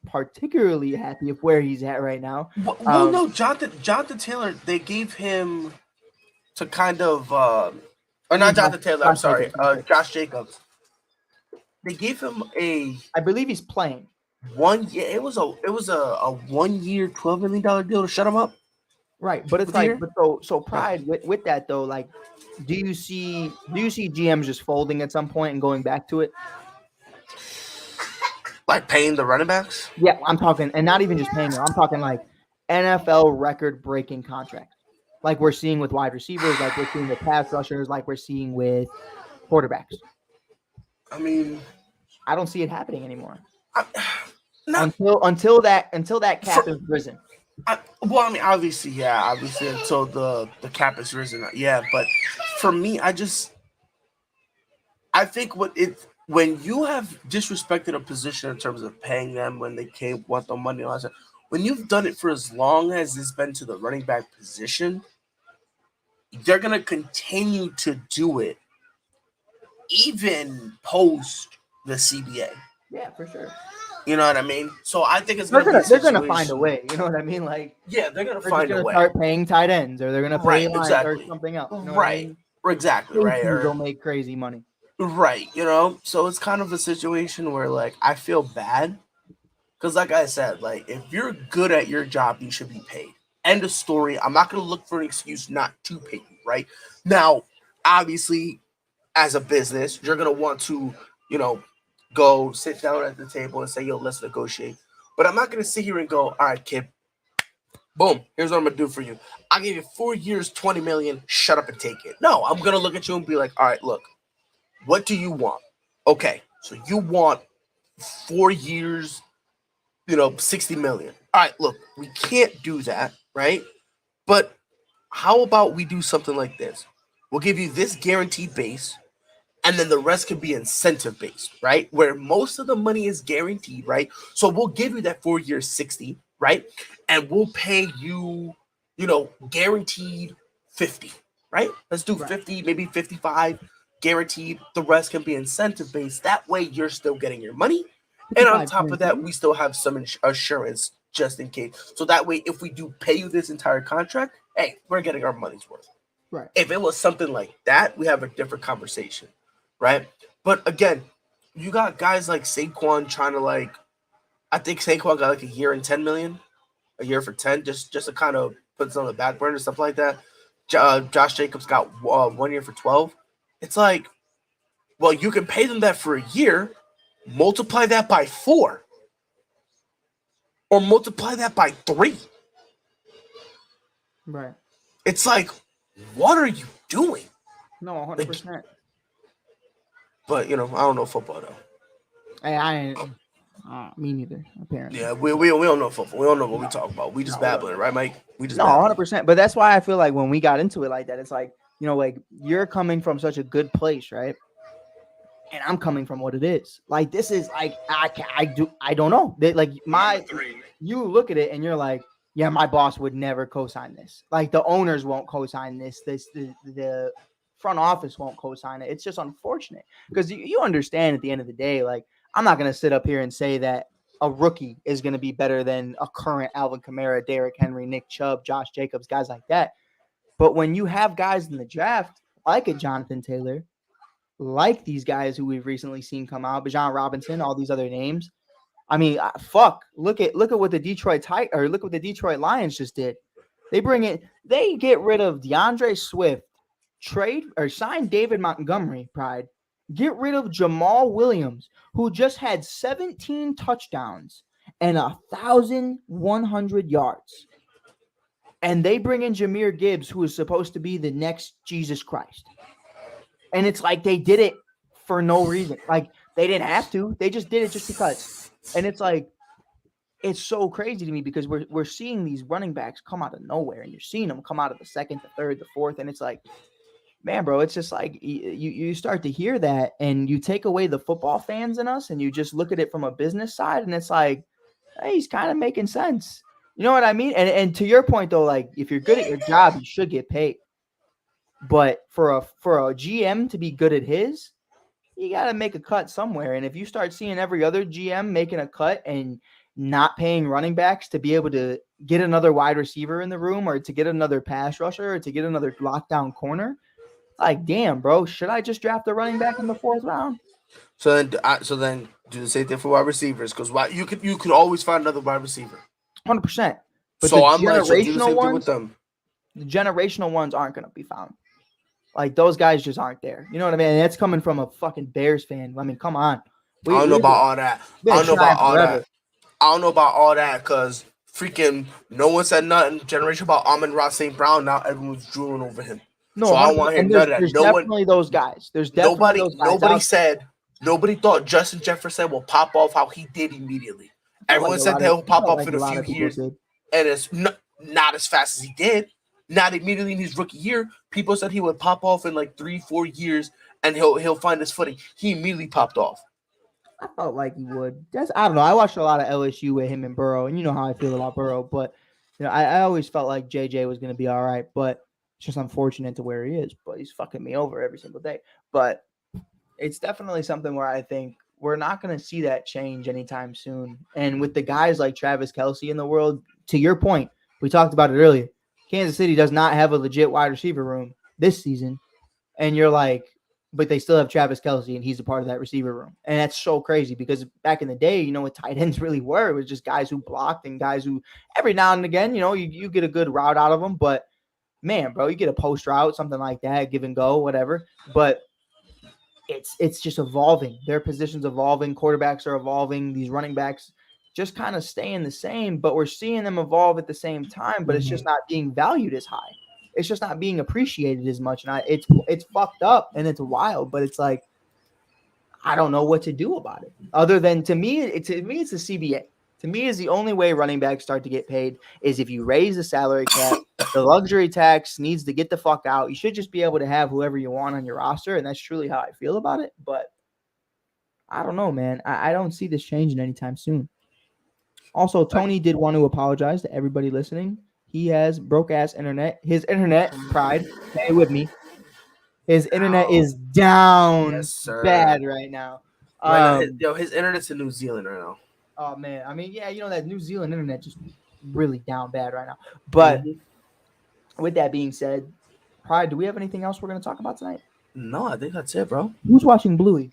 particularly happy with where he's at right now. Well, no, Jonathan Taylor, they gave him to kind of, or not Jonathan Taylor, I'm sorry, Josh Jacobs. They gave him I believe he's playing. 1 year. It was a 1 year, $12 million deal to shut him up. Right, but it's With the year? like, so Pride with that though, like, do you see GMs just folding at some point and going back to it? Like paying the running backs? Yeah, I'm talking, and not even just paying them. I'm talking like NFL record-breaking contracts, like we're seeing with wide receivers, like we're seeing with pass rushers, like we're seeing with quarterbacks. I mean, I don't see it happening anymore not, until that cap is risen. well, I mean, obviously until the cap is risen, yeah. But for me, I think when you have disrespected a position in terms of paying them when they want the money, when you've done it for as long as it's been to the running back position, they're gonna continue to do it even post the CBA. Yeah, for sure. You know what I mean? So I think they're gonna find a way. You know what I mean? Like, yeah, they're gonna they're find just a way. Start paying tight ends, or they're gonna pay lines exactly. or something else. You know Right, what I mean? exactly, right. They'll make crazy money. Right, you know. So it's kind of a situation where, like, I feel bad because, like I said, like if you're good at your job, you should be paid. End of story. I'm not gonna look for an excuse not to pay you. Right now, obviously, as a business, you're gonna want to, go sit down at the table and say, yo, let's negotiate. But I'm not going to sit here and go, all right, kid, boom, here's what I'm going to do for you. I'll give you 4 years, $20 million, shut up and take it. No, I'm going to look at you and be like, all right, look, what do you want? Okay, so you want 4 years, $60 million. All right, look, we can't do that, right? But how about we do something like this? We'll give you this guaranteed base, and then the rest can be incentive based, right? Where most of the money is guaranteed, right? So we'll give you that 4 years, 60, right? And we'll pay you, guaranteed 50, right? Let's do 50, maybe 55 guaranteed. The rest can be incentive based. That way you're still getting your money. And on top of that, we still have some assurance just in case. So that way, if we do pay you this entire contract, hey, we're getting our money's worth. Right. If it was something like that, we have a different conversation. Right. But again, you got guys like Saquon trying to I think Saquon got like a year and 10 million, a year for 10, just to kind of put it on the back burner, stuff like that. Josh Jacobs got 1 year for 12. It's like, well, you can pay them that for a year, multiply that by 4, or multiply that by 3. Right. It's like, what are you doing? No, 100%. But, I don't know football, though. Hey, I ain't. Me neither, apparently. Yeah, we don't know football. We don't know what we talk about. We just babbling, right, Mike? We just 100%. But that's why I feel like when we got into it like that, it's like, like you're coming from such a good place, right? And I'm coming from what it is. Like, this is like, I don't know. You look at it and you're like, yeah, my boss would never co-sign this. Like, the owners won't co-sign this. The front office won't co-sign it. It's just unfortunate because you understand at the end of the day, like, I'm not going to sit up here and say that a rookie is going to be better than a current Alvin Kamara, Derrick Henry, Nick Chubb, Josh Jacobs, guys like that. But when you have guys in the draft like a Jonathan Taylor, like these guys who we've recently seen come out, Bijan Robinson, all these other names, I mean, look at what the Detroit look what the Detroit Lions just did. They get rid of DeAndre Swift, trade or sign David Montgomery, Pride, get rid of Jamal Williams, who just had 17 touchdowns and 1,100 yards. And they bring in Jahmyr Gibbs, who is supposed to be the next Jesus Christ. And it's like they did it for no reason. Like, they didn't have to. They just did it just because. And it's like, it's so crazy to me because we're seeing these running backs come out of nowhere, and you're seeing them come out of the second, the third, the fourth, and it's like, man, bro, it's just like you start to hear that, and you take away the football fans in us, and you just look at it from a business side, and it's like, hey, he's kind of making sense. You know what I mean? And to your point though, like if you're good at your job, you should get paid. But for a GM to be good at his, you got to make a cut somewhere. And if you start seeing every other GM making a cut and not paying running backs to be able to get another wide receiver in the room, or to get another pass rusher, or to get another lockdown corner, like, damn, bro, should I just draft a running back in the 4th round? So then do the same thing for wide receivers, because you could always find another wide receiver. 100%. But So the I'm like, so do the generational same thing ones, with them. the generational ones aren't going to be found. Like, those guys just aren't there. You know what I mean? And that's coming from a fucking Bears fan. I mean, come on. I don't know about all that. I don't know about all that because freaking no one said nothing generation about Amon-Ra St. Brown. Now everyone's drooling over him. No, so I don't want to hear none of that. There's definitely those guys. There's definitely those guys. Nobody thought Justin Jefferson will pop off how he did immediately. Everyone said that he'll pop off in a few years, and it's not as fast as he did. Not immediately in his rookie year. People said he would pop off in like 3-4 years, and he'll find his footing. He immediately popped off. I felt like he would. I don't know. I watched a lot of LSU with him and Burrow, and you know how I feel about Burrow. But you know, I always felt like JJ was going to be all right. But it's just unfortunate to where he is. But he's fucking me over every single day. But it's definitely something where I think we're not going to see that change anytime soon. And with the guys like Travis Kelce in the world, to your point, we talked about it earlier. Kansas City does not have a legit wide receiver room this season. And you're like, but they still have Travis Kelce, and he's a part of that receiver room. And that's so crazy because back in the day, you know what tight ends really were? It was just guys who blocked and guys who every now and again, you know, you get a good route out of them. But, man, bro, you get a post route, something like that, give and go, whatever. But it's just evolving. Their positions evolving. Quarterbacks are evolving. These running backs just kind of staying the same, but we're seeing them evolve at the same time, but it's just not being valued as high. It's just not being appreciated as much. And it's fucked up and it's wild, but it's like, I don't know what to do about it. Other than to me it's the CBA. To me, is the only way running backs start to get paid is if you raise the salary cap. The luxury tax needs to get the fuck out. You should just be able to have whoever you want on your roster, and that's truly how I feel about it. But I don't know, man. I don't see this changing anytime soon. Also, Tony did want to apologize to everybody listening. He has broke-ass internet. His internet, Pride, stay with me. His internet is down bad right now. His internet's in New Zealand right now. Oh, man. I mean, yeah, you know, that New Zealand internet just really down bad right now. But with that being said, Pride, do we have anything else we're going to talk about tonight? No, I think that's it, bro. Who's watching Bluey?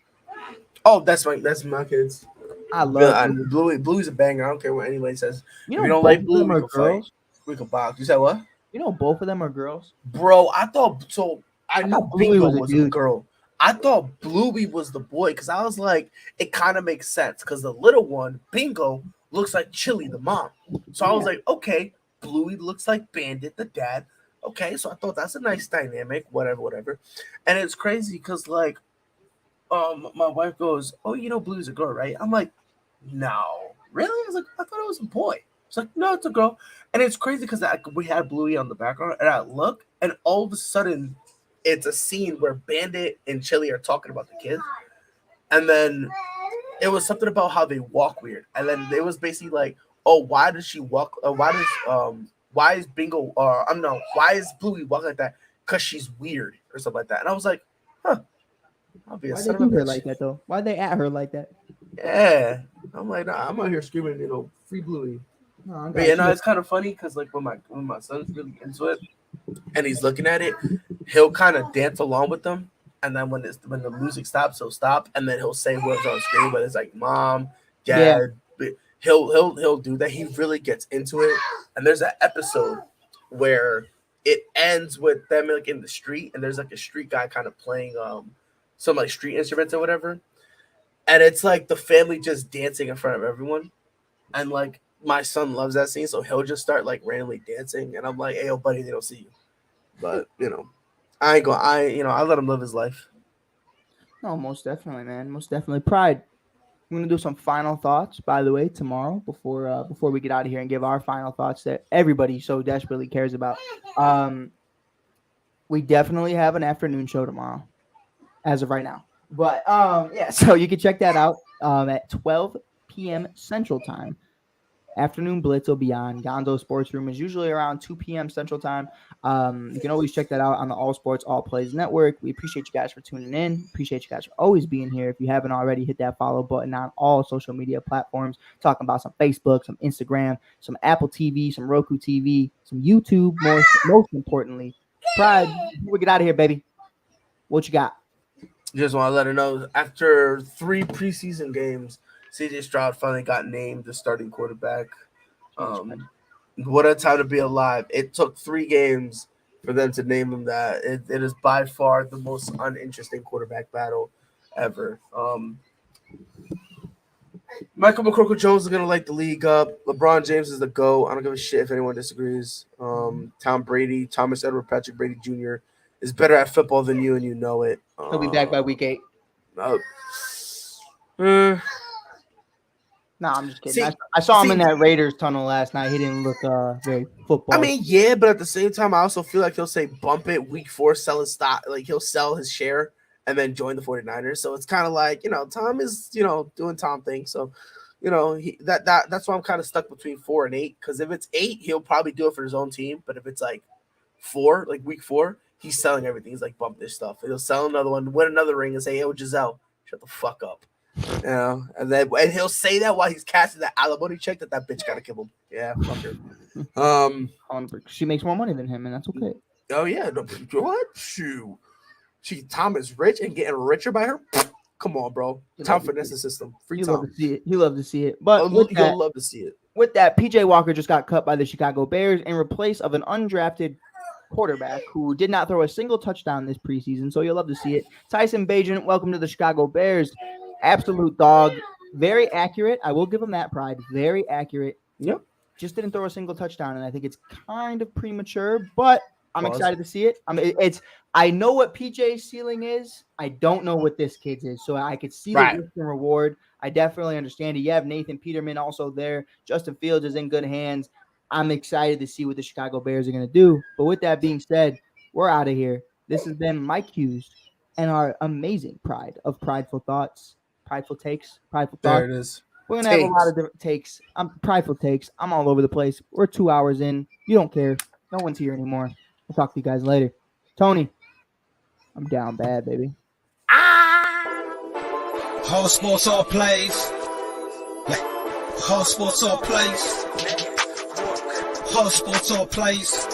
Oh, that's my kids. I love Bluey. Bluey's a banger. I don't care what anybody says. You know, if you don't like Bluey, we can girls. We can box. You said what? You know, both of them are girls. Bro, I thought so. I knew Bluey Bingo was a girl. I thought Bluey was the boy because I was like, it kind of makes sense because the little one, Bingo, looks like Chili, the mom. So I was like, okay, Bluey looks like Bandit, the dad. Okay, so I thought that's a nice dynamic. Whatever. And it's crazy because like, my wife goes, "Oh, you know, Bluey's a girl, right?" I'm like, "No, really?" I was like, "I thought it was a boy." It's like, "No, it's a girl." And it's crazy because we had Bluey on the background, and I look, and all of a sudden, it's a scene where Bandit and Chili are talking about the kids, and then it was something about how they walk weird, and then it was basically like, "Oh, why does she walk? Why is Bingo? Why is Bluey walk like that? Because she's weird or something like that." And I was like, "Huh." Why'd they do her like that though? Why'd they at her like that? Yeah, I'm like, nah, I'm out here screaming, free Bluey. No, but it's kind of funny because like when my son's really into it and he's looking at it, he'll kind of dance along with them, and then when the music stops, he'll stop, and then he'll say words on screen, but it's like mom, dad. Yeah. He'll do that. He really gets into it, and there's an episode where it ends with them like in the street, and there's like a street guy kind of playing some like street instruments or whatever. And it's like the family just dancing in front of everyone. and like my son loves that scene, so he'll just start like randomly dancing, and I'm like, "Hey, yo, buddy, they don't see you." But I ain't going. I let him live his life. No, most definitely, man. Most definitely. Pride. I'm gonna do some final thoughts, by the way, tomorrow before we get out of here and give our final thoughts that everybody so desperately cares about. We definitely have an afternoon show tomorrow, as of right now. But yeah, so you can check that out at 12 p.m. Central Time. Afternoon Blitz will be on. Gonzo Sports Room is usually around 2 p.m. Central Time. You can always check that out on the All Sports All Plays Network. We appreciate you guys for tuning in. Appreciate you guys for always being here. If you haven't already, hit that follow button on all social media platforms. Talking about some Facebook, some Instagram, some Apple TV, some Roku TV, some YouTube. Most importantly, Pride. Before we get out of here, baby. What you got? Just want to let her know, after 3 preseason games, CJ Stroud finally got named the starting quarterback. What a time to be alive. It took 3 games for them to name him that. It is by far the most uninteresting quarterback battle ever. Michael McCorkle-Jones is going to light the league up. LeBron James is the GOAT. I don't give a shit if anyone disagrees. Tom Brady, Thomas Edward Patrick Brady Jr. is better at football than you, and you know it. He'll be back by week 8. No, I'm just kidding. I saw him in that Raiders tunnel last night. He didn't look very football. I mean, yeah, but at the same time, I also feel like he'll say bump it week 4, sell his stock. Like, he'll sell his share and then join the 49ers. So it's kind of like, Tom is, doing Tom things. So, that's why I'm kind of stuck between 4 and 8. Because if it's 8, he'll probably do it for his own team. But if it's like 4, like week 4, he's selling everything. He's like, bump this stuff. He'll sell another one, win another ring, and say, "Hey, Giselle, shut the fuck up." And he'll say that while he's casting that alimony check that bitch gotta kill him. Yeah, fuck her. She makes more money than him, and that's okay. Oh yeah, no, what? Shoot, Tom is rich and getting richer by her. Come on, bro. Tom finesse the system. Free Tom. You love to see it. But you'll love to see it. With that, PJ Walker just got cut by the Chicago Bears in replace of an undrafted quarterback who did not throw a single touchdown this preseason. So you'll love to see it. Tyson Bagent, welcome to the Chicago Bears. Absolute dog. Very accurate. I will give him that, Pride. Very accurate. Yep. Just didn't throw a single touchdown, and I think it's kind of premature, but I'm excited to see it. I know what PJ's ceiling is. I don't know what this kid's is. So I could see the risk and reward. I definitely understand it. You have Nathan Peterman also there. Justin Fields is in good hands. I'm excited to see what the Chicago Bears are going to do. But with that being said, we're out of here. This has been Mike Hughes and our amazing Pride of Prideful Thoughts. Prideful takes, prideful thoughts. There it is. We're gonna have a lot of different takes. Prideful takes. I'm all over the place. We're 2 hours in. You don't care. No one's here anymore. I'll talk to you guys later. Tony, I'm down bad, baby. Whole sports all plays. Whole sports all plays. Whole sports all plays.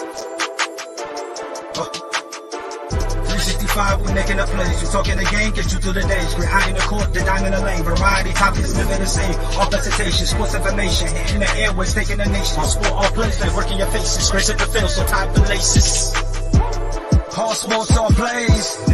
365, we making a plays. You talking the game, get you through the days. We're high in the court, the dime in the lane. Variety topics, living the same. All presentation, sports information. Hitting the airways, taking the nation. All sport, all plays, like working your faces. Grace at the field, so tie the laces. All sports, all plays.